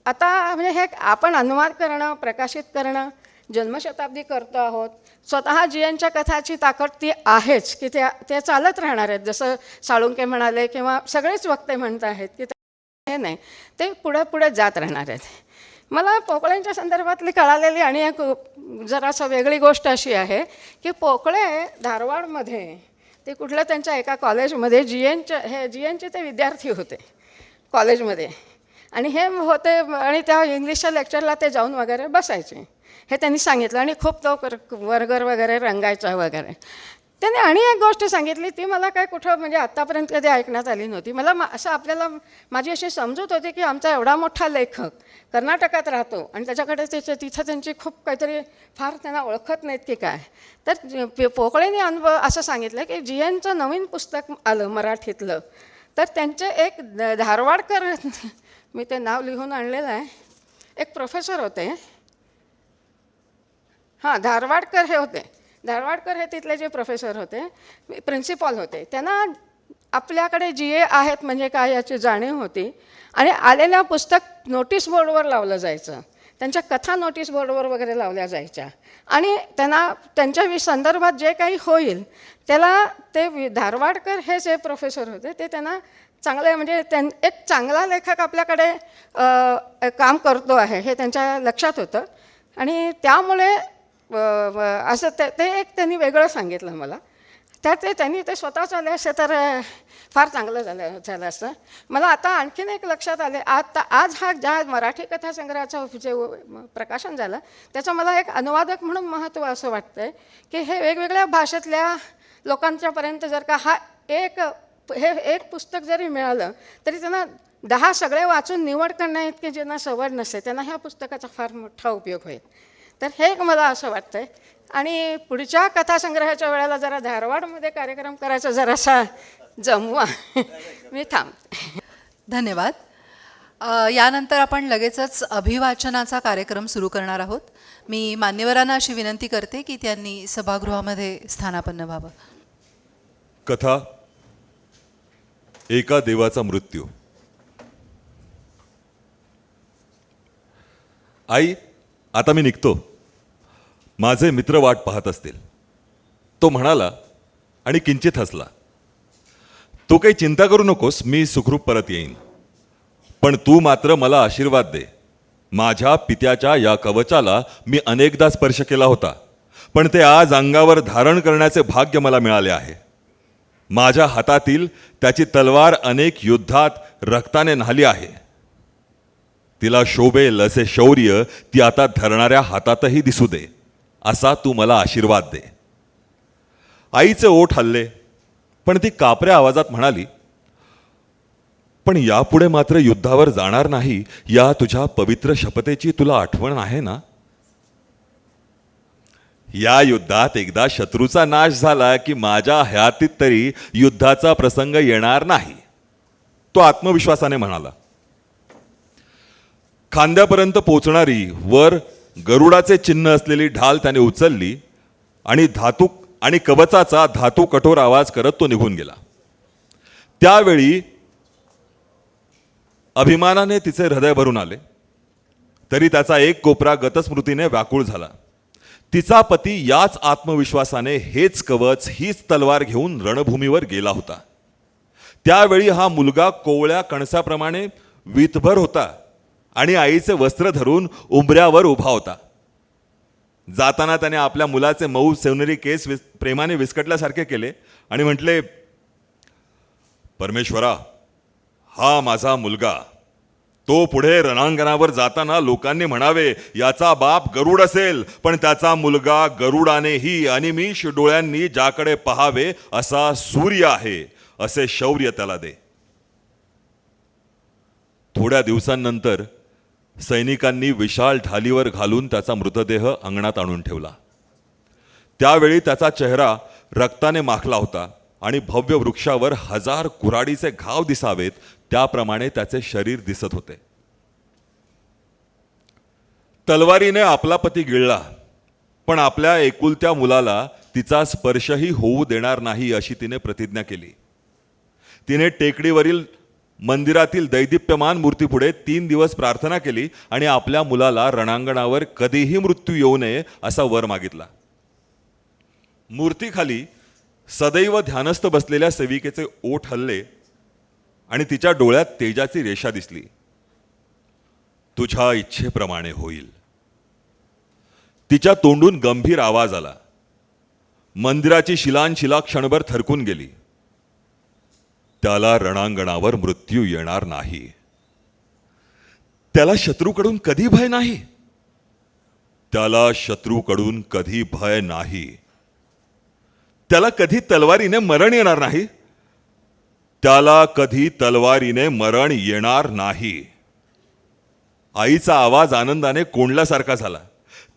आता म्हणजे हे आपण अनुवाद करणं, प्रकाशित करणं, जन्मशताब्दी करतो आहोत. स्वतः GNच्या कथाची ताकद ती आहेच की त्या चालत राहणार आहेत. जसं साळुंके म्हणाले किंवा सगळेच वक्ते म्हणत आहेत की हे नाही, ते पुढे पुढे जात राहणार आहेत. मला पोकळेंच्या संदर्भातली कळालेली आणि एक जरासं वेगळी गोष्ट अशी आहे की पोकळे धारवाडमध्ये ते कुठल्या त्यांच्या एका कॉलेजमध्ये GNचे ते विद्यार्थी होते कॉलेजमध्ये आणि हे होते आणि त्या इंग्लिशच्या लेक्चरला ते जाऊन वगैरे बसायचे हे त्यांनी सांगितलं आणि खूप तो वर्ग वगैरे रंगायचा वगैरे. त्याने आणि एक गोष्ट सांगितली ती मला काय कुठं म्हणजे आत्तापर्यंत कधी ऐकण्यात आली नव्हती. मला असं आपल्याला माझी अशी समजूत होती की आमचा एवढा मोठा लेखक कर्नाटकात राहतो आणि त्याच्याकडे तिथं त्यांची खूप काहीतरी फार त्यांना ओळखत नाहीत की काय. तर पोकळेने अनुभव असं सांगितलं की GNचं नवीन पुस्तक आलं मराठीतलं तर त्यांचे एक धारवाडकर मी ते नाव लिहून आणलेलं आहे, एक प्रोफेसर होते. हां, धारवाडकर हे होते. धारवाडकर हे तिथले जे प्रोफेसर होते, प्रिन्सिपॉल होते. त्यांना आपल्याकडे GA आहेत म्हणजे काय याची जाणीव होती आणि आलेल्या पुस्तक नोटीस बोर्डवर लावलं जायचं. त्यांच्या कथा नोटीस बोर्डवर वगैरे लावल्या जायच्या आणि त्यांना त्यांच्या संदर्भात जे काही होईल त्याला ते धारवाडकर हे जे प्रोफेसर होते ते त्यांना चांगले म्हणजे एक चांगला लेखक आपल्याकडे काम करतो आहे हे त्यांच्या लक्षात होतं आणि त्यामुळे असं ते एक त्यांनी वेगळं सांगितलं मला. त्यात त्यांनी ते स्वतःच आले असते तर फार चांगलं झालं असतं. मला आता आणखीन एक लक्षात आले, आज हा ज्या मराठी कथासंग्रहाचं जे प्रकाशन झालं त्याचं मला एक अनुवादक म्हणून महत्त्व असं वाटतं आहे की हे वेगवेगळ्या भाषेतल्या लोकांच्यापर्यंत जर का हे एक पुस्तक जरी मिळालं तरी त्यांना 10 सगळे वाचून निवड करण्याइतकी ज्यांना सवड नसते त्यांना ह्या पुस्तकाचा फार मोठा उपयोग होईल. तर हे एक मला असं वाटतं आहे आणि पुढच्या कथासंग्रहाच्या वेळेला जरा धारवाडमध्ये कार्यक्रम करायचा जरासा जमवा. मी थांबते. धन्यवाद. यानंतर आपण लगेचच अभिवाचनाचा कार्यक्रम सुरू करणार आहोत. मी मान्यवरांना अशी विनंती करते की त्यांनी सभागृहामध्ये स्थानापन्न व्हावं. कथा एका देवाचा मृत्यू. आई, आता मी निघतो. माझे मित्र वाट पाहत असतील. तो म्हणाला आणि किंचित हसला. तू काही चिंता करू नकोस, मी सुखरूप परत येईन. पण तू मात्र मला आशीर्वाद दे. माझ्या पित्याच्या या कवचाला मी अनेकदा स्पर्श केला होता, पण ते आज अंगावर धारण करण्याचे भाग्य मला मिळाले आहे. माझ्या हातातील त्याची तलवार अनेक युद्धात रक्ताने न्हाली आहे. तिला शोभेल असे शौर्य ती आता धरणाऱ्या हातातही दिसू दे, असा तू मला आशीर्वाद दे. आईचे ओठ हलले, पण ती कापऱ्या आवाजात म्हणाली, पण यापुढे मात्र युद्धावर जाणार नाही या तुझ्या पवित्र शपथेची तुला आठवण आहे ना? या युद्धात एकदा शत्रूचा नाश झाला की माझ्या हयातीत तरी युद्धाचा प्रसंग येणार नाही, तो आत्मविश्वासाने म्हणाला. खांद्यापर्यंत पोचणारी वर गरुडाचे चिन्ह असलेली ढाल त्याने उचलली आणि धातू आणि कवचाचा धातू कठोर आवाज करत तो निघून गेला. त्यावेळी अभिमानाने तिचे हृदय भरून आले, तरी त्याचा एक कोपरा गतस्मृतीने व्याकुळ झाला. तिचा पती याच आत्मविश्वासाने हेच कवच हीच तलवार घेऊन रणभूमीवर गेला होता. त्यावेळी हा मुलगा कोवळ्या कणसाप्रमाणे वीतभर होता आणि आईचे वस्त्र धरून उंबऱ्यावर उभा होता. जाताना त्याने आपल्या मुलाचे मऊ सोनेरी केस प्रेमाने विस्कटल्यासारखे केले आणि म्हटले, परमेश्वरा, हा माझा मुलगा. तो पुढे रणांगणावर जाताना लोकांनी म्हणावे, याचा बाप गरुड असेल, पण त्याचा मुलगा गरुडानेही अनिमिष डोळ्यांनी ज्याकडे पहावे असा सूर्य आहे, असे शौर्य त्याला दे. थोड्या दिवसांनंतर सैनिकांनी विशाल ढालीवर घालून त्याचा मृतदेह अंगणात आणून ठेवला. त्यावेळी त्याचा चेहरा रक्ताने माखला होता आणि भव्य वृक्षावर 1000 कुऱ्हाडीचे घाव दिसावेत त्याप्रमाणे त्याचे शरीर दिसत होते. तलवारीने आपला पती गिळला, पण आपल्या एकुलत्या मुलाला तिचा स्पर्शही होऊ देणार नाही अशी तिने प्रतिज्ञा केली. तिने टेकडीवरील मंदिरातील दैदिप्यमान मूर्तीपुढे 3 दिवस प्रार्थना केली आणि आपल्या मुलाला रणांगणावर कधीही मृत्यू येऊ नये असा वर मागितला. मूर्तीखाली सदैव ध्यानस्थ बसलेल्या सेविकेचे ओठ हलले आणि तिच्या डोळ्यात तेजाची रेषा दिसली. तुझ्या इच्छेप्रमाणे होईल. तिच्या तोंडून गंभीर आवाज आला. मंदिराची शिलानशिला क्षणभर थरकून गेली. त्याला रणांगणावर मृत्यू येणार नाही. त्याला शत्रूकडून कधी भय नाही. त्याला शत्रूकडून कधी भय नाही. त्याला कधी तलवारीने मरण येणार नाही. त्याला कधी तलवारीने मरण येणार नाही. आईचा आवाज आनंदाने कोंडल्यासारखा झाला.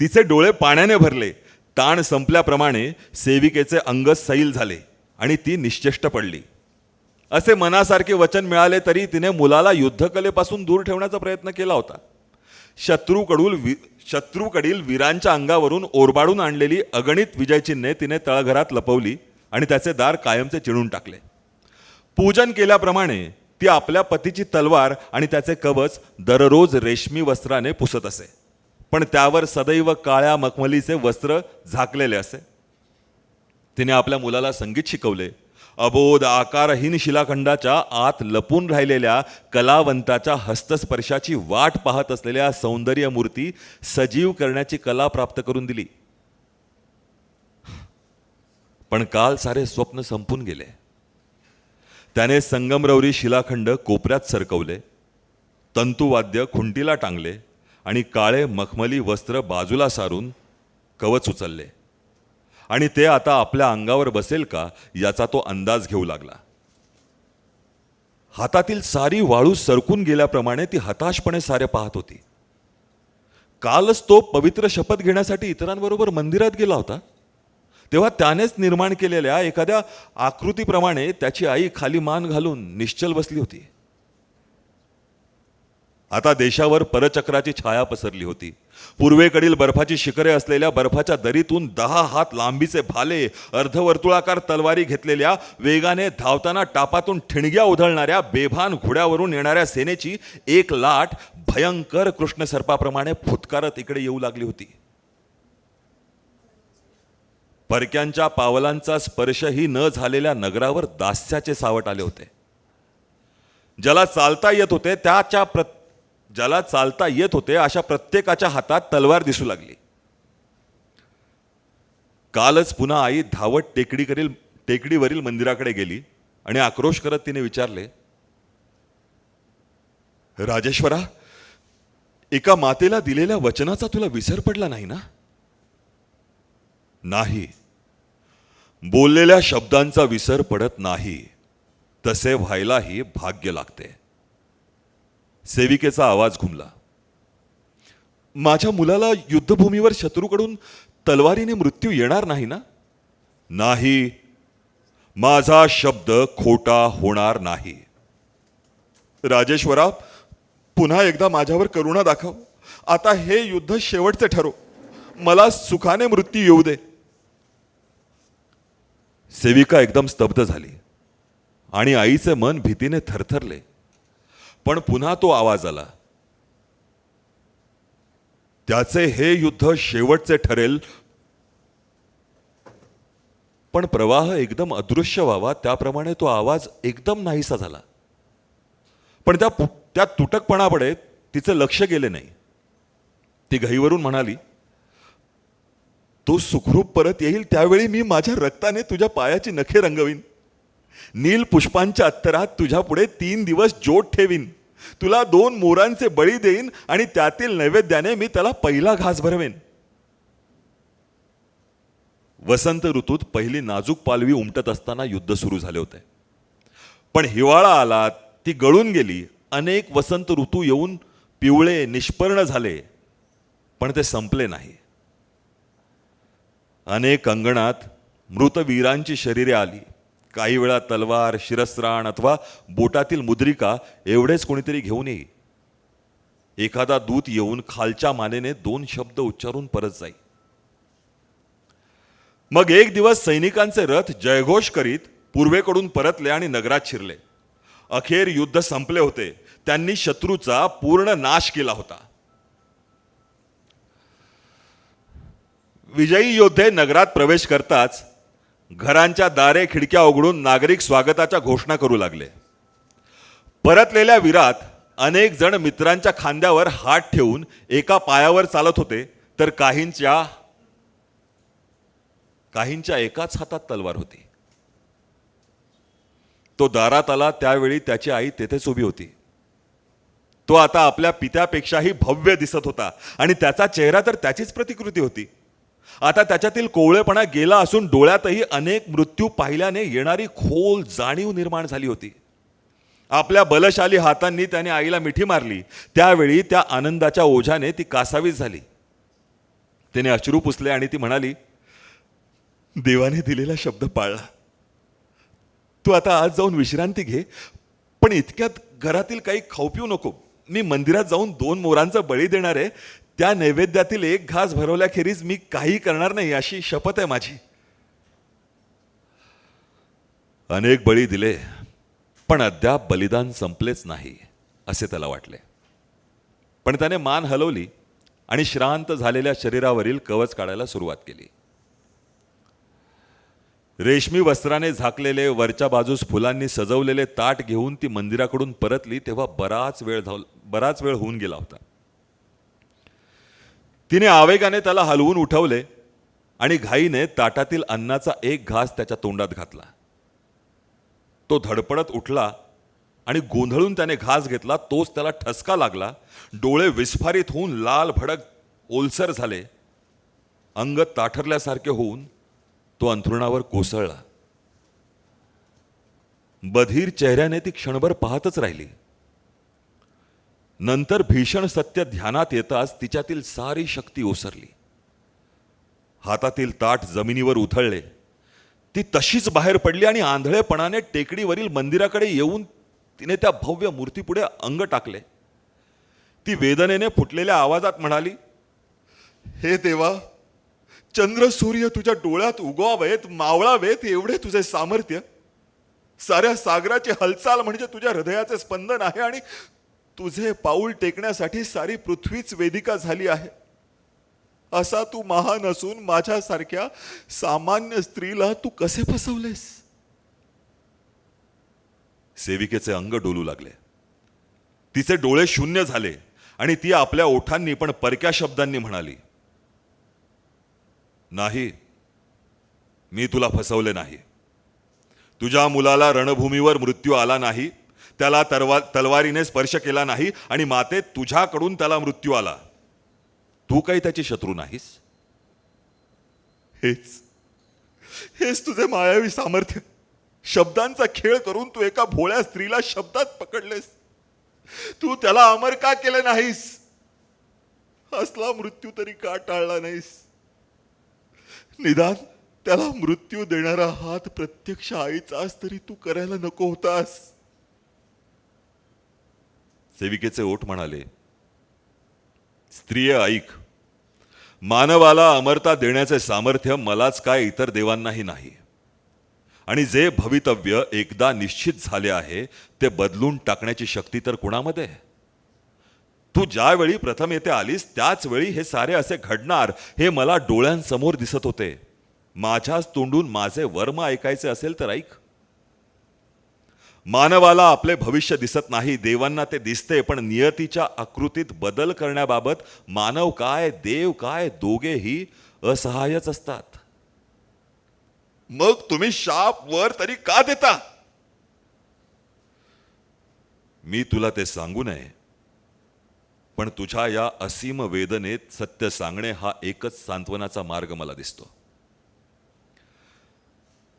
तिचे डोळे पाण्याने भरले. ताण संपल्याप्रमाणे सेविकेचे अंग सैल झाले आणि ती निश्चेष्ट पडली. असे मनासारखे वचन मिळाले तरी तिने मुलाला युद्धकलेपासून दूर ठेवण्याचा प्रयत्न केला होता. शत्रूकडील वीरांच्या अंगावरून ओरबाडून आणलेली अगणित विजयचिन्हे तिने तळघरात लपवली आणि त्याचे दार कायमचे चिणून टाकले. पूजन केल्याप्रमाणे ती आपल्या पतीची तलवार आणि त्याचे कवच दररोज रेशमी वस्त्राने पुसत असे, पण त्यावर सदैव काळ्या मखमलीचे वस्त्र झाकलेले असे. तिने आपल्या मुलाला संगीत शिकवले. अबोध आकारहीन शिलाखंडाच्या आत लपून राहिलेल्या कलावंताच्या हस्तस्पर्शाची वाट पाहत असलेल्या सौंदर्य मूर्ती सजीव करण्याची कला प्राप्त करून दिली. पण काल सारे स्वप्न संपून गेले. त्याने संगमरवरी शिलाखंड कोपऱ्यात सरकवले, तंतुवाद्य खुंटीला टांगले आणि काळे मखमली वस्त्र बाजूला सारून कवच उचलले आणि ते आता आपल्या अंगावर बसेल का याचा तो अंदाज घेऊ लागला. हातातील सारी वाळू सरकून गेल्याप्रमाणे ती हताशपणे सारे पाहत होती. कालच तो पवित्र शपथ घेण्यासाठी इतरांबरोबर मंदिरात गेला होता, तेव्हा त्यानेच निर्माण केलेल्या एखाद्या आकृतीप्रमाणे त्याची आई खाली मान घालून निश्चल बसली होती. आता देशावर परचक्राची छाया पसरली होती. पूर्वेकडील बर्फाची शिखरे असलेल्या बर्फाच्या दरीतून 10 हात लांबीचे भाले, अर्धवर्तुळाकार तलवारी घेतलेल्या, वेगाने धावताना टापातून ठिणग्या उधळणाऱ्या बेभान घोड्यावरून येणाऱ्या सेनेची एक लाट भयंकर कृष्ण सर्पाप्रमाणे फुटकारत इकडे येऊ लागली होती. परक्यांच्या पावलांचा स्पर्शही न झालेल्या नगरावर दास्याचे सावट आले होते. ज्याला चालता येत होते अशा प्रत्येकाच्या हातात तलवार दिसू लागली. कालच पुन्हा आई धावत टेकडीवरील मंदिराकडे गेली आणि आक्रोश करत तिने विचारले, राजेश्वरा, एका मातेला दिलेल्या वचनाचा तुला विसर पडला नाही ना? नाही, बोललेल्या शब्दांचा विसर पडत नाही. तसे व्हायलाही भाग्य लागते. सेविकेचा आवाज घुमला. माझ्या मुलाला युद्धभूमीवर शत्रूकडून तलवारीने मृत्यू येणार नाही ना? नाही, माझा शब्द खोटा होणार नाही. राजेश्वरा, पुन्हा एकदा माझ्यावर करुणा दाखव. आता हे युद्ध शेवटचे ठरो. मला सुखाने मृत्यू येऊ दे. सेविका एकदम स्तब्ध झाली आणि आईचे मन भीतीने थरथरले. पण पुन्हा तो आवाज आला, त्याचे हे युद्ध शेवटचे ठरेल, पण प्रवाह एकदम अदृश्य व्हावा त्याप्रमाणे तो आवाज एकदम नाहीसा झाला. पण त्या तुटकपणाकडे तिचे लक्ष गेले नाही. ती घाईवरून म्हणाली, तो सुखरूप परत येईल त्यावेळी मी माझ्या रक्ताने तुझ्या पायाची नखे रंगवीन. नील पुष्पांच्या अत्तरात तुझ्या पुढे 3 दिवस ज्योत ठेवीन. तुला 2 मोरांचे बळी देईन आणि त्यातील नैवेद्याने मी त्याला पहिला घास भरवेन. वसंत ऋतूत पहिली नाजूक पालवी उमटत असताना युद्ध सुरू झाले होते. पण हिवाळा आला, ती गळून गेली. अनेक वसंत ऋतू येऊन पिवळे निष्पर्ण झाले, पण ते संपले नाही. अनेक अंगणात मृत वीरांची शरीरे आली. काही वेळा तलवार, शिरस्त्राण अथवा बोटातील मुद्रिका एवढेच कोणीतरी घेऊन येई. एखादा दूत येऊन खालच्या मानेने 2 शब्द उच्चारून परत जाई. मग एक दिवस सैनिकांचे रथ जयघोष करीत पूर्वेकडून परतले आणि नगरात शिरले. अखेर युद्ध संपले होते. त्यांनी शत्रूचा पूर्ण नाश केला होता. विजयी योद्धे नगरात प्रवेश करताच घरांच्या दारे खिडक्या उघडून नागरिक स्वागताच्या घोषणा करू लागले. परतलेल्या वीरात अनेक जण मित्रांच्या खांद्यावर हात ठेवून एका पायावर चालत होते, तर काहींच्या एकाच हातात तलवार होती. तो दारात आला त्यावेळी त्याची आई तेथेच उभी होती. तो आता आपल्या पित्यापेक्षाही भव्य दिसत होता आणि त्याचा चेहरा तर त्याचीच प्रतिकृती होती. आता त्याच्यातील कोवळेपणा गेला असून डोळ्यातही अनेक मृत्यू पाहिल्याने येणारी खोल जाणीव निर्माण झाली होती. आपल्या बलशाली हातांनी त्याने आईला मिठी मारली. त्यावेळी त्या आनंदाच्या ओझ्याने ती कासावीस झाली. तिने अश्रू पुसले आणि ती म्हणाली, देवाने दिलेला शब्द पाळला. तू आता आज जाऊन विश्रांती घे, पण इतक्यात घरातील काही खाऊ पिऊ नको. मी मंदिरात जाऊन 2 मोरांचा बळी देणार आहे. त्या नैवेद्यातील 1 घास भरवल्याखेरीज मी काही करणार नाही, अशी शपथ आहे माझी. अनेक बळी दिले, पण अद्याप बलिदान संपलेच नाही असे त्याला वाटले. पण त्याने मान हलवली आणि श्रांत झालेल्या शरीरावरील कवच काढायला सुरुवात केली. रेशमी वस्त्राने झाकलेले वरच्या बाजूस फुलांनी सजवलेले ताट घेऊन ती मंदिराकडून परतली तेव्हा बराच वेळ होऊन गेला होता. तिने आवेगाने त्याला हलवून उठवले आणि घाईने ताटातील अन्नाचा 1 घास त्याच्या तोंडात घातला. तो धडपडत उठला आणि गोंधळून त्याने घास घेतला. तोच त्याला ठसका लागला. डोळे विस्फारित होऊन लाल भडक ओलसर झाले. अंग ताठरल्यासारखे होऊन तो अंथरुणावर कोसळला. बधीर चेहऱ्याने ती क्षणभर पाहतच राहिली. नंतर भीषण सत्य ध्यानात येताच तिच्यातील सारी शक्ती ओसरली. हातातील ताट जमिनीवर उथळले. ती तशीच बाहेर पडली आणि आंधळेपणाने टेकडीवरील मंदिराकडे येऊन तिने त्या भव्य मूर्तीपुढे अंग टाकले. ती वेदनेने फुटलेल्या आवाजात म्हणाली, हे देवा, चंद्र सूर्य तुझ्या डोळ्यात उगवावेत, मावळावेत एवढे तुझे सामर्थ्य. साऱ्या सागराची हालचाल म्हणजे तुझ्या हृदयाचे स्पंदन आहे आणि तुझे पाऊल टेकण्यासाठी सारी पृथ्वीच वेदिका झाली आहे. असा तू महान असून माझ्यासारख्या सामान्य स्त्रीला तू कसे फसवलेस? सेविकेचे अंग डोलू लागले. तिचे डोळे शून्य झाले आणि ती आपल्या ओठांनी पण परक्या शब्दांनी म्हणाली, नाही, मी तुला फसवले नाही. तुझ्या मुलाला रणभूमीवर मृत्यू आला नाही, त्याला तलवारीने स्पर्श केला नाही आणि माते तुझ्याकडून त्याला मृत्यू आला. तू काही त्याची शत्रू नाहीस. हेच तुझे मायावी सामर्थ्य. शब्दांचा खेळ करून तू एका भोळ्या स्त्रीला शब्दात पकडलेस. तू त्याला अमर का केले नाहीस? असला मृत्यू तरी का टाळला नाहीस? निदान त्याला मृत्यू देणारा हात प्रत्यक्ष आईचाच तरी तू करायला नको होतास. सेविकेचे ओठ म्हणाले, स्त्रिय ऐक, मानवाला अमरता देण्याचे सामर्थ्य मलाच काय इतर देवांनाही नाही. आणि जे भवितव्य एकदा निश्चित झाले आहे ते बदलून टाकण्याची शक्ती तर कुणामध्ये? तू ज्यावेळी प्रथम येथे आलीस त्याच वेळी हे सारे असे घडणार हे मला डोळ्यांसमोर दिसत होते. माझ्याच तोंडून माझे वर्म ऐकायचे असेल तर ऐक. मानवाला आपले भविष्य दिसत नाही, देवांना ते दिसते. पण नियतीच्या आकृतीत बदल करण्याबाबत मानव काय देव काय दोघेही असहाय्यच असतात. मग तुम्ही शाप वर तरी का देता? मी तुला ते सांगू नये, पण तुझ्या या असीम वेदनेत सत्य सांगणे हा एकच सांत्वनाचा मार्ग मला दिसतो.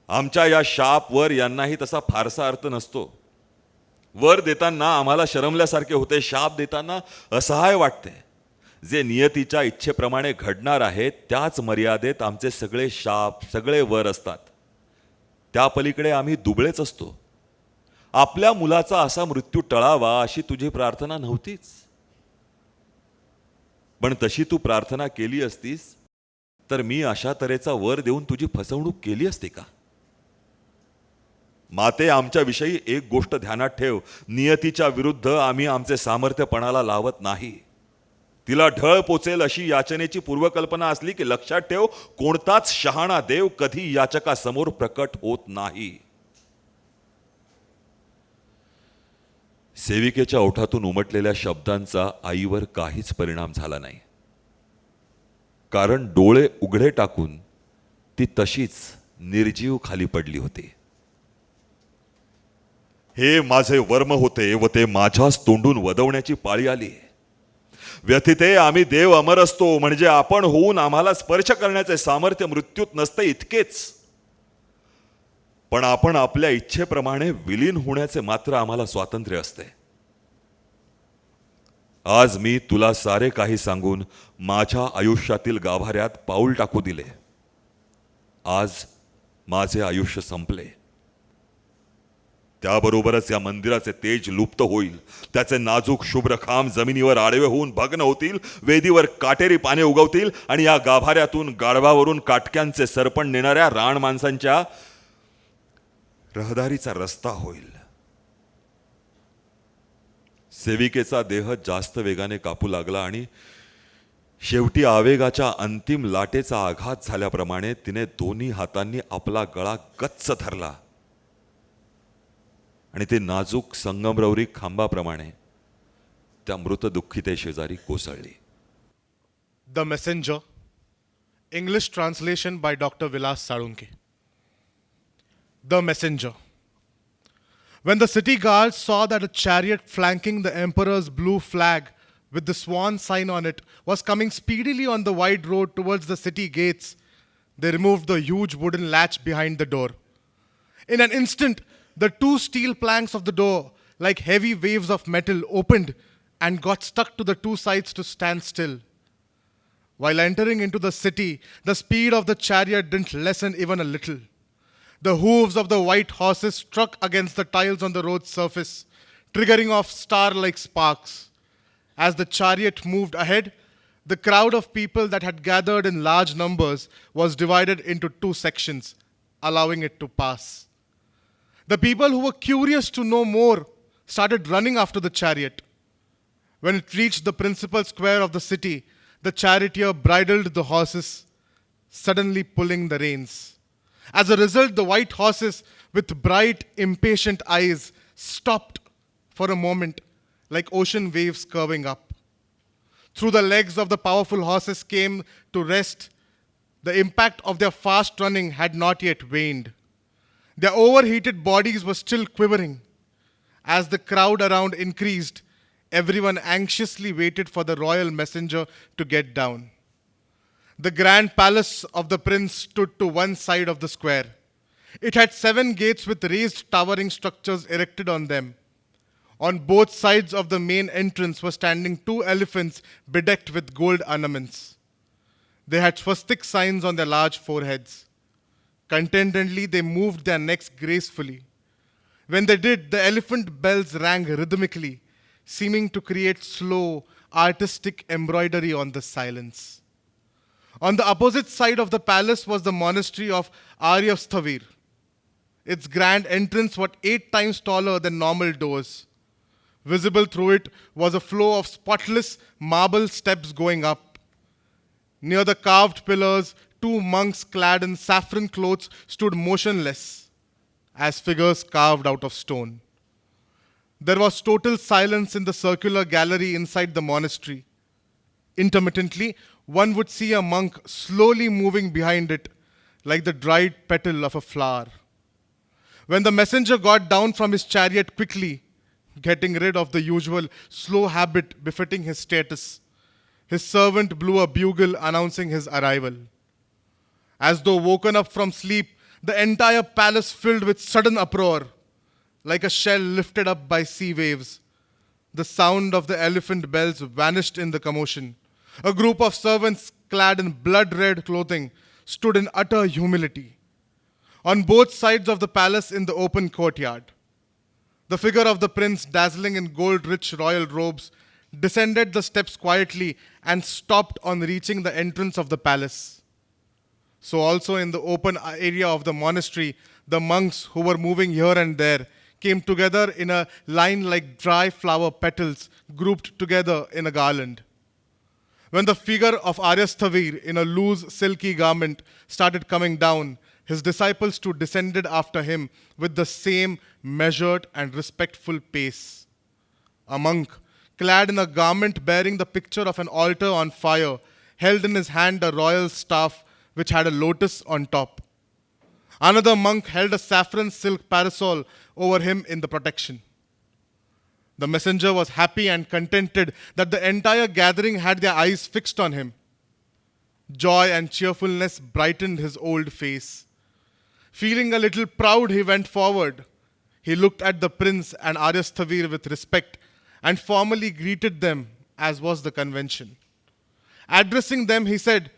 आमच्या या शापवर यांनाही तसा फारसा अर्थ नसतो. वर देताना आम्हाला शरमल्यासारखे होते, शाप देताना असहाय वाटते. जे नियतीच्या इच्छेप्रमाणे घडणार आहे त्याच मर्यादेत आमचे सगळे शाप, सगळे वर असतात. त्या पलीकडे आम्ही दुबळेच असतो. आपल्या मुलाचा असा मृत्यू टळावा अशी तुझी प्रार्थना नव्हतीच. पण तशी तू प्रार्थना केली असतीस तर मी अशा तऱ्हेचा वर देऊन तुझी फसवणूक केली असती का? माते, आमच्याविषयी एक गोष्ट ध्यानात ठेव. नियतीच्या विरुद्ध आम्ही आमचे सामर्थ्य पणाला लावत नाही. तिला ढळ पोचेल अशी याचनेची पूर्वकल्पना असली की लक्षात ठेव, कोणताच शहाणा देव कधी याचकासमोर प्रकट होत नाही. सेविकेच्या ओठातून उमटलेल्या शब्दांचा आईवर काहीच परिणाम झाला नाही, कारण डोळे उघडे टाकून ती तशीच निर्जीव खाली पडली होती. हे माझे वर्म होते व ते माझ्याच तोंडून वदवण्याची पाळी आली. व्यथिते, आम्ही देव अमर असतो म्हणजे आपण होऊन आम्हाला स्पर्श करण्याचे सामर्थ्य मृत्यूत नसते इतकेच. पण आपण आपल्या इच्छेप्रमाणे विलीन होण्याचे मात्र आम्हाला स्वातंत्र्य असते. आज मी तुला सारे काही सांगून माझ्या आयुष्यातील गाभाऱ्यात पाऊल टाकू दिले. आज माझे आयुष्य संपले. त्याबरोबरच या मंदिराचे तेज लुप्त होईल. त्याचे नाजूक शुभ्र खांब जमिनीवर आडवे होऊन भग्न होतील. वेदीवर काटेरी पाने उगवतील आणि या गाभाऱ्यातून गाढवावरून काटक्यांचे सरपण नेणाऱ्या रान माणसांच्या रहदारीचा रस्ता होईल. सेविकेचा देह जास्त वेगाने कापू लागला आणि शेवटी आवेगाच्या अंतिम लाटेचा आघात झाल्याप्रमाणे तिने दोन्ही हातांनी आपला गळा गच्च धरला आणि ते नाजूक संगमरवरी खांबाप्रमाणे त्या मृत दुःखिते शेजारी कोसळली. The Messenger, English translation by Dr. Vilas Salunke. The Messenger. When the city guards saw that a chariot flanking the emperor's blue flag with the swan sign on it was coming speedily on the wide road towards the city gates, they removed the huge wooden latch behind the door. In an instant, the two steel planks of the door, like heavy waves of metal, opened and got stuck to the two sides to stand still. While entering into the city, the speed of the chariot didn't lessen even a little. The hooves of the white horses struck against the tiles on the road's surface, triggering off star-like sparks. As the chariot moved ahead, the crowd of people that had gathered in large numbers was divided into two sections, allowing it to pass. The people who were curious to know more started running after the chariot. When it reached the principal square of the city, the charioteer bridled the horses, suddenly pulling the reins. As a result, the white horses, with bright, impatient eyes, stopped for a moment, like ocean waves curving up. Through the legs of the powerful horses came to rest. The impact of their fast running had not yet waned. Their overheated bodies were still quivering. As the crowd around increased, everyone anxiously waited for the royal messenger to get down. The grand palace of the prince stood to one side of the square. It had 7 gates with raised towering structures erected on them. On both sides of the main entrance were standing 2 elephants bedecked with gold ornaments. They had swastik signs on their large foreheads. Contentedly, they moved their necks gracefully. When they did, the elephant bells rang rhythmically, seeming to create slow, artistic embroidery on the silence. On the opposite side of the palace was the monastery of Aryastavir. Its grand entrance was 8 times taller than normal doors. Visible through it was a flow of spotless marble steps going up. Near the carved pillars, 2 monks clad in saffron clothes stood motionless, as figures carved out of stone. There was total silence in the circular gallery inside the monastery. Intermittently, one would see a monk slowly moving behind it, like the dried petal of a flower. When the messenger got down from his chariot quickly, getting rid of the usual slow habit befitting his status, his servant blew a bugle announcing his arrival. As though woken up from sleep, the entire palace filled with sudden uproar. like a shell lifted up by sea waves. The sound of the elephant bells vanished in the commotion. A group of servants clad in blood-red clothing stood in utter humility on both sides of the palace in the open courtyard. The figure of the prince, dazzling in gold-rich royal robes, descended the steps quietly and stopped on reaching the entrance of the palace. So also in the open area of the monastery, the monks who were moving here and there came together in a line like dry flower petals grouped together in a garland. When the figure of Aryastavir in a loose silky garment started coming down, his disciples too descended after him with the same measured and respectful pace. A monk, clad in a garment bearing the picture of an altar on fire, held in his hand a royal staff which had a lotus on top. Another monk held a saffron silk parasol over him in the protection. The messenger was happy and contented that the entire gathering had their eyes fixed on him. Joy and cheerfulness brightened his old face. Feeling a little proud, he went forward. He looked at the prince and Aryastavir with respect and formally greeted them as was the convention. Addressing them, he said,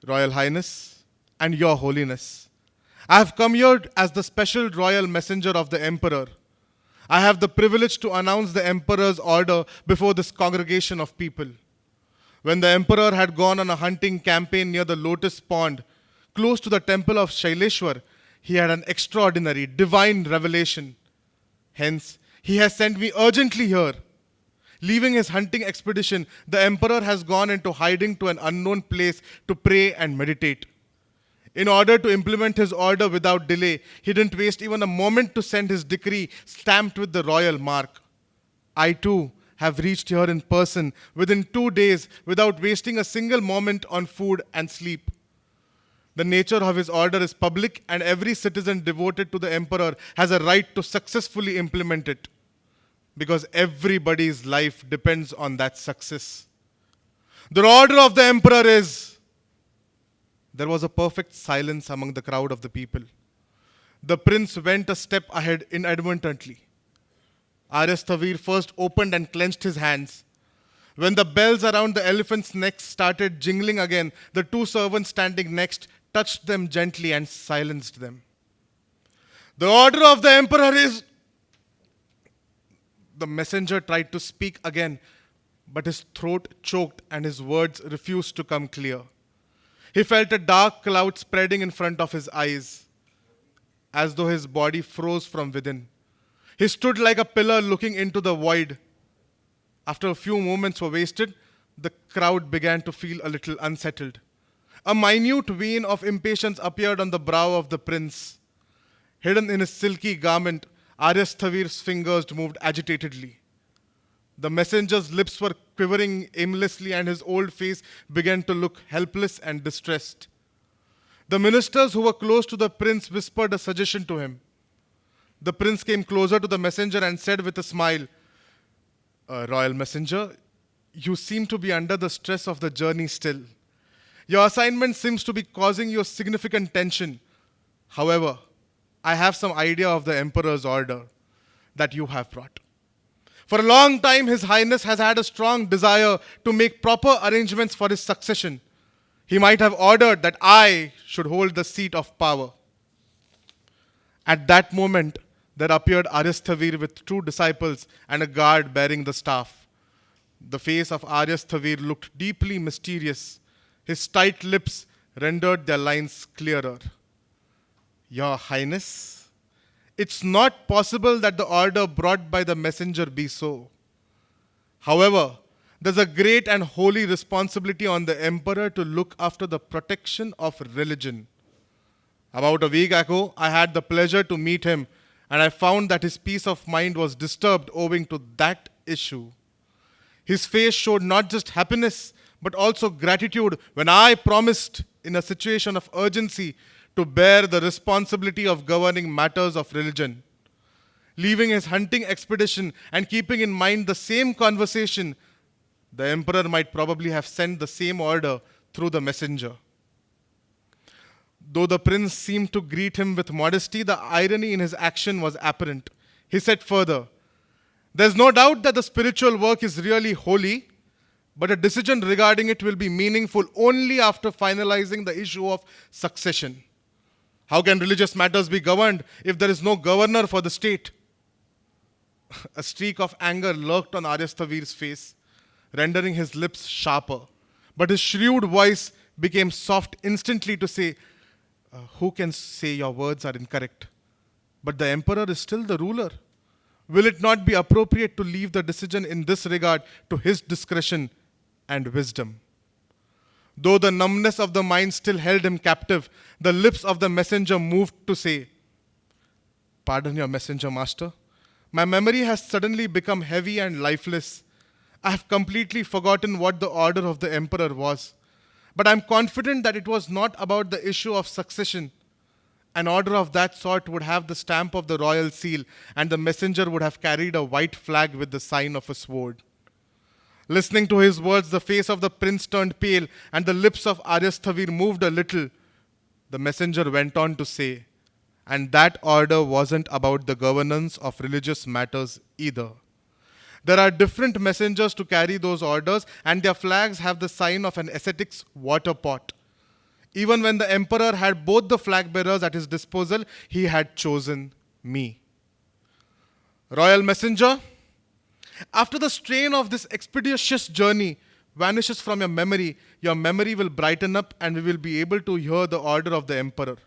"Royal Highness and Your Holiness, I have come here as the special royal messenger of the Emperor. I have the privilege to announce the Emperor's order before this congregation of people. When the Emperor had gone on a hunting campaign near the Lotus Pond, close to the temple of Shaileshwar, he had an extraordinary, divine revelation. Hence, he has sent me urgently here. Leaving his hunting expedition, the Emperor has gone into hiding to an unknown place to pray and meditate. In order to implement his order without delay, he didn't waste even a moment to send his decree stamped with the royal mark. I too have reached here in person within 2 days without wasting a single moment on food and sleep. The nature of his order is public, and every citizen devoted to the Emperor has a right to successfully implement it, because everybody's life depends on that success. The order of the Emperor is..." There was a perfect silence among the crowd of the people. The prince went a step ahead inadvertently. Aryastavir first opened and clenched his hands. When the bells around the elephant's neck started jingling again, the two servants standing next touched them gently and silenced them. "The order of the Emperor is..." The messenger tried to speak again, but his throat choked and his words refused to come clear. He felt a dark cloud spreading in front of his eyes, as though his body froze from within. He stood like a pillar looking into the void. After a few moments were wasted, the crowd began to feel a little unsettled. A minute vein of impatience appeared on the brow of the prince. Hidden in his silky garment, Aryastavir's fingers moved agitatedly. The messenger's lips were quivering aimlessly, and his old face began to look helpless and distressed. The ministers who were close to the prince whispered a suggestion to him. The prince came closer to the messenger and said with a smile, "Royal messenger, you seem to be under the stress of the journey still. Your assignment seems to be causing you significant tension. However, I have some idea of the Emperor's order that you have brought. For a long time, His Highness has had a strong desire to make proper arrangements for his succession. He might have ordered that I should hold the seat of power." At that moment, there appeared Aryastavir with 2 disciples and a guard bearing the staff. The face of Aryastavir looked deeply mysterious. His tight lips rendered their lines clearer. "Your Highness, it's not possible that the order brought by the messenger be so. However, there's a great and holy responsibility on the emperor to look after the protection of religion. About a week ago, I had the pleasure to meet him, and I found that his peace of mind was disturbed owing to that issue. His face showed not just happiness, but also gratitude when I promised, in a situation of urgency, to bear the responsibility of governing matters of religion. Leaving his hunting expedition and keeping in mind the same conversation, the emperor might probably have sent the same order through the messenger." Though the prince seemed to greet him with modesty, the irony in his action was apparent. He said further, "There's no doubt that the spiritual work is really holy, but a decision regarding it will be meaningful only after finalizing the issue of succession. How can religious matters be governed if there is no governor for the state?" A streak of anger lurked on Aryastavir's face, rendering his lips sharper. But his shrewd voice became soft instantly to say, "Who can say your words are incorrect? But the emperor is still the ruler. Will it not be appropriate to leave the decision in this regard to his discretion and wisdom?" Though the numbness of the mind still held him captive, the lips of the messenger moved to say, "Pardon your messenger, master. My memory has suddenly become heavy and lifeless. I have completely forgotten what the order of the emperor was. But I am confident that it was not about the issue of succession. An order of that sort would have the stamp of the royal seal, and the messenger would have carried a white flag with the sign of a sword." Listening to his words, the face of the prince turned pale, and the lips of Aryastavir moved a little. The messenger went on to say, "And that order wasn't about the governance of religious matters either. There are different messengers to carry those orders, and their flags have the sign of an ascetic's water pot. Even when the emperor had both the flag bearers at his disposal, he had chosen me. Royal messenger, after the strain of this expeditious journey vanishes from your memory will brighten up, and we will be able to hear the order of the emperor.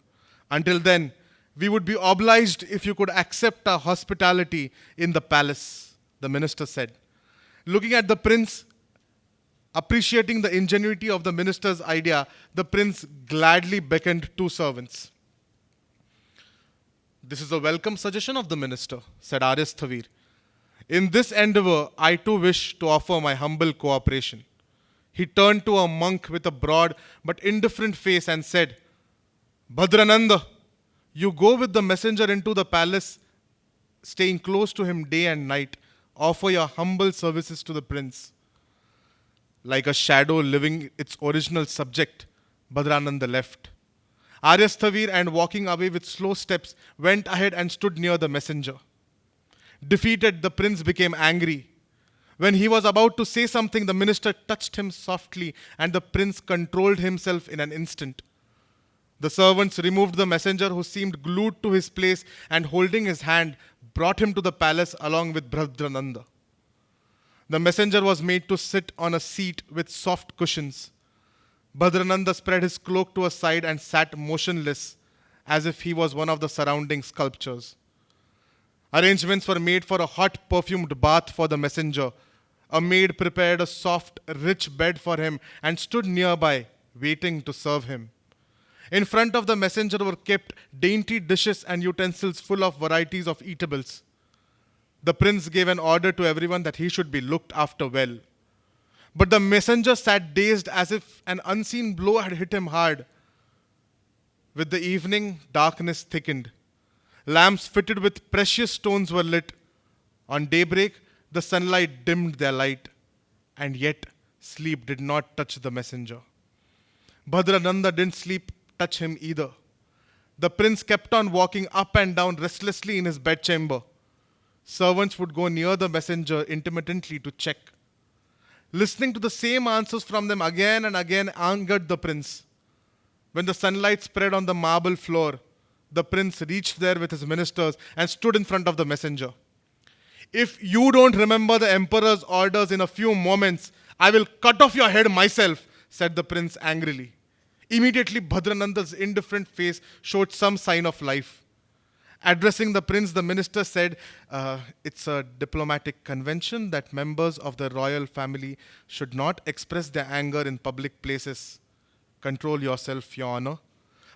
Until then, we would be obliged if you could accept our hospitality in the palace," the minister said. Looking at the prince, appreciating the ingenuity of the minister's idea, the prince gladly beckoned two servants. "This is a welcome suggestion of the minister," said Aryastavir. "In this endeavor, I too wish to offer my humble cooperation." He turned to a monk with a broad but indifferent face and said, "Bhadrananda, you go with the messenger into the palace, staying close to him day and night. Offer your humble services to the prince." Like a shadow leaving its original subject, Bhadrananda left. Aryastavir, and walking away with slow steps, went ahead and stood near the messenger. Defeated, the prince became angry. When he was about to say something, the minister touched him softly, and the prince controlled himself in an instant. The servants removed the messenger, who seemed glued to his place, and holding his hand, brought him to the palace along with Bhadrananda. The messenger was made to sit on a seat with soft cushions. Bhadrananda spread his cloak to a side and sat motionless, as if he was one of the surrounding sculptures. Arrangements were made for a hot, perfumed bath for the messenger. A maid prepared a soft, rich bed for him and stood nearby, waiting to serve him. In front of the messenger were kept dainty dishes and utensils full of varieties of eatables. The prince gave an order to everyone that he should be looked after well. But the messenger sat dazed, as if an unseen blow had hit him hard. With the evening, darkness thickened. Lamps fitted with precious stones were lit. On daybreak, the sunlight dimmed their light, and yet sleep did not touch the messenger. Bhadrananda didn't touch him either. The prince kept on walking up and down restlessly in his bedchamber. Servants would go near the messenger intermittently to check. Listening to the same answers from them again and again angered the prince. When the sunlight spread on the marble floor, the prince reached there with his ministers and stood in front of the messenger. "If you don't remember the emperor's orders in a few moments, I will cut off your head myself," said the prince angrily. Immediately, Bhadrananda's indifferent face showed some sign of life. Addressing the prince, the minister said, "It's a diplomatic convention that members of the royal family should not express their anger in public places. Control yourself, Your Honor."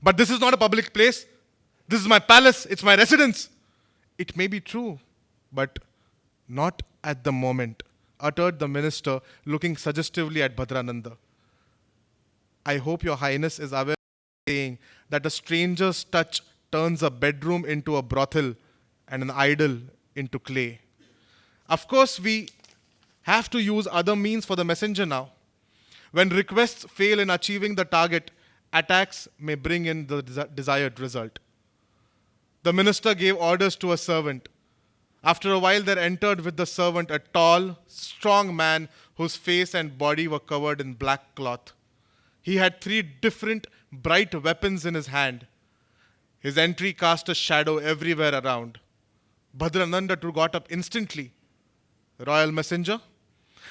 "But this is not a public place. This is my palace. It's my residence." "It may be true, but not at the moment," uttered the minister, looking suggestively at Bhadrananda. "I hope Your Highness is aware of saying that a stranger's touch turns a bedroom into a brothel and an idol into clay. Of course, we have to use other means for the messenger now. When requests fail in achieving the target, attacks may bring in the desired result." The minister gave orders to a servant. After a while, there entered with the servant a tall, strong man whose face and body were covered in black cloth. He had 3 different bright weapons in his hand. His entry cast a shadow everywhere around. Bhadrananda too got up instantly. Royal messenger,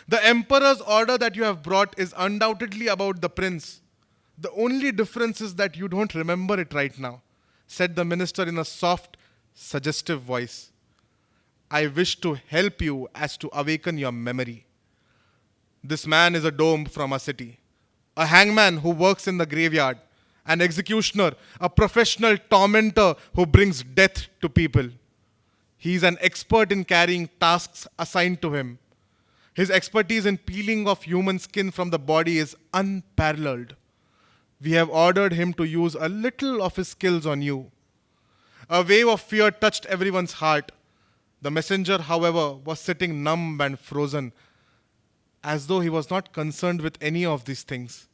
the emperor's order that you have brought is undoubtedly about the prince. The only difference is that you don't remember it right now, said the minister in a soft, suggestive voice. I wish to help you as to awaken your memory. This man is a dome from a city, a hangman who works in the graveyard, an executioner, a professional tormentor who brings death to people. He is an expert in carrying tasks assigned to him. His expertise in peeling off human skin from the body is unparalleled. We have ordered him to use a little of his skills on you. A wave of fear touched everyone's heart. The messenger, however, was sitting numb and frozen, as though he was not concerned with any of these things.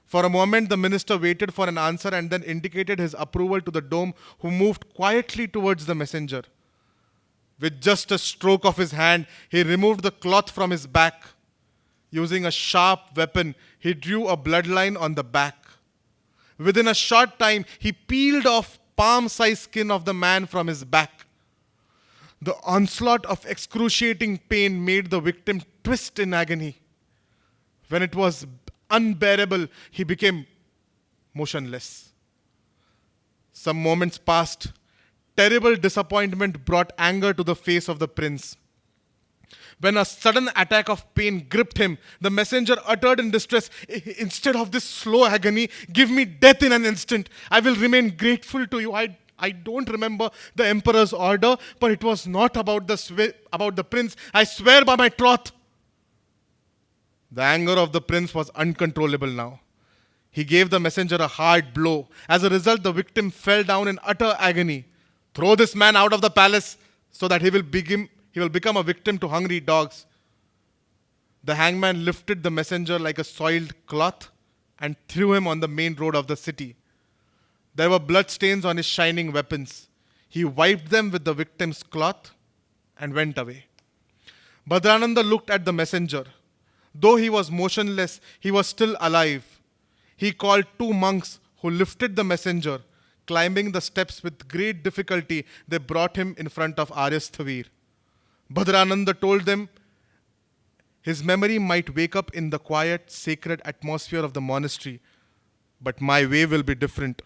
For a moment, the minister waited for an answer and then indicated his approval to the dome, who moved quietly towards the messenger. With just a stroke of his hand, he removed the cloth from his back. Using a sharp weapon, he drew a bloodline on the back. Within a short time, he peeled off palm-sized skin of the man from his back. The onslaught of excruciating pain made the victim twist in agony. When it was unbearable, he became motionless. Some moments passed. Terrible disappointment brought anger to the face of the prince. When a sudden attack of pain gripped him, the messenger uttered in distress, instead of this slow agony, give me death in an instant. I will remain grateful to you. I don't remember the emperor's order, but it was not about the prince. I swear by my troth. The anger of the prince was uncontrollable now. He gave the messenger a hard blow. As a result, the victim fell down in utter agony. Throw this man out of the palace so that he will become a victim to hungry dogs. The hangman lifted the messenger like a soiled cloth and threw him on the main road of the city. There were bloodstains on his shining weapons. He wiped them with the victim's cloth and went away. Bhadrananda looked at the messenger. Though he was motionless, he was still alive. He called 2 monks who lifted the messenger. Climbing the steps with great difficulty, they brought him in front of Aryasthavir. Bhadrananda told them his memory might wake up in the quiet, sacred atmosphere of the monastery, but my way will be different.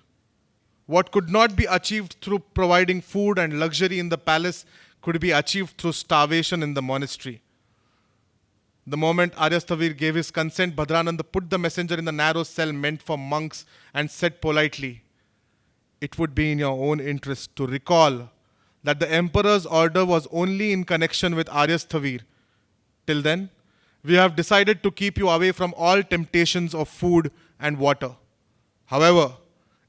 What could not be achieved through providing food and luxury in the palace could be achieved through starvation in the monastery. The moment Aryasthavir gave his consent, Bhadrananda put the messenger in the narrow cell meant for monks and said politely, it would be in your own interest to recall that the emperor's order was only in connection with Aryasthavir. Till then, we have decided to keep you away from all temptations of food and water. However,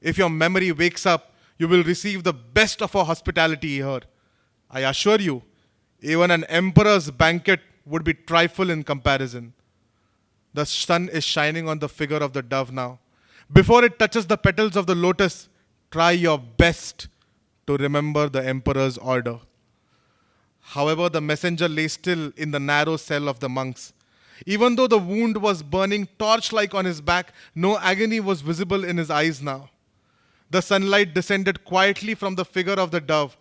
if your memory wakes up, you will receive the best of our hospitality here. I assure you, even an emperor's banquet would be trifle in comparison. The sun is shining on the figure of the dove now. Before it touches the petals of the lotus, try your best to remember the emperor's order. However, the messenger lay still in the narrow cell of the monks. Even though the wound was burning torch-like on his back, no agony was visible in his eyes now. The sunlight descended quietly from the figure of the dove.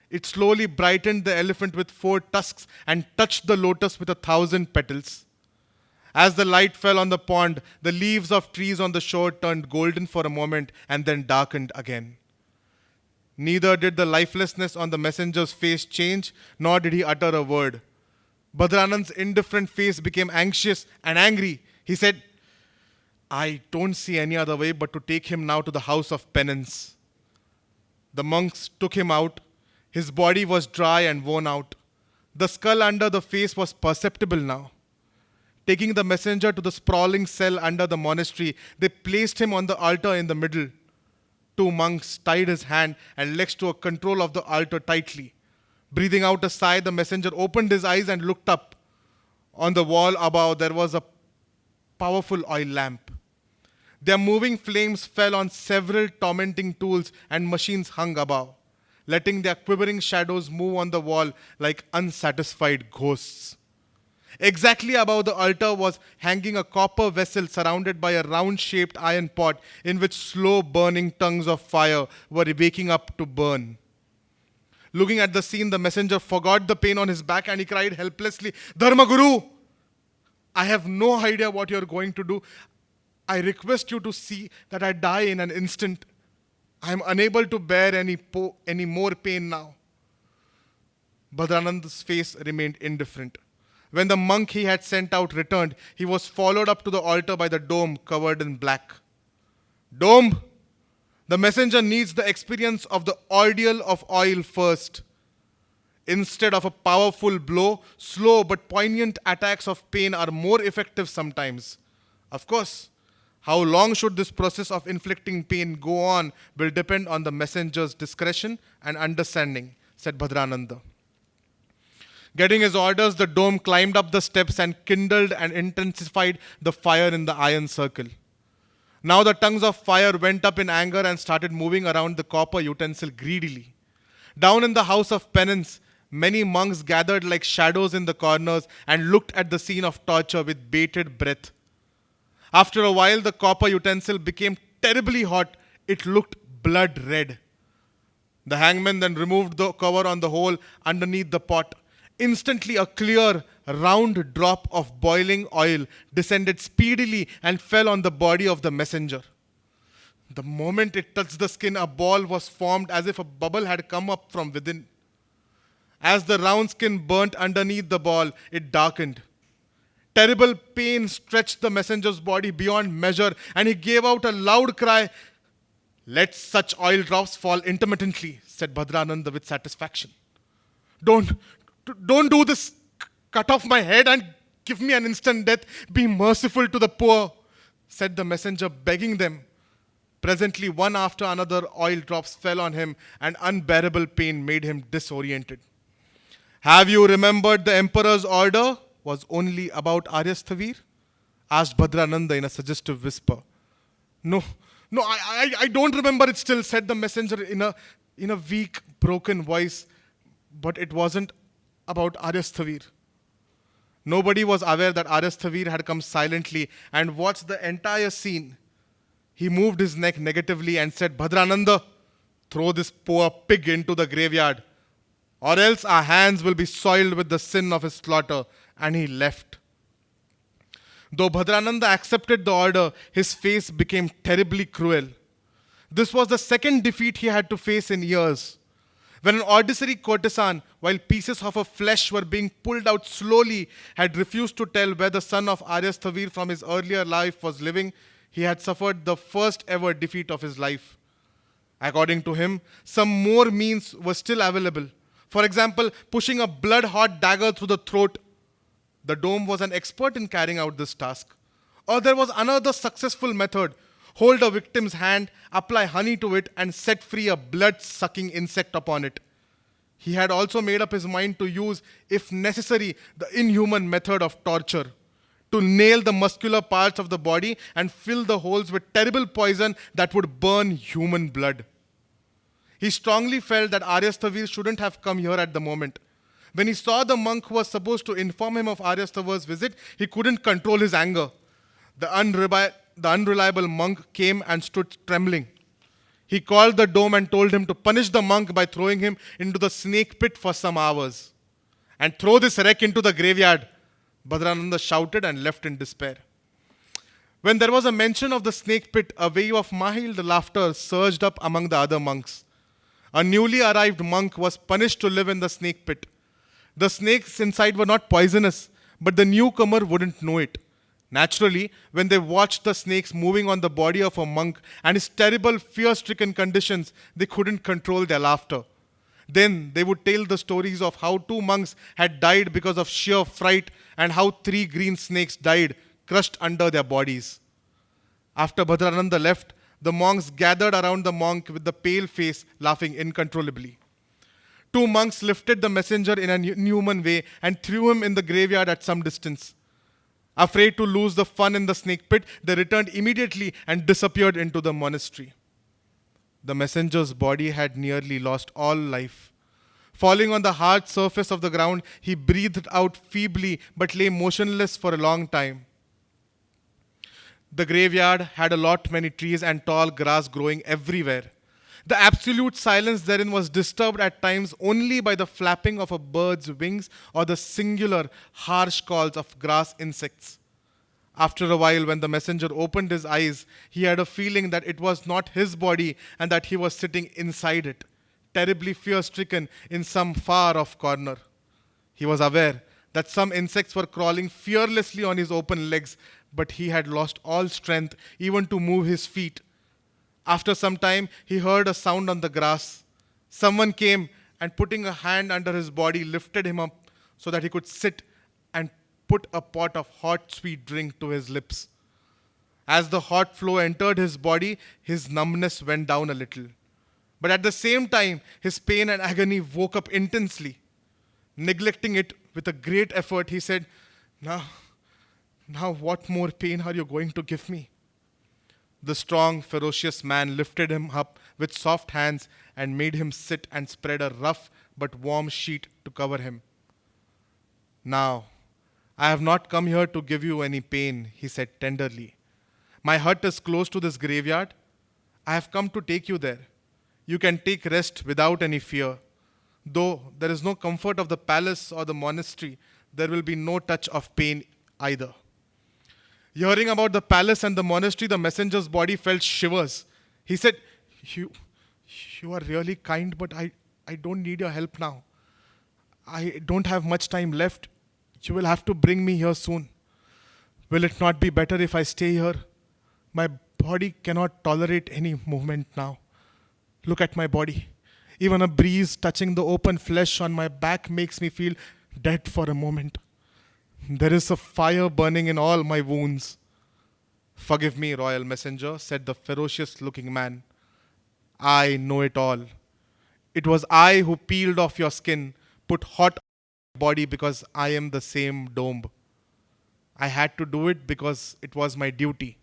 It slowly brightened the elephant with 4 tusks and touched the lotus with 1,000 petals. As the light fell on the pond, the leaves of trees on the shore turned golden for a moment and then darkened again. Neither did the lifelessness on the messenger's face change, nor did he utter a word. Bhadranand's indifferent face became anxious and angry. He said, I don't see any other way but to take him now to the house of penance. The monks took him out. His body was dry and worn out. The skull under the face was perceptible now. Taking the messenger to the sprawling cell under the monastery, they placed him on the altar in the middle. 2 monks tied his hand and legs to a control of the altar tightly. Breathing out a sigh, the messenger opened his eyes and looked up. On the wall above, there was a powerful oil lamp. Their moving flames fell on several tormenting tools and machines hung above. letting their quivering shadows move on the wall like unsatisfied ghosts. Exactly above the altar was hanging a copper vessel surrounded by a round-shaped iron pot in which slow-burning tongues of fire were waking up to burn. Looking at the scene, the messenger forgot the pain on his back and he cried helplessly, "Dharmaguru, I have no idea what you are going to do. I request you to see that I die in an instant. I am unable to bear any more pain now." Bhadrananda's face remained indifferent. When the monk he had sent out returned, he was followed up to the altar by the dome covered in black. "Dome, the messenger needs the experience of the ordeal of oil first. Instead of a powerful blow, slow but poignant attacks of pain are more effective sometimes. Of course, how long should this process of inflicting pain go on will depend on the messenger's discretion and understanding," said Bhadrananda. Getting his orders, the dome climbed up the steps and kindled and intensified the fire in the iron circle. Now the tongues of fire went up in anger and started moving around the copper utensil greedily. Down in the house of penance, many monks gathered like shadows in the corners and looked at the scene of torture with bated breath. After a while, the copper utensil became terribly hot. It looked blood red. The hangman then removed the cover on the hole underneath the pot. Instantly, a clear, round drop of boiling oil descended speedily and fell on the body of the messenger. The moment it touched the skin, a ball was formed as if a bubble had come up from within. As the round skin burnt underneath the ball, it darkened. Terrible pain stretched the messenger's body beyond measure, and he gave out a loud cry. "Let such oil drops fall intermittently," said Bhadrananda with satisfaction. Don't do this. Cut off my head and give me an instant death. Be merciful to the poor," said the messenger, begging them. Presently, one after another, oil drops fell on him, and unbearable pain made him disoriented. "Have you remembered the emperor's order was only about Aryasthavir?" asked Bhadrananda in a suggestive whisper. No, I don't remember it still," said the messenger in a weak, broken voice. "But it wasn't about Aryasthavir." Nobody was aware that Aryasthavir had come silently and watched the entire scene. He moved his neck negatively and said, "Bhadrananda, throw this poor pig into the graveyard, or else our hands will be soiled with the sin of his slaughter." And he left. Though Bhadrananda accepted the order, his face became terribly cruel. This was the second defeat he had to face in years. When an ordinary courtesan, while pieces of her flesh were being pulled out slowly, had refused to tell where the son of Aryasthavir from his earlier life was living, he had suffered the first ever defeat of his life. According to him, some more means were still available. For example, pushing a blood-hot dagger through the throat. The dome was an expert in carrying out this task. Or there was another successful method. Hold a victim's hand, apply honey to it, and set free a blood-sucking insect upon it. He had also made up his mind to use, if necessary, the inhuman method of torture, to nail the muscular parts of the body and fill the holes with terrible poison that would burn human blood. He strongly felt that Aryasthavir shouldn't have come here at the moment. When he saw the monk who was supposed to inform him of Aryasthavir's visit, he couldn't control his anger. The unreliable monk came and stood trembling. He called the dome and told him to punish the monk by throwing him into the snake pit for some hours. "And throw this wreck into the graveyard," Bhadrananda shouted and left in despair. When there was a mention of the snake pit, a wave of mild laughter surged up among the other monks. A newly arrived monk was punished to live in the snake pit. The snakes inside were not poisonous, but the newcomer wouldn't know it. Naturally, when they watched the snakes moving on the body of a monk and his terrible fear-stricken conditions, they couldn't control their laughter. Then they would tell the stories of how 2 monks had died because of sheer fright and how 3 green snakes died, crushed under their bodies. After Bhadrananda left, the monks gathered around the monk with the pale face, laughing uncontrollably. 2 monks lifted the messenger in a inhuman way and threw him in the graveyard at some distance. Afraid to lose the fun in the snake pit, they returned immediately and disappeared into the monastery. The messenger's body had nearly lost all life. Falling on the hard surface of the ground, he breathed out feebly but lay motionless for a long time. The graveyard had a lot many trees and tall grass growing everywhere. The absolute silence therein was disturbed at times only by the flapping of a bird's wings or the singular, harsh calls of grass insects. After a while, when the messenger opened his eyes, he had a feeling that it was not his body and that he was sitting inside it, terribly fear-stricken in some far-off corner. He was aware that some insects were crawling fearlessly on his open legs, but he had lost all strength even to move his feet. After some time, he heard a sound on the grass. Someone came and, putting a hand under his body, lifted him up so that he could sit and put a pot of hot, sweet drink to his lips. As the hot flow entered his body, his numbness went down a little. But at the same time, his pain and agony woke up intensely. Neglecting it with a great effort, he said, Now, what more pain are you going to give me? The strong, ferocious man lifted him up with soft hands and made him sit and spread a rough but warm sheet to cover him. Now, I have not come here to give you any pain, he said tenderly. My hut is close to this graveyard. I have come to take you there. You can take rest without any fear. Though there is no comfort of the palace or the monastery, there will be no touch of pain either. Hearing about the palace and the monastery, the messenger's body felt shivers. He said, You are really kind, but I don't need your help now. I don't have much time left. You will have to bring me here soon. Will it not be better if I stay here? My body cannot tolerate any movement now. Look at my body. Even a breeze touching the open flesh on my back makes me feel dead for a moment. There is a fire burning in all my wounds. Forgive me, royal messenger, said the ferocious-looking man. I know it all. It was I who peeled off your skin, put hot on your body because I am the same dome. I had to do it because it was my duty.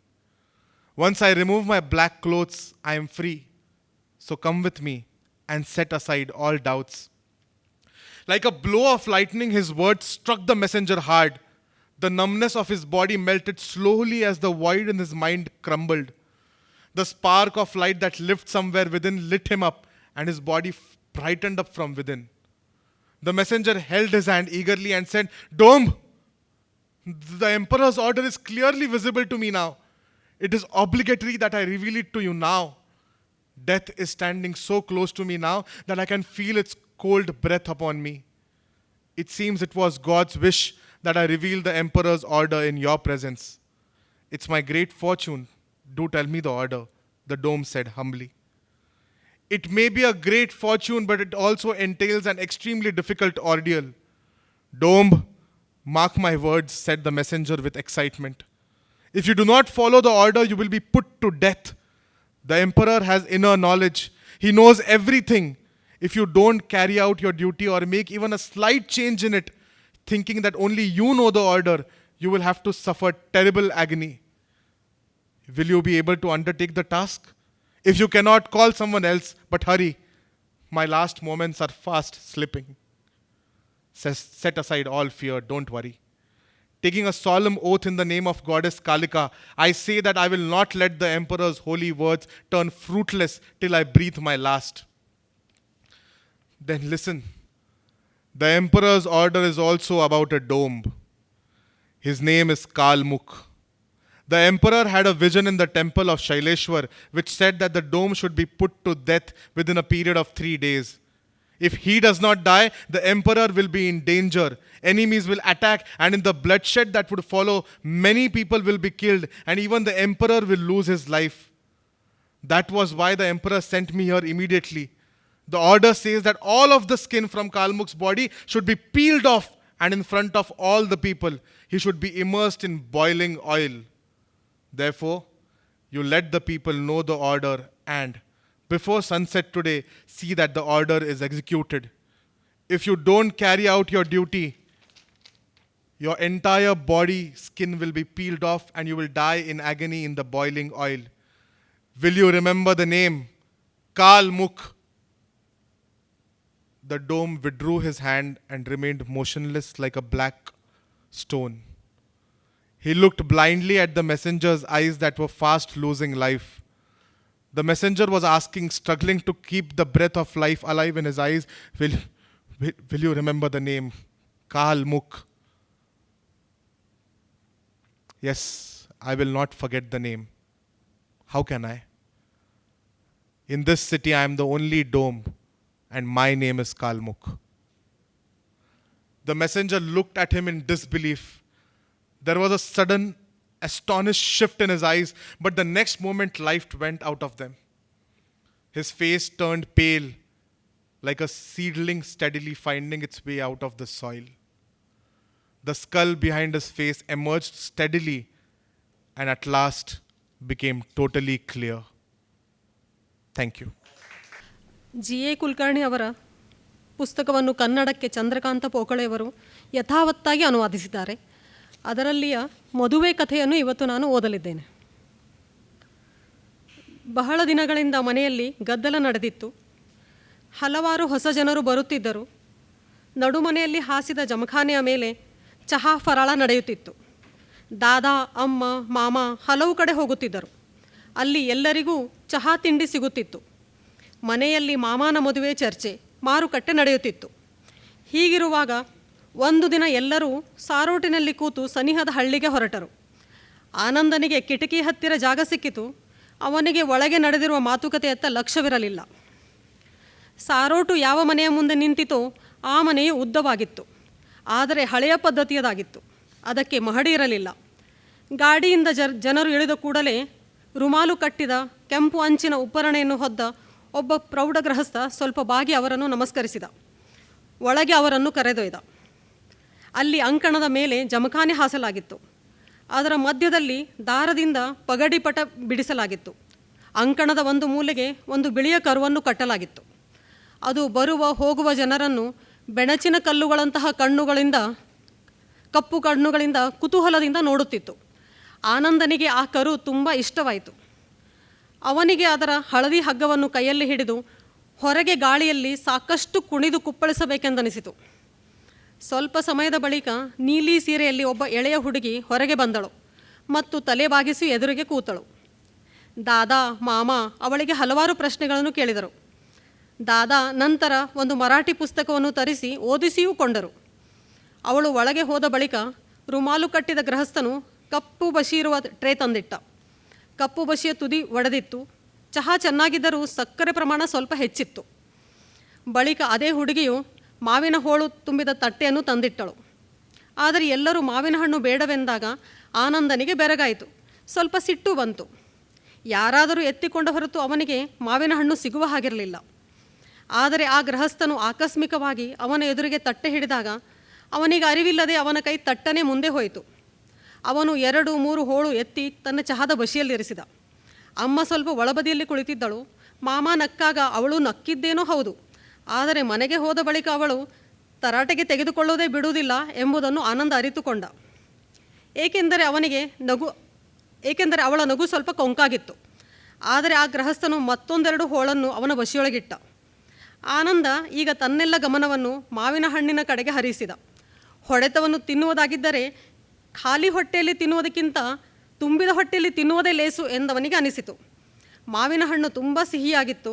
Once I remove my black clothes, I am free. So come with me and set aside all doubts. Like a blow of lightning, his words struck the messenger hard. The numbness of his body melted slowly as the void in his mind crumbled. The spark of light that lived somewhere within lit him up, and his body brightened up from within. The messenger held his hand eagerly and said, Dome, the emperor's order is clearly visible to me now. It is obligatory that I reveal it to you now. Death is standing so close to me now that I can feel its cold breath upon me. It seems it was God's wish that I reveal the emperor's order in your presence. It's my great fortune. Do tell me the order, the dome said humbly. It may be a great fortune, but it also entails an extremely difficult ordeal. Dome, mark my words, said the messenger with excitement. If you do not follow the order, you will be put to death. The emperor has inner knowledge. He knows everything. If you don't carry out your duty or make even a slight change in it, thinking that only you know the order, you will have to suffer terrible agony. Will you be able to undertake the task? If you cannot, call someone else, but hurry. My last moments are fast slipping. Set aside all fear, don't worry. Taking a solemn oath in the name of goddess Kalika, I say that I will not let the emperor's holy words turn fruitless till I breathe my last. Then listen. The emperor's order is also about a dome. His name is Kalmukh. The emperor had a vision in the temple of Shaileshwar which said that the dome should be put to death within a period of 3 days. If he does not die, the emperor will be in danger. Enemies will attack, and in the bloodshed that would follow, many people will be killed, and even the emperor will lose his life. That was why the emperor sent me here immediately. The order says that all of the skin from Kalmukh's body should be peeled off, and in front of all the people, he should be immersed in boiling oil. Therefore, you let the people know the order and, before sunset today, see that the order is executed. If you don't carry out your duty, your entire body skin will be peeled off and you will die in agony in the boiling oil. Will you remember the name? Kal Mukh. The dome withdrew his hand and remained motionless like a black stone. He looked blindly at the messenger's eyes that were fast losing life. The messenger was asking, struggling to keep the breath of life alive in his eyes, will you remember the name? Kal Mukh. Yes, I will not forget the name. How can I? In this city, I am the only dome, and my name is Kal Mukh. The messenger looked at him in disbelief. There was a sudden, astonished shift in his eyes, but the next moment life went out of them. His face turned pale, like a seedling steadily finding its way out of the soil. The skull behind his face emerged steadily and at last became totally clear. Thank you. ಜಿ.ಎ. Kulkarni ಅವರ ಪುಸ್ತಕವನ್ನು ಕನ್ನಡಕ್ಕೆ ಚಂದ್ರಕಾಂತ ಪೋಕಳೆಯವರು ಯಥಾವತ್ತಾಗಿ ಅನುವಾದಿಸಿದ್ದಾರೆ. ಅದರಲ್ಲಿಯ ಮದುವೆ ಕಥೆಯನ್ನು ಇವತ್ತು ನಾನು ಓದಲಿದ್ದೇನೆ. ಬಹಳ ದಿನಗಳಿಂದ ಮನೆಯಲ್ಲಿ ಗದ್ದಲ ನಡೆದಿತ್ತು. ಹಲವಾರು ಹೊಸ ಜನರು ಬರುತ್ತಿದ್ದರು. ನಡುಮನೆಯಲ್ಲಿ ಹಾಸಿದ ಜಮಖಾನೆಯ ಮೇಲೆ ಚಹಾ ಫರಾಳ ನಡೆಯುತ್ತಿತ್ತು. ದಾದಾ, ಅಮ್ಮ, ಮಾಮ ಹಲವು ಕಡೆ ಹೋಗುತ್ತಿದ್ದರು. ಅಲ್ಲಿ ಎಲ್ಲರಿಗೂ ಚಹಾ ತಿಂಡಿ ಸಿಗುತ್ತಿತ್ತು. ಮನೆಯಲ್ಲಿ ಮಾಮನ ಮದುವೆ ಚರ್ಚೆ, ಮಾರುಕಟ್ಟೆ ನಡೆಯುತ್ತಿತ್ತು. ಹೀಗಿರುವಾಗ ಒಂದು ದಿನ ಎಲ್ಲರೂ ಸಾರೋಟಿನಲ್ಲಿ ಕೂತು ಸನಿಹದ ಹಳ್ಳಿಗೆ ಹೊರಟರು. ಆನಂದನಿಗೆ ಕಿಟಕಿ ಹತ್ತಿರ ಜಾಗ ಸಿಕ್ಕಿತು. ಅವನಿಗೆ ಒಳಗೆ ನಡೆದಿರುವ ಮಾತುಕತೆಯತ್ತ ಲಕ್ಷ್ಯವಿರಲಿಲ್ಲ. ಸಾರೋಟು ಯಾವ ಮನೆಯ ಮುಂದೆ ನಿಂತಿತೋ ಆ ಮನೆಯು ಉದ್ದವಾಗಿತ್ತು. ಆದರೆ ಹಳೆಯ ಪದ್ಧತಿಯದಾಗಿತ್ತು. ಅದಕ್ಕೆ ಮಹಡಿ ಇರಲಿಲ್ಲ. ಗಾಡಿಯಿಂದ ಜನರು ಇಳಿದ ಕೂಡಲೇ ರುಮಾಲು ಕಟ್ಟಿದ ಕೆಂಪು ಅಂಚಿನ ಉಪ್ಪರಣೆಯನ್ನು ಹೊದ್ದ ಒಬ್ಬ ಪ್ರೌಢ ಗೃಹಸ್ಥ ಸ್ವಲ್ಪ ಬಾಗಿ ಅವರನ್ನು ನಮಸ್ಕರಿಸಿದ. ಒಳಗೆ ಅವರನ್ನು ಕರೆದೊಯ್ದ. ಅಲ್ಲಿ ಅಂಕಣದ ಮೇಲೆ ಜಮಖಾನೆ ಹಾಸಲಾಗಿತ್ತು. ಅದರ ಮಧ್ಯದಲ್ಲಿ ದಾರದಿಂದ ಪಗಡಿಪಟ ಬಿಡಿಸಲಾಗಿತ್ತು. ಅಂಕಣದ ಒಂದು ಮೂಲೆಗೆ ಒಂದು ಬಿಳಿಯ ಕರುವನ್ನು ಕಟ್ಟಲಾಗಿತ್ತು. ಅದು ಬರುವ ಹೋಗುವ ಜನರನ್ನು ಬೆಣಚಿನ ಕಲ್ಲುಗಳಂತಹ ಕಪ್ಪು ಕಣ್ಣುಗಳಿಂದ ಕುತೂಹಲದಿಂದ ನೋಡುತ್ತಿತ್ತು. ಆನಂದನಿಗೆ ಆ ಕರು ತುಂಬ ಇಷ್ಟವಾಯಿತು. ಅವನಿಗೆ ಅದರ ಹಳದಿ ಹಗ್ಗವನ್ನು ಕೈಯಲ್ಲಿ ಹಿಡಿದು ಹೊರಗೆ ಗಾಳಿಯಲ್ಲಿ ಸಾಕಷ್ಟು ಕುಣಿದು ಕುಪ್ಪಳಿಸಬೇಕೆಂದನಿಸಿತು. ಸ್ವಲ್ಪ ಸಮಯದ ಬಳಿಕ ನೀಲಿ ಸೀರೆಯಲ್ಲಿ ಒಬ್ಬ ಎಳೆಯ ಹುಡುಗಿ ಹೊರಗೆ ಬಂದಳು ಮತ್ತು ತಲೆ ಬಾಗಿಸಿ ಎದುರಿಗೆ ಕೂತಳು. ದಾದಾ, ಮಾಮ ಅವಳಿಗೆ ಹಲವಾರು ಪ್ರಶ್ನೆಗಳನ್ನು ಕೇಳಿದರು. ದಾದಾ ನಂತರ ಒಂದು ಮರಾಠಿ ಪುಸ್ತಕವನ್ನು ತರಿಸಿ ಓದಿಸಿಯೂ ಕೊಂಡರು. ಅವಳು ಒಳಗೆ ಹೋದ ಬಳಿಕ ರುಮಾಲು ಕಟ್ಟಿದ ಗೃಹಸ್ಥನು ಕಪ್ಪು ಬಸಿ ಇರುವ ಟ್ರೇ ತಂದಿಟ್ಟ. ಕಪ್ಪು ಬಸಿಯ ತುದಿ ಒಡೆದಿತ್ತು. ಚಹಾ ಚೆನ್ನಾಗಿದ್ದರೂ ಸಕ್ಕರೆ ಪ್ರಮಾಣ ಸ್ವಲ್ಪ ಹೆಚ್ಚಿತ್ತು. ಬಳಿಕ ಅದೇ ಹುಡುಗಿಯು ಮಾವಿನ ಹೋಳು ತುಂಬಿದ ತಟ್ಟೆಯನ್ನು ತಂದಿಟ್ಟಳು. ಆದರೆ ಎಲ್ಲರೂ ಮಾವಿನ ಹಣ್ಣು ಬೇಡವೆಂದಾಗ ಆನಂದನಿಗೆ ಬೆರಗಾಯಿತು. ಸ್ವಲ್ಪ ಸಿಟ್ಟು ಬಂತು. ಯಾರಾದರೂ ಎತ್ತಿಕೊಂಡ ಹೊರತು ಅವನಿಗೆ ಮಾವಿನ ಹಣ್ಣು ಸಿಗುವ ಹಾಗಿರಲಿಲ್ಲ. ಆದರೆ ಆ ಗೃಹಸ್ಥನು ಆಕಸ್ಮಿಕವಾಗಿ ಅವನ ಎದುರಿಗೆ ತಟ್ಟೆ ಹಿಡಿದಾಗ ಅವನಿಗೆ ಅರಿವಿಲ್ಲದೆ ಅವನ ಕೈ ತಟ್ಟನೆ ಮುಂದೆ ಹೋಯಿತು. ಅವನು 2-3 ಹೋಳು ಎತ್ತಿ ತನ್ನ ಚಹಾದ ಬಸಿಯಲ್ಲಿರಿಸಿದ. ಅಮ್ಮ ಸ್ವಲ್ಪ ಒಳಬದಿಯಲ್ಲಿ ಕುಳಿತಿದ್ದಳು. ಮಾಮ ನಕ್ಕಾಗ ಅವಳು ನಕ್ಕಿದ್ದೇನೋ ಹೌದು, ಆದರೆ ಮನೆಗೆ ಹೋದ ಬಳಿಕ ಅವಳು ತರಾಟೆಗೆ ತೆಗೆದುಕೊಳ್ಳೋದೇ ಬಿಡುವುದಿಲ್ಲ ಎಂಬುದನ್ನು ಆನಂದ ಅರಿತುಕೊಂಡ. ಏಕೆಂದರೆ ಅವಳ ನಗು ಸ್ವಲ್ಪ ಕೊಂಕಾಗಿತ್ತು. ಆದರೆ ಆ ಗೃಹಸ್ಥನು ಮತ್ತೊಂದೆರಡು ಹೋಳನ್ನು ಅವನ ಬಸಿಯೊಳಗಿಟ್ಟ. ಆನಂದ ಈಗ ತನ್ನೆಲ್ಲ ಗಮನವನ್ನು ಮಾವಿನ ಹಣ್ಣಿನ ಕಡೆಗೆ ಹರಿಸಿದ. ಹೊಡೆತವನ್ನು ತಿನ್ನುವುದಾಗಿದ್ದರೆ ಖಾಲಿ ಹೊಟ್ಟೆಯಲ್ಲಿ ತಿನ್ನುವುದಕ್ಕಿಂತ ತುಂಬಿದ ಹೊಟ್ಟೆಯಲ್ಲಿ ತಿನ್ನುವುದೇ ಲೇಸು ಎಂದವನಿಗೆ ಅನಿಸಿತು. ಮಾವಿನ ಹಣ್ಣು ತುಂಬ ಸಿಹಿಯಾಗಿತ್ತು.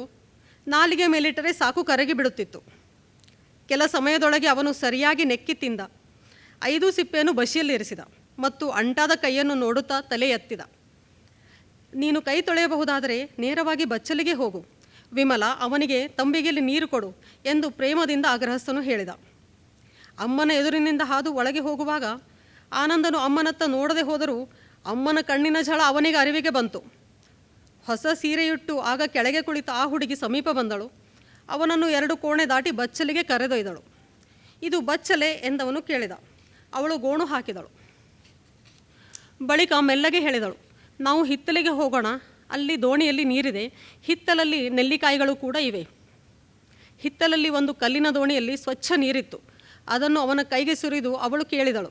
ನಾಲಿಗೆ ಮೇಲಿಟ್ಟರೆ ಸಾಕು ಕರಗಿ ಬಿಡುತ್ತಿತ್ತು. ಕೆಲ ಸಮಯದೊಳಗೆ ಅವನು ಸರಿಯಾಗಿ ನೆಕ್ಕಿ ತಿಂದ. 5 ಸಿಪ್ಪೆಯನ್ನು ಬಸಿಯಲ್ಲಿರಿಸಿದ ಮತ್ತು ಅಂಟಾದ ಕೈಯನ್ನು ನೋಡುತ್ತಾ ತಲೆ ಎತ್ತಿದ. ನೀನು ಕೈ ತೊಳೆಯಬಹುದಾದರೆ ನೇರವಾಗಿ ಬಚ್ಚಲಿಗೆ ಹೋಗು. ವಿಮಲ ಅವನಿಗೆ ತಂಬಿಗೆಯಲ್ಲಿ ನೀರು ಕೊಡು ಎಂದು ಪ್ರೇಮದಿಂದ ಆ ಗೃಹಸ್ಥನು ಹೇಳಿದ. ಅಮ್ಮನ ಎದುರಿನಿಂದ ಹಾದು ಒಳಗೆ ಹೋಗುವಾಗ ಆನಂದನು ಅಮ್ಮನತ್ತ ನೋಡದೆ ಹೋದರೂ ಅಮ್ಮನ ಕಣ್ಣಿನ ಝಳ ಅವನಿಗೆ ಅರಿವಿಗೆ ಬಂತು. ಹೊಸ ಸೀರೆಯುಟ್ಟು ಆಗ ಕೆಳಗೆ ಕುಳಿತ ಆ ಹುಡುಗಿ ಸಮೀಪ ಬಂದಳು. ಅವನನ್ನು 2 ಕೋಣೆ ದಾಟಿ ಬಚ್ಚಲಿಗೆ ಕರೆದೊಯ್ದಳು. ಇದು ಬಚ್ಚಲೆ ಎಂದವನು ಕೇಳಿದ. ಅವಳು ಗೋಣು ಹಾಕಿದಳು. ಬಳಿಕ ಮೆಲ್ಲಗೆ ಹೇಳಿದಳು, ನಾವು ಹಿತ್ತಲಿಗೆ ಹೋಗೋಣ, ಅಲ್ಲಿ ದೋಣಿಯಲ್ಲಿ ನೀರಿದೆ, ಹಿತ್ತಲಲ್ಲಿ ನೆಲ್ಲಿಕಾಯಿಗಳು ಕೂಡ ಇವೆ. ಹಿತ್ತಲಲ್ಲಿ ಒಂದು ಕಲ್ಲಿನ ದೋಣಿಯಲ್ಲಿ ಸ್ವಚ್ಛ ನೀರಿತ್ತು. ಅದನ್ನು ಅವನ ಕೈಗೆ ಸುರಿದು ಅವಳು ಕೇಳಿದಳು,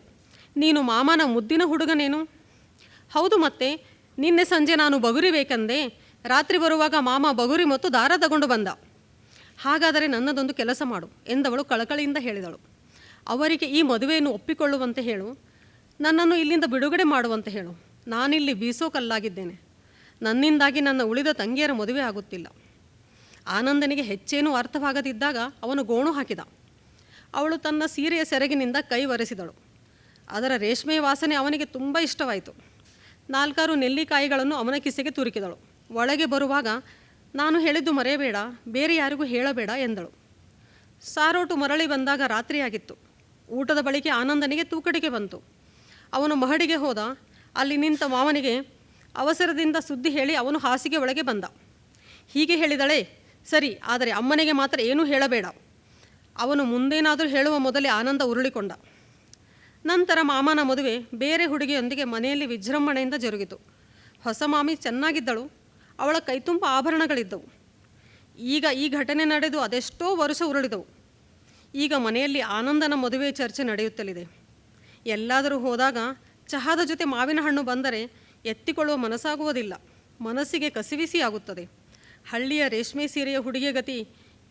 ನೀನು ಮಾಮನ ಮುದ್ದಿನ ಹುಡುಗನೇನು? ಹೌದು, ಮತ್ತೆ ನಿನ್ನೆ ಸಂಜೆ ನಾನು ಬಗುರಿಬೇಕೆಂದೆ, ರಾತ್ರಿ ಬರುವಾಗ ಮಾಮ ಬಗುರಿ ಮತ್ತು ದಾರ ತಗೊಂಡು ಬಂದ. ಹಾಗಾದರೆ ನನ್ನದೊಂದು ಕೆಲಸ ಮಾಡು ಎಂದವಳು ಕಳಕಳಿಯಿಂದ ಹೇಳಿದಳು. ಅವರಿಗೆ ಈ ಮದುವೆಯನ್ನು ಒಪ್ಪಿಕೊಳ್ಳುವಂತೆ ಹೇಳು, ನನ್ನನ್ನು ಇಲ್ಲಿಂದ ಬಿಡುಗಡೆ ಮಾಡುವಂತೆ ಹೇಳು. ನಾನಿಲ್ಲಿ ಬೀಸೋ ಕಲ್ಲಾಗಿದ್ದೇನೆ. ನನ್ನಿಂದಾಗಿ ನನ್ನ ಉಳಿದ ತಂಗಿಯರ ಮದುವೆ ಆಗುತ್ತಿಲ್ಲ. ಆನಂದನಿಗೆ ಹೆಚ್ಚೇನೂ ಅರ್ಥವಾಗದಿದ್ದಾಗ ಅವನು ಗೋಣು ಹಾಕಿದ. ಅವಳು ತನ್ನ ಸೀರೆಯ ಸೆರಗಿನಿಂದ ಕೈ ಒರೆಸಿದಳು. ಅದರ ರೇಷ್ಮೆಯ ವಾಸನೆ ಅವನಿಗೆ ತುಂಬ ಇಷ್ಟವಾಯಿತು. 4 ನೆಲ್ಲಿಕಾಯಿಗಳನ್ನು ಅವನ ಕಿಸೆಗೆ ತುರುಕಿದಳು. ಒಳಗೆ ಬರುವಾಗ, ನಾನು ಹೇಳಿದ್ದು ಮರೆಯಬೇಡ, ಬೇರೆ ಯಾರಿಗೂ ಹೇಳಬೇಡ ಎಂದಳು. ಸಾರೋಟು ಮರಳಿ ಬಂದಾಗ ರಾತ್ರಿಯಾಗಿತ್ತು. ಊಟದ ಬಳಿಕೆ ಆನಂದನಿಗೆ ತೂಕಡಿಕೆ ಬಂತು. ಅವನು ಮಹಡಿಗೆ ಹೋದ. ಅಲ್ಲಿ ನಿಂತ ಮಾವನಿಗೆ ಅವಸರದಿಂದ ಸುದ್ದಿ ಹೇಳಿ ಅವನು ಹಾಸಿಗೆ ಒಳಗೆ ಬಂದ. ಹೀಗೆ ಹೇಳಿದಳೆ, ಸರಿ, ಆದರೆ ಅಮ್ಮನಿಗೆ ಮಾತ್ರ ಏನೂ ಹೇಳಬೇಡ. ಅವನು ಮುಂದೇನಾದರೂ ಹೇಳುವ ಮೊದಲೇ ಆನಂದ ಉರುಳಿಕೊಂಡ. ನಂತರ ಮಾಮನ ಮದುವೆ ಬೇರೆ ಹುಡುಗಿಯೊಂದಿಗೆ ಮನೆಯಲ್ಲಿ ವಿಜೃಂಭಣೆಯಿಂದ ಜರುಗಿತು. ಹೊಸ ಮಾಮಿ ಚೆನ್ನಾಗಿದ್ದಳು. ಅವಳ ಕೈತುಂಬ ಆಭರಣಗಳಿದ್ದವು. ಈಗ ಈ ಘಟನೆ ನಡೆದು ಅದೆಷ್ಟೋ ವರ್ಷ ಉರುಳಿದವು. ಈಗ ಮನೆಯಲ್ಲಿ ಆನಂದನ ಮದುವೆ ಚರ್ಚೆ ನಡೆಯುತ್ತಲಿದೆ. ಎಲ್ಲಾದರೂ ಹೋದಾಗ ಚಹಾದ ಜೊತೆ ಮಾವಿನ ಹಣ್ಣು ಬಂದರೆ ಎತ್ತಿಕೊಳ್ಳುವ ಮನಸ್ಸಾಗುವುದಿಲ್ಲ. ಮನಸ್ಸಿಗೆ ಕಸಿವಿಸಿ ಆಗುತ್ತದೆ. ಹಳ್ಳಿಯ ರೇಷ್ಮೆ ಸೀರೆಯ ಹುಡುಗಿಯ ಗತಿ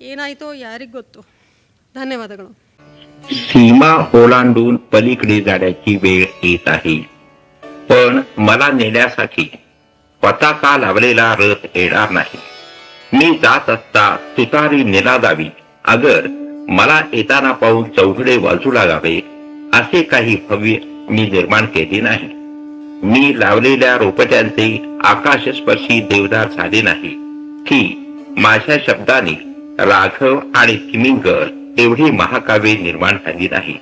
ಏನಾಯಿತೋ ಯಾರಿಗೊತ್ತು. ಧನ್ಯವಾದಗಳು. सीमा ओलांडून पलीकडे जाण्याची वेळ येत आहे, पण मला नेण्यासाठी पताका लावलेला रथ येणार नाही. मी जात असता तुतारी निनादावी, अगर मला येताना पाहून चौघडे बाजूला लागावे असे काही भव्य मी निर्माण केले नाही. मी लावलेल्या रोपट्यांचे आकाशस्पर्शी देवदार झाले नाही की माझ्या शब्दाने राघव आणि तिमिंगर एवढी महाकाव्ये निर्माण झाली नाही.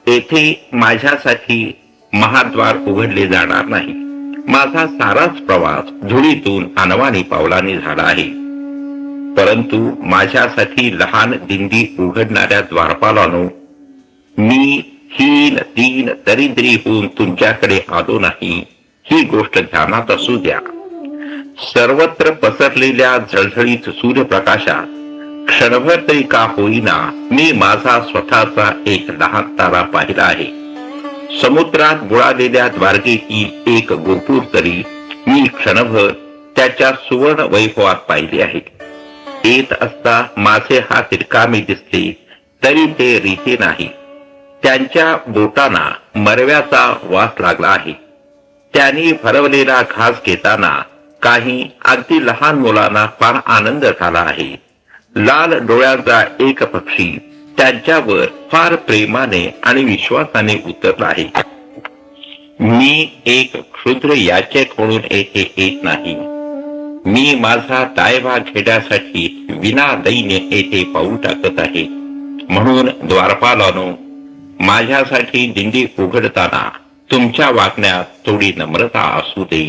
येथे माझ्यासाठी महाद्वार उघडले जाणार नाही. माझा साराच प्रवास धुळीतून अनवाणी पावलाने झाला आहे. परंतु माझ्यासाठी लहान दिंडी उघडणाऱ्या द्वारपालानो, मी हीन दीन दरिद्री होऊन तुमच्याकडे आलो नाही, ही गोष्ट ध्यानात असू द्या. सर्वत्र पसरलेल्या झळझळीत सूर्यप्रकाशात क्षणभर तरी का होईना मी माझा स्वतःचा एक लहान तारा पाहिला आहे. समुद्रात बुडालेल्या द्वारकेची एक गोपूर तरी मी क्षणभर त्याच्या सुवर्ण वैभवात पाहिले आहे. येत असता माझे हात रिकामे दिसले तरी ते रीते नाही. त्यांच्या बोटांना मरव्याचा वास लागला आहे. त्यांनी भरवलेला घास घेताना काही अगदी लहान मुलांना फार आनंद झाला आहे. लाल डोळ्यांचा एक पक्षी त्यांच्यावर फार प्रेमाने आणि विश्वासाने उतरला आहे. मी एक क्षुद्र याचक म्हणून येथे येत नाही. मी माझा दायभाग घेण्यासाठी विना दैन्य येथे पाऊल टाकत आहे. म्हणून द्वारपालानो, माझ्यासाठी दिंडी उघडताना तुमच्या वागण्यात थोडी नम्रता असू दे,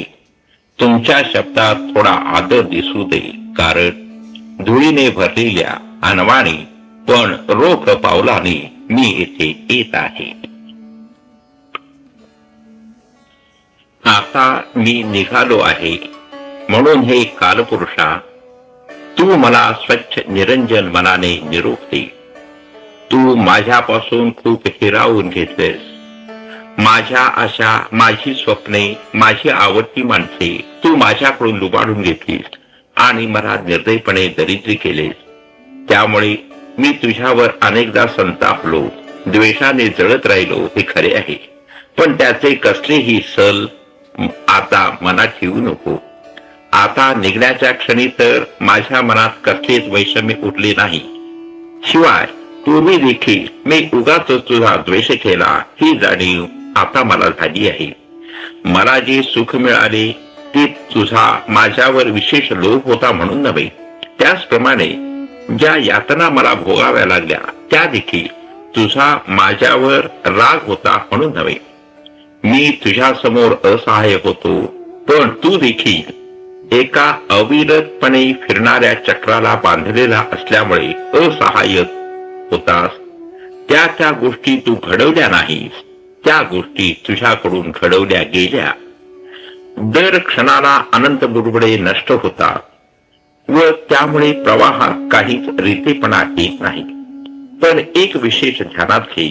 तुमच्या शब्दात थोडा आदर दिसू दे. कारण धुळीने भरलेल्या अनवाणी पण रोख पावलाने मी येथे येत आहे. आता मी निघालो आहे. म्हणून हे कालपुरुषा, तू मला स्वच्छ निरंजन मनाने निरोप दे. तू माझ्यापासून खूप हिरावून घेतलेस. माझ्या आशा, माझी स्वप्ने, माझी आवडती माणसे तू माझ्याकडून लुबाडून घेतलीस आणि मला निर्दयपणे दरिद्री केलेस. त्यामुळे मी तुझ्यावर अनेकदा संतापलो, द्वेषाने जळत राहिलो, हे खरे आहे. पण त्याचे कसलेही सल आता मनात ठेवू नको. आता निघण्याच्या क्षणी तर माझ्या मनात कसलेच वैषम्य उठले नाही. शिवाय पूर्वी देखील मी उगाच तुझा द्वेष केला, ही जाणीव आता मला झाली आहे. मला जे सुख मिळाले ते तुझा माझ्यावर विशेष लोभ होता म्हणून नव्हे. त्याचप्रमाणे ज्या यातना मला भोगाव्या लागल्या त्या देखील तुझा माझ्यावर राग होता म्हणून नव्हे. मी तुझ्या समोर असहाय्य होतो, पण तू देखील एका अविरतपणे फिरणाऱ्या चक्राला बांधलेला असल्यामुळे असहाय्य होतास. त्या गोष्टी तू घडवल्या नाहीस, त्या गोष्टी तुझ्याकडून घडवल्या गेल्या. दर क्षणाला अनंत बुडबुडे नष्ट होतात व त्यामुळे प्रवाहात काहीच रीतेपणा येत नाही. पण एक विशेष ध्यानात घे,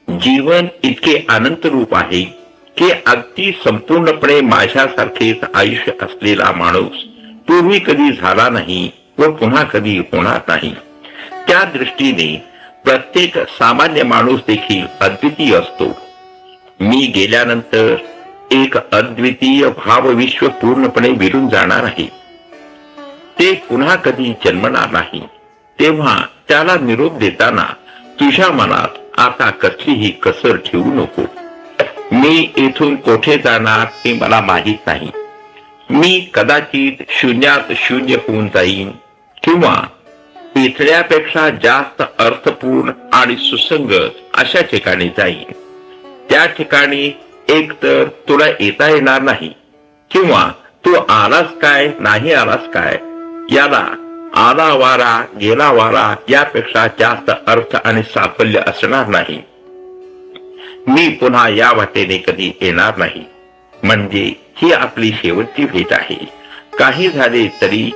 जीवन इतके अनंत रूप आहे की अगदी संपूर्णपणे माझ्यासारखेच आयुष्य असलेला माणूस पूर्वी कधी झाला नाही व पुन्हा कधी होणार नाही. त्या दृष्टीने प्रत्येक सामान्य माणूस देखील अद्वितीय असतो. मी गेल्यानंतर एक अद्वितीय भावविश्व पूर्णपणे विरून जाणार आहे. ते पुन्हा कधी जन्मणार नाही. तेव्हा त्याला निरोप देताना तुझ्या मनात आता कसलीही कसर ठेवू नको. मी इथून कोठे जाणार हे मला माहीत नाही. मी कदाचित शून्यात शून्य होऊन जाईन किंवा इथल्यापेक्षा जास्त अर्थपूर्ण आणि सुसंगत अशा ठिकाणी जाईन. त्या ठिकाणी एक तर तुला येता येणार नाही किंवा तू आलास काय नाही आलास काय याला आला वारा गेला वारा यापेक्षा जास्त अर्थ आणि साफल्य असणार नाही. मी पुन्हा या वाटेने कधी येणार नाही. म्हणजे ही आपली शेवटची भेट आहे. काही झाले तरी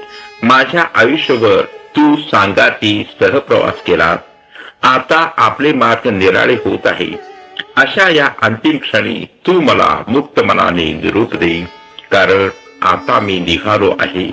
माझ्या आयुष्यभर तू सांगाती सहप्रवास केला. आता आपले मार्ग निराळे होत आहे. अशा या अंतिम क्षणी तू मला मुक्त मनाने निरोप दे, कारण आता मी निघालो आहे.